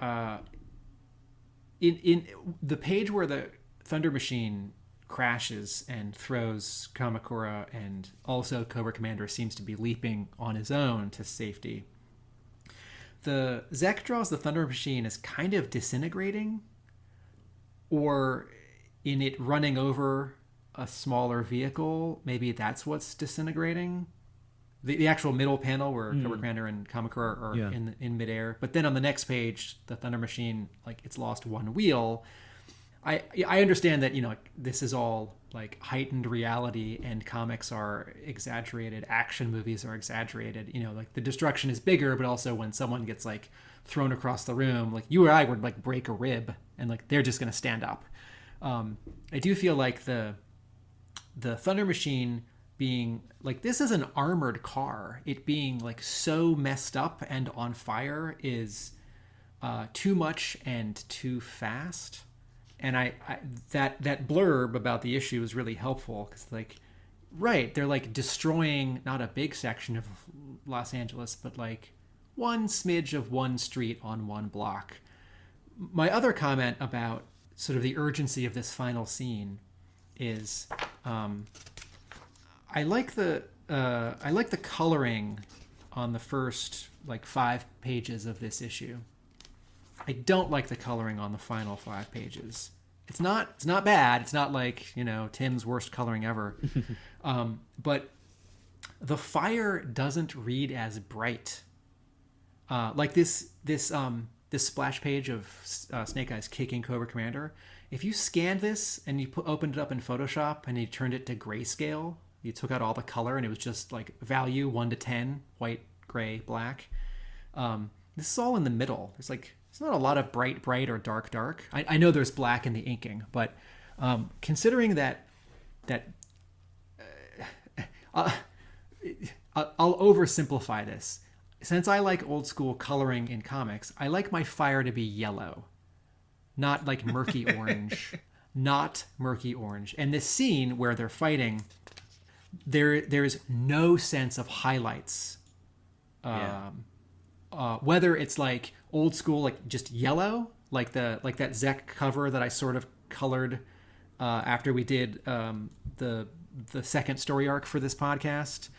in the page where the Thunder Machine crashes and throws Kamakura, and also Cobra Commander seems to be leaping on his own to safety, the Zek draws the Thunder Machine as kind of disintegrating, or in it running over a smaller vehicle. Maybe that's what's disintegrating. The actual middle panel where Cobra Commander and Kamakura are in midair. But then on the next page, the Thunder Machine, like, it's lost one wheel. I understand that, this is all like heightened reality, and comics are exaggerated, action movies are exaggerated. Like the destruction is bigger, but also when someone gets like thrown across the room, like you or I would like break a rib, and like they're just going to stand up. I do feel like the Thunder Machine being like, this is an armored car, it being like so messed up and on fire is too much and too fast. And I that blurb about the issue is really helpful, because like, right, they're like destroying not a big section of Los Angeles, but like one smidge of one street on one block. My other comment about sort of the urgency of this final scene is, I like the coloring on the first like 5 pages of this issue. I don't like the coloring on the final 5 pages. It's not bad. It's not like, Tim's worst coloring ever. But the fire doesn't read as bright. Like this splash page of Snake Eyes kicking Cobra Commander. If you scanned this and you opened it up in Photoshop and you turned it to grayscale, you took out all the color and it was just like value 1 to 10, white, gray, black. This is all in the middle. There's not a lot of bright or dark. I know there's black in the inking, but considering that I'll oversimplify this. Since I like old school coloring in comics, I like my fire to be yellow, not like murky orange, not murky orange. And this scene where they're fighting, there's no sense of highlights. Whether it's like old school, like just yellow, like that Zek cover that I sort of colored after we did the second story arc for this podcast,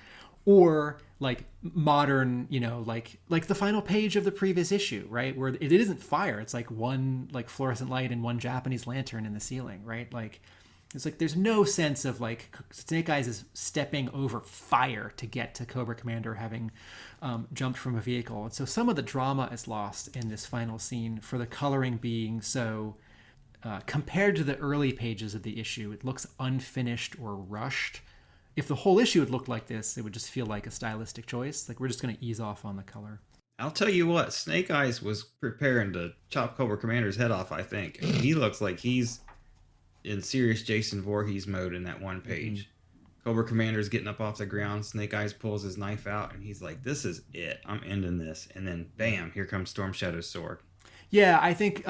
or like modern, like the final page of the previous issue, right, where it isn't fire, it's like one like fluorescent light and one Japanese lantern in the ceiling, right? Like it's like there's no sense of like Snake Eyes is stepping over fire to get to Cobra Commander, having jumped from a vehicle. And so some of the drama is lost in this final scene for the coloring being so, compared to the early pages of the issue, it looks unfinished or rushed. If the whole issue had looked like this, it would just feel like a stylistic choice. Like, we're just going to ease off on the color. I'll tell you what, Snake Eyes was preparing to chop Cobra Commander's head off, I think. He looks like he's in serious Jason Voorhees mode in that one page. Cobra Commander's getting up off the ground. Snake Eyes pulls his knife out, and he's like, this is it. I'm ending this. And then, bam, here comes Storm Shadow's sword. Yeah, I think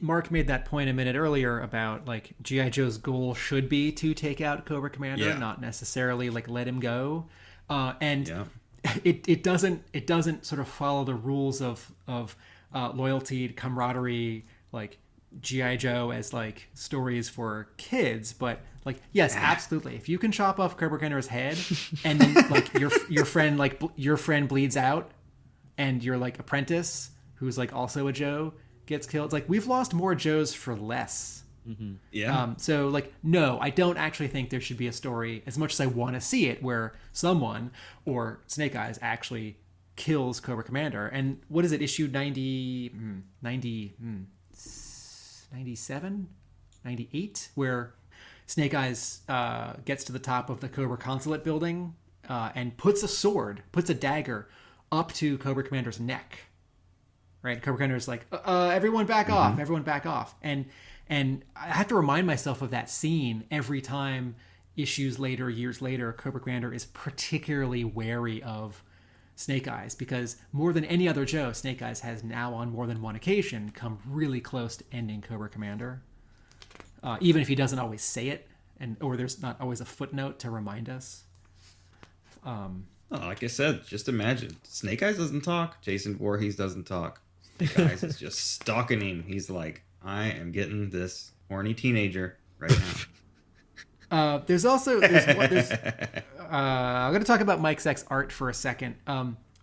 Mark made that point a minute earlier about like G.I. Joe's goal should be to take out Cobra Commander, not necessarily like let him go. It doesn't sort of follow the rules of loyalty, camaraderie, like GI Joe as like stories for kids, but like yes, absolutely. If you can chop off Cobra Commander's head and then like your friend bleeds out, and your like apprentice who's like also a Joe gets killed, it's like we've lost more Joes for less. Mm-hmm. Yeah. So like no, I don't actually think there should be a story, as much as I want to see it, where someone or Snake Eyes actually kills Cobra Commander. And what is it, issue 97, 98, where Snake Eyes gets to the top of the Cobra consulate building and puts a dagger up to Cobra Commander's neck. Right? Cobra Commander's like, everyone back off, everyone back off. And I have to remind myself of that scene every time, years later, Cobra Commander is particularly wary of Snake Eyes, because more than any other Joe, Snake Eyes has now on more than one occasion come really close to ending Cobra Commander, even if he doesn't always say it, or there's not always a footnote to remind us. Like I said, just imagine. Snake Eyes doesn't talk. Jason Voorhees doesn't talk. Snake Eyes is just stalking him. He's like, I am getting this horny teenager right now. I'm going to talk about Mike Zeck's art for a second.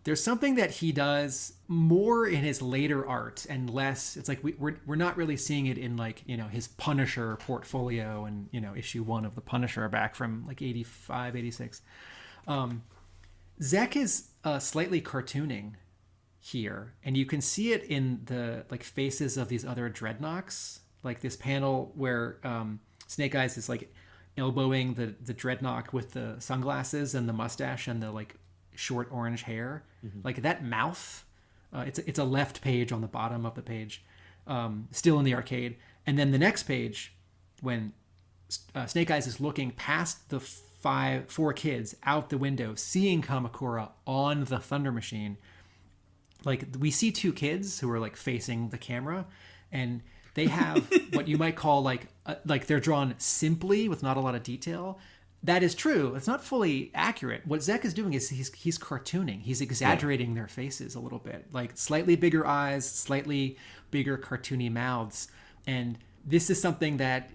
There's something that he does more in his later art and less. It's like we're not really seeing it in like, his Punisher portfolio and, issue 1 of the Punisher back from like 85, 86. Zeck is slightly cartooning here, and you can see it in the like faces of these other Dreadnoks. Like this panel where Snake Eyes is like elbowing the Dreadnok with the sunglasses and the mustache and the like short orange hair. Like that mouth, it's a left page on the bottom of the page, still in the arcade. And then the next page, when Snake Eyes is looking past the 4 kids out the window, seeing Kamakura on the Thunder Machine, like we see 2 kids who are like facing the camera, and they have what you might call like they're drawn simply with not a lot of detail. That is true. It's not fully accurate. What Zeck is doing is he's cartooning. He's exaggerating their faces a little bit, like slightly bigger eyes, slightly bigger cartoony mouths. And this is something that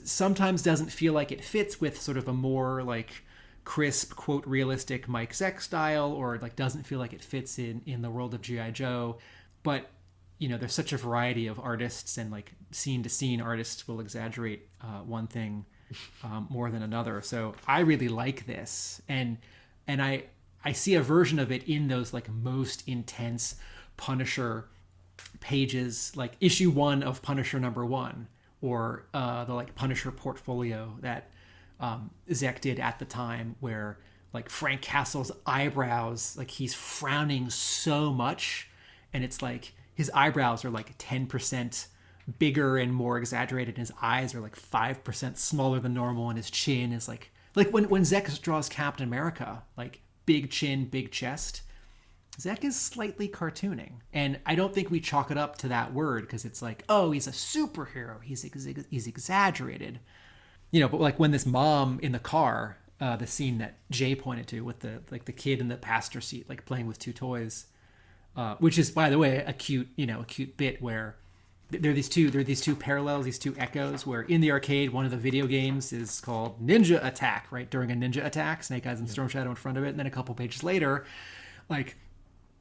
sometimes doesn't feel like it fits with sort of a more like crisp, quote, realistic Mike Zeck style, or like doesn't feel like it fits in the world of G.I. Joe. But there's such a variety of artists, and like scene to scene artists will exaggerate one thing more than another. So I really like this, and I see a version of it in those like most intense Punisher pages, like issue 1 of Punisher #1, or the like Punisher portfolio that Zeck did at the time, where like Frank Castle's eyebrows, like he's frowning so much, and it's like his eyebrows are like 10% bigger and more exaggerated, and his eyes are like 5% smaller than normal, and his chin is like when Zeck draws Captain America, like big chin, big chest, Zeck is slightly cartooning. And I don't think we chalk it up to that word, because it's like, oh, he's a superhero, he's exaggerated, but like when this mom in the car, the scene that Jay pointed to with the kid in the passenger seat like playing with 2 toys, which is, by the way, a cute bit where there are these two parallels, these 2 echoes, where in the arcade, one of the video games is called Ninja Attack, right? During a ninja attack, Snake Eyes and Storm Shadow in front of it, and then a couple pages later, like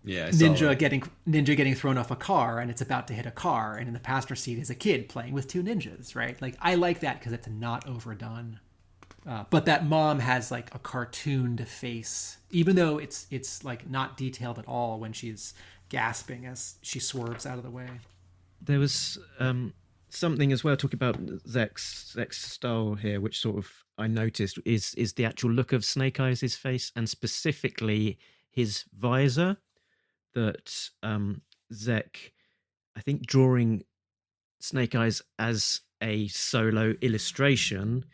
ninja getting thrown off a car, and it's about to hit a car, and in the passenger seat is a kid playing with 2 ninjas, right? Like I like that because it's not overdone. But that mom has like a cartooned face, even though it's like not detailed at all when she's gasping as she swerves out of the way. There was something as well, talking about Zeck's style here, which sort of I noticed is the actual look of Snake Eyes' face, and specifically his visor, that Zeck, I think, drawing Snake Eyes as a solo illustration,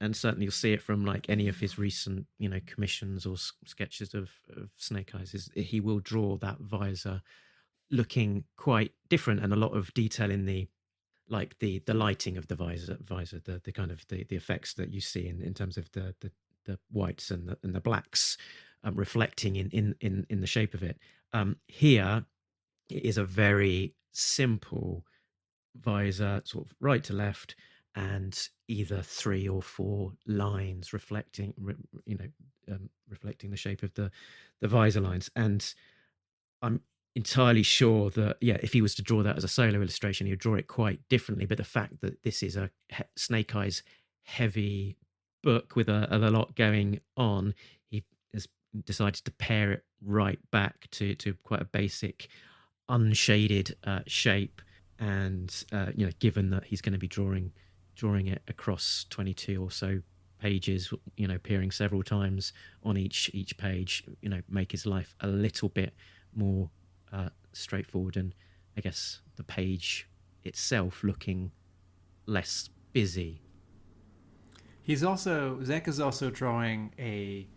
and certainly you'll see it from like any of his recent commissions or sketches of Snake Eyes, is he will draw that visor looking quite different, and a lot of detail in the lighting of the visor, the kind of the effects that you see in terms of the whites and the blacks reflecting in the shape of it. Here it is a very simple visor, sort of right to left, and either 3 or 4 lines reflecting, reflecting the shape of the visor lines. And I'm entirely sure that, if he was to draw that as a solo illustration, he would draw it quite differently. But the fact that this is a Snake Eyes heavy book with a lot going on, he has decided to pare it right back to quite a basic, unshaded shape. And given that he's going to be drawing it across 22 or so pages, appearing several times on each page, make his life a little bit more straightforward, and I guess the page itself looking less busy. Zek is also drawing a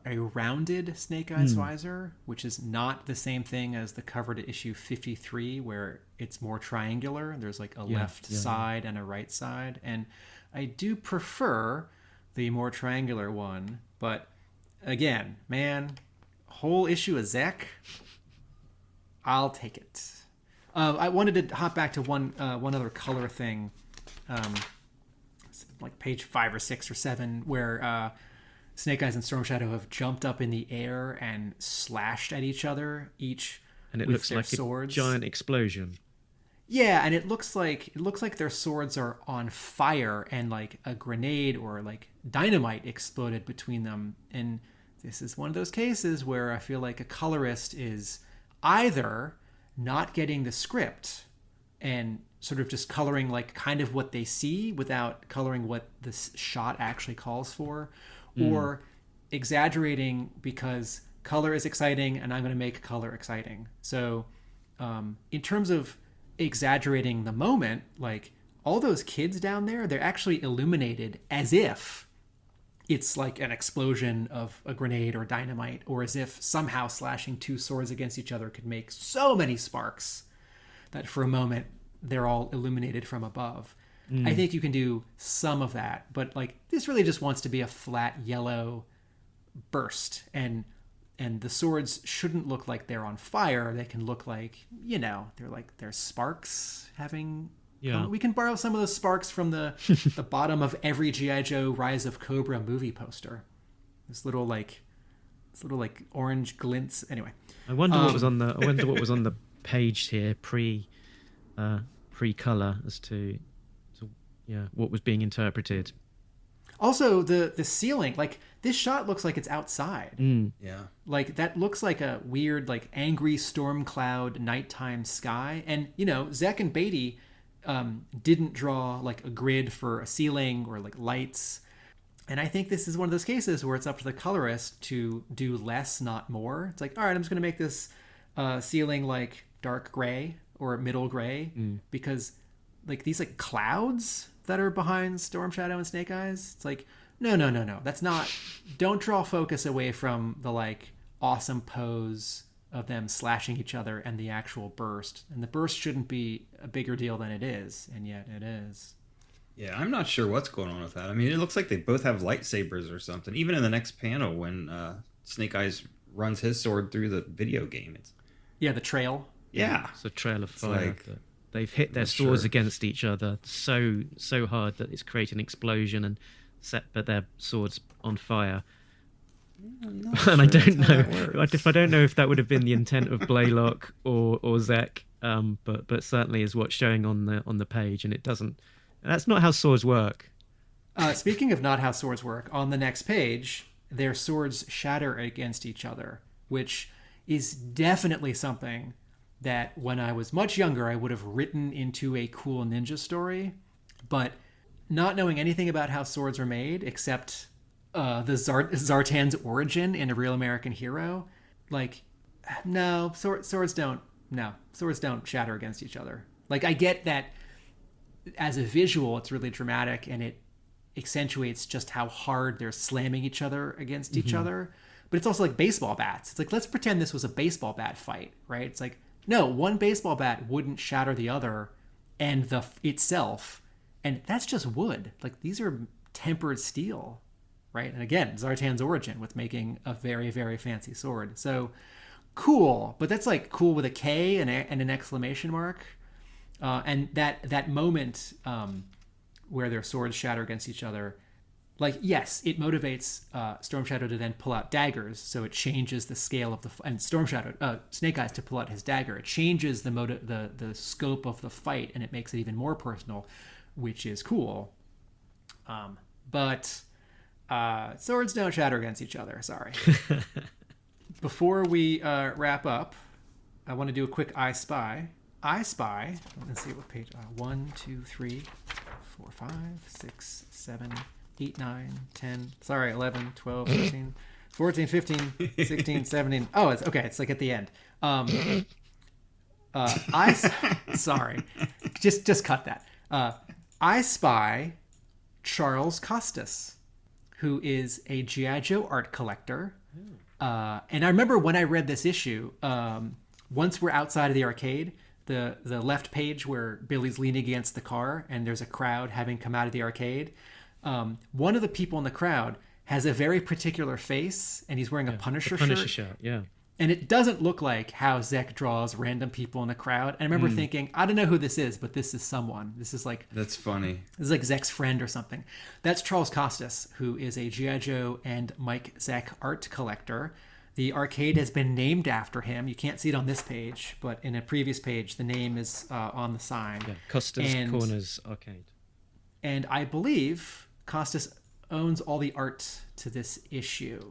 rounded Snake Eyes visor, which is not the same thing as the cover to issue 53, where it's more triangular. There's like a left side and a right side. And I do prefer the more triangular one. But again, man, whole issue of Zek, I'll take it. I wanted to hop back to one other color thing, like page 5 or 6 or 7, where Snake Eyes and Storm Shadow have jumped up in the air and slashed at each other, each and it with looks their like swords. A giant explosion. Yeah, and it looks like their swords are on fire, and like a grenade or like dynamite exploded between them. And this is one of those cases where I feel like a colorist is either not getting the script and sort of just coloring like kind of what they see without coloring what this shot actually calls for, or exaggerating because color is exciting and I'm going to make color exciting. So in terms of exaggerating the moment, like all those kids down there, they're actually illuminated as if it's like an explosion of a grenade or dynamite, or as if somehow slashing 2 swords against each other could make so many sparks that for a moment they're all illuminated from above. I think you can do some of that, but like this really just wants to be a flat yellow burst, and the swords shouldn't look like they're on fire. They can look like, they're sparks having. Yeah. We can borrow some of those sparks from the bottom of every G.I. Joe Rise of Cobra movie poster. This little orange glints. Anyway, I wonder what was on the page here pre-color as to what was being interpreted. Also, the ceiling, like this shot looks like it's outside. Yeah, like that looks like a weird, like angry storm cloud nighttime sky. And Zek and Beatty didn't draw like a grid for a ceiling or like lights. And I think this is one of those cases where it's up to the colorist to do less, not more. It's like, all right, I'm just going to make this ceiling like dark gray or middle gray because like these like clouds that are behind Storm Shadow and Snake Eyes. It's like, no. That's not, don't draw focus away from the like awesome pose of them slashing each other and the actual burst. And the burst shouldn't be a bigger deal than it is. And yet it is. Yeah, I'm not sure what's going on with that. I mean, it looks like they both have lightsabers or something. Even in the next panel when Snake Eyes runs his sword through the video game. The trail. Yeah. It's a trail of fire. They've hit their swords against each other so hard that it's created an explosion and set their swords on fire. And I don't know if that would have been the intent of Blaylock or Zek, but certainly is what's showing on the page, and it doesn't. That's not how swords work. Speaking of not how swords work, on the next page, their swords shatter against each other, which is definitely something that when I was much younger, I would have written into a cool ninja story. But not knowing anything about how swords are made, except Zartan's origin in A Real American Hero, like, no, swords don't shatter against each other. Like, I get that as a visual, it's really dramatic and it accentuates just how hard they're slamming each other against each other. But it's also like baseball bats. It's like, let's pretend this was a baseball bat fight, right? It's like, no, one baseball bat wouldn't shatter the other and itself. And that's just wood. Like, these are tempered steel, right? And again, Zartan's origin with making a very, very fancy sword. So cool. But that's like cool with a K and an exclamation mark. And that moment where their swords shatter against each other, like, yes, it motivates Storm Shadow to then pull out daggers, so it changes the scale of and Storm Shadow, Snake Eyes to pull out his dagger. It changes the scope of the fight, and it makes it even more personal, which is cool. But swords don't shatter against each other. Sorry. Before we wrap up, I want to do a quick I Spy. I Spy. Let's see what page. 1, 2, 3, 4, 5, 6, 7, 8, 9, 10. Sorry, 11, 12, 13, 14, 15, 16, 17. Oh, it's okay. It's like at the end. Sorry. Just cut that. I Spy Charles Costas, who is a G.I. Joe art collector. And I remember when I read this issue, once we're outside of the arcade, the left page where Billy's leaning against the car and there's a crowd having come out of the arcade, one of the people in the crowd has a very particular face, and he's wearing a Punisher shirt. Yeah. And it doesn't look like how Zek draws random people in a crowd. And I remember thinking, I don't know who this is, but this is someone. This is like... That's funny. This is like Zek's friend or something. That's Charles Costas, who is a G.I. Joe and Mike Zek art collector. The arcade has been named after him. You can't see it on this page, but in a previous page, the name is on the sign. Yeah, Costas Corners Arcade. And I believe Costas owns all the art to this issue.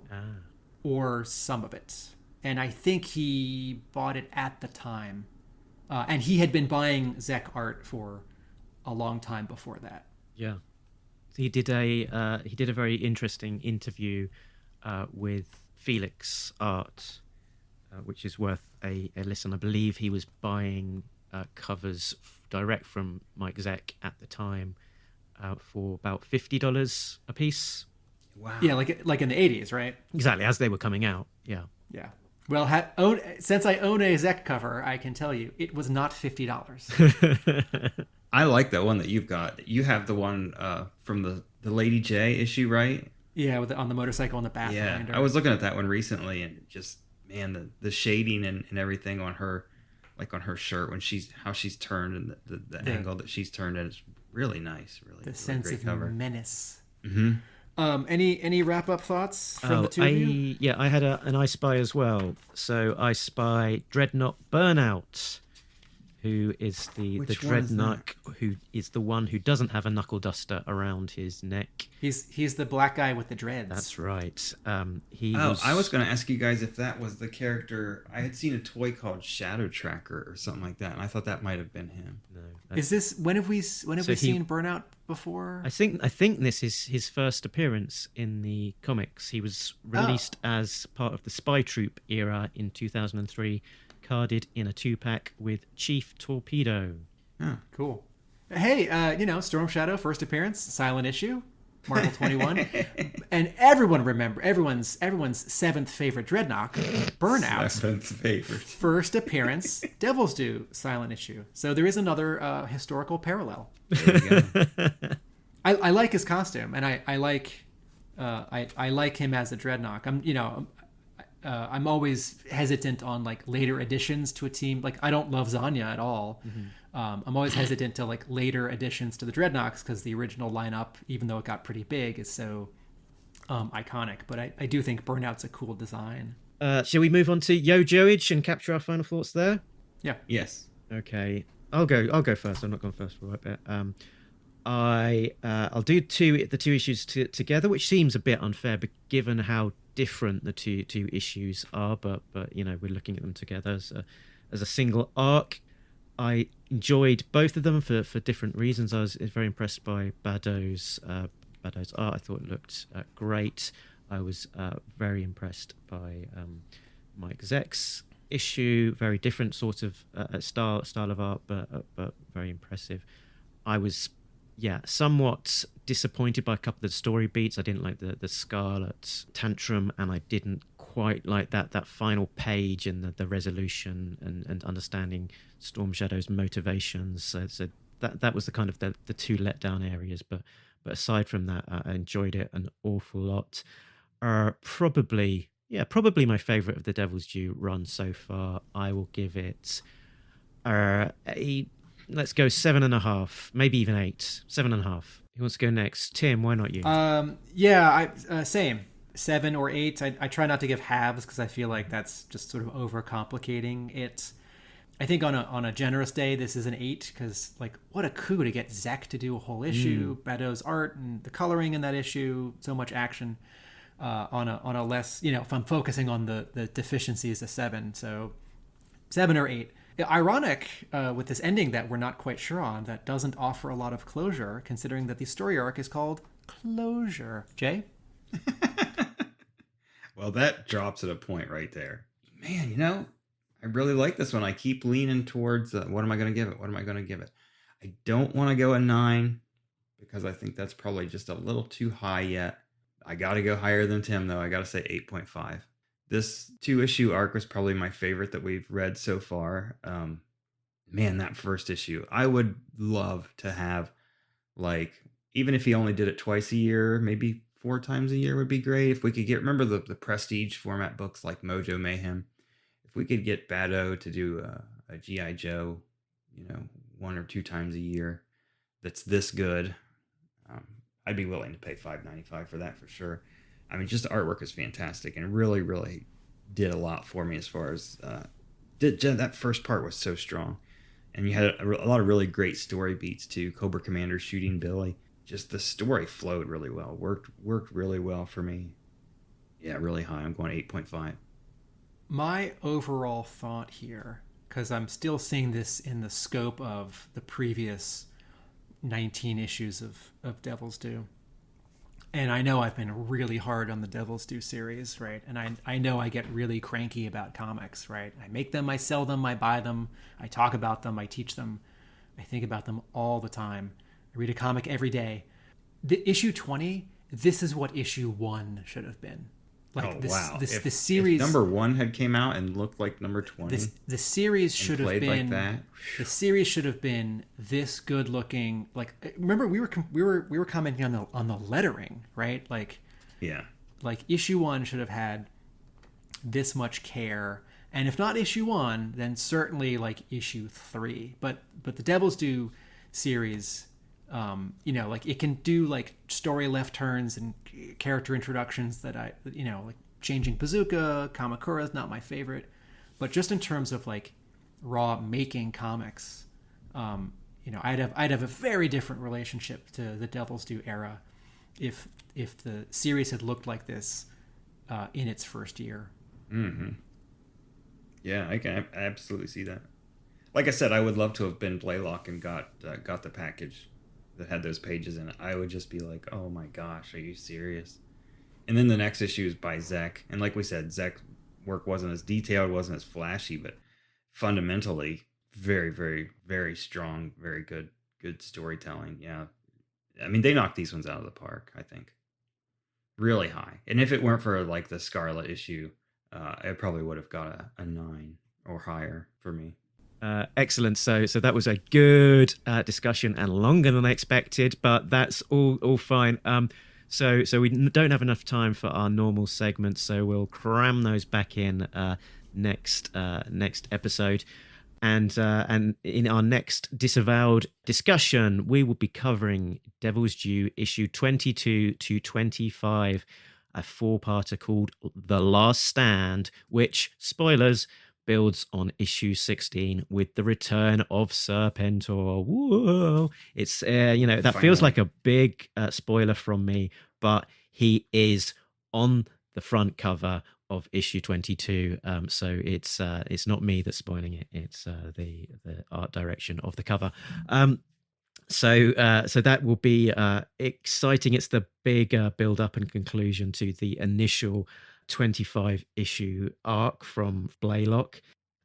Or some of it. And I think he bought it at the time. And he had been buying Zek art for a long time before that. Yeah. He did a very interesting interview with Felix Art, which is worth a listen. I believe he was buying covers direct from Mike Zek at the time for about $50 a piece. Wow. Yeah, like in the 80s, right? Exactly, as they were coming out. Yeah. Yeah. Well, since I own a Zek cover, I can tell you it was not $50. I like that one that you've got. You have the one from the Lady J issue, right? Yeah, on the motorcycle in the back. Yeah, I was looking at that one recently, and just, man, the shading and everything on her, like on her shirt when how she's turned and the angle that she's turned in is really nice. Really, the sense great of cover. Menace. Mm-hmm. Any wrap up thoughts from the two of you? Yeah, I had an I Spy as well. So I Spy Dreadnok Burnout, who is the Dreadnok, who is the one who doesn't have a knuckle duster around his neck. He's the black guy with the dreads. That's right. I was going to ask you guys if that was the character. I had seen a toy called Shadow Tracker or something like that, and I thought that might have been him. No. Is this when have we seen Burnout before? I think this is his first appearance in the comics. He was released as part of the Spy Troop era in 2003, carded in a 2-pack with Chief Torpedo. Oh, cool. Hey, Storm Shadow first appearance, silent issue, Marvel 21, and everyone's seventh favorite Dreadnok, Burnout. Seventh favorite. First appearance, Devil's Due, silent issue. So there is another historical parallel. There you go. I like his costume, and I like him as a Dreadnok. I'm always hesitant on like later additions to a team. Like I don't love Zanya at all. Mm-hmm. I'm always hesitant to like later additions to the Dreadnoks because the original lineup, even though it got pretty big, is so iconic. But I do think Burnout's a cool design. Shall we move on to Yo Joage and capture our final thoughts there? Yeah. Yes. Okay. I'll go first. I'm not going first for a right bit. I'll do the two issues together, which seems a bit unfair, but given how different the two issues are, but we're looking at them together as a single arc. I enjoyed both of them for different reasons. I was very impressed by Badeau's art. I thought it looked great. I was very impressed by Mike Zek's issue. Very different sort of style of art, but very impressive. I was somewhat disappointed by a couple of the story beats. I didn't like the Scarlett tantrum, and I didn't quite like that final page and the resolution and understanding Storm Shadow's motivations. So that was the kind of the two letdown areas. But aside from that, I enjoyed it an awful lot. Probably my favorite of the Devil's Due run so far. I will give it a let's go 7.5, maybe even 8. 7.5. Who wants to go next? Tim, why not you? Same. 7 or 8. I try not to give halves because I feel like that's just sort of overcomplicating it. I think on a generous day, this is an 8 because, like, what a coup to get Zek to do a whole issue. Badeau's art and the coloring in that issue, so much action. On a less, if I'm focusing on the deficiencies, a 7. So 7 or 8. Ironic with this ending that we're not quite sure on, that doesn't offer a lot of closure, considering that the story arc is called Closure. Jay? Well, that drops at a point right there. Man, I really like this one. I keep leaning towards what am I going to give it? What am I going to give it? I don't want to go a 9 because I think that's probably just a little too high yet. I got to go higher than Tim, though. I got to say 8.5. This 2-issue arc was probably my favorite that we've read so far. Man, that first issue. I would love to have, like, even if he only did it twice a year, maybe 4 times a year would be great. If we could remember the prestige format books like Mojo Mayhem, if we could get Badeau to do a G.I. Joe, 1 or 2 times a year that's this good, I'd be willing to pay $5.95 for that for sure. I mean, just the artwork is fantastic and really, really did a lot for me as far as that first part was so strong. And you had a lot of really great story beats too. Cobra Commander shooting Billy. Just the story flowed really well. Worked really well for me. Yeah, really high. I'm going 8.5. My overall thought here, because I'm still seeing this in the scope of the previous 19 issues of Devil's Due. And I know I've been really hard on the Devil's Due series, right? And I know I get really cranky about comics, right? I make them, I sell them, I buy them, I talk about them, I teach them, I think about them all the time. I read a comic every day. The issue 20, this is what issue 1 should have been. Like the series, if number 1 had came out and looked like number 20. The series should have been like that. The series should have been this good looking. Like, remember we were commenting on the lettering, right? Like, yeah, like issue 1 should have had this much care, and if not issue 1, then certainly like issue 3. But the Devil's Due series, like it can do like story left turns and character introductions that like changing Bazooka, Kamakura is not my favorite, but just in terms of like raw making comics, I'd have a very different relationship to the Devil's Due era if the series had looked like this in its first year. Mm-hmm. Yeah, I can absolutely see that. Like I said, I would love to have been Blaylock and got the package that had those pages in it. I would just be like, oh my gosh, are you serious? And then the next issue is by Zek. And like we said, Zek's work wasn't as detailed, wasn't as flashy, but fundamentally very, very, very strong, very good storytelling. Yeah. I mean, they knocked these ones out of the park, I think. Really high. And if it weren't for like the Scarlett issue, I probably would have got a 9 or higher for me. Excellent. So that was a good discussion and longer than I expected, but that's all fine. So we don't have enough time for our normal segments, so we'll cram those back in next episode. And in our next Disavowed discussion, we will be covering Devil's Due issue 22 to 25, a 4-parter called The Last Stand, which, spoilers, builds on issue 16 with the return of Serpentor. Whoa! It's that feels like a big spoiler from me, but he is on the front cover of issue 22. So it's not me that's spoiling it. It's the art direction of the cover. So that will be exciting. It's the big build up and conclusion to the initial 25 issue arc from Blaylock.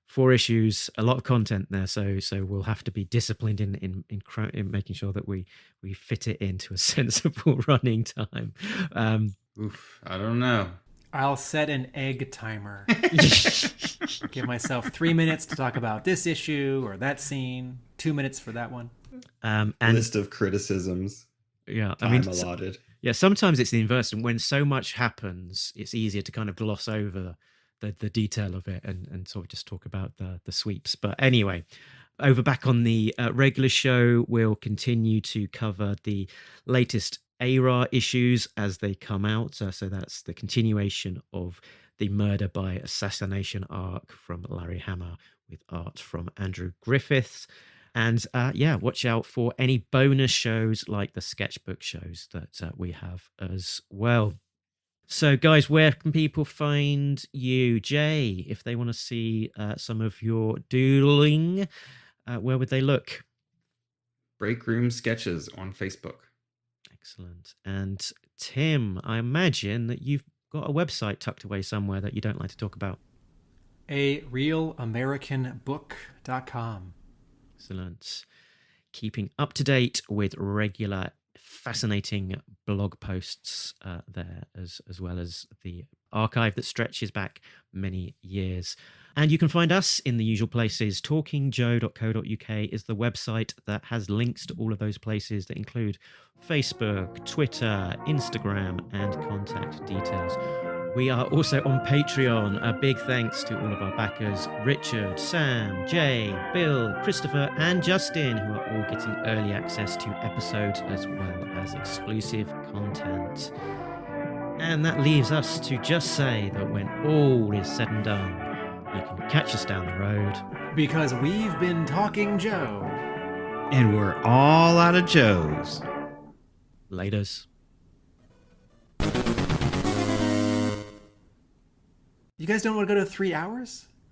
4 issues, a lot of content there, so we'll have to be disciplined in making sure that we fit it into a sensible running time. I don't know. I'll set an egg timer. Give myself 3 minutes to talk about this issue or that scene, 2 minutes for that one. And list of criticisms. Yeah, time allotted. Yeah, sometimes it's the inverse, and when so much happens, it's easier to kind of gloss over the detail of it and sort of just talk about the sweeps. But anyway, Over back on the regular show, we'll continue to cover the latest ARAH issues as they come out. So that's the continuation of the murder by assassination arc from Larry Hama with art from Andrew Griffiths. And watch out for any bonus shows like the sketchbook shows that we have as well. So, guys, where can people find you? Jay, if they want to see some of your doodling, where would they look? Break Room Sketches on Facebook. Excellent. And Tim, I imagine that you've got a website tucked away somewhere that you don't like to talk about. ARealAmericanBook.com. Excellent. Keeping up to date with regular, fascinating blog posts there, as well as the archive that stretches back many years. And you can find us in the usual places. talkingjoe.co.uk is the website that has links to all of those places that include Facebook, Twitter, Instagram, and contact details. We are also on Patreon. A big thanks to all of our backers, Richard, Sam, Jay, Bill, Christopher, and Justin, who are all getting early access to episodes as well as exclusive content. And that leaves us to just say that when all is said and done, you can catch us down the road. Because we've been Talking Joe. And we're all out of Joes. Laters. You guys don't want to go to 3 hours?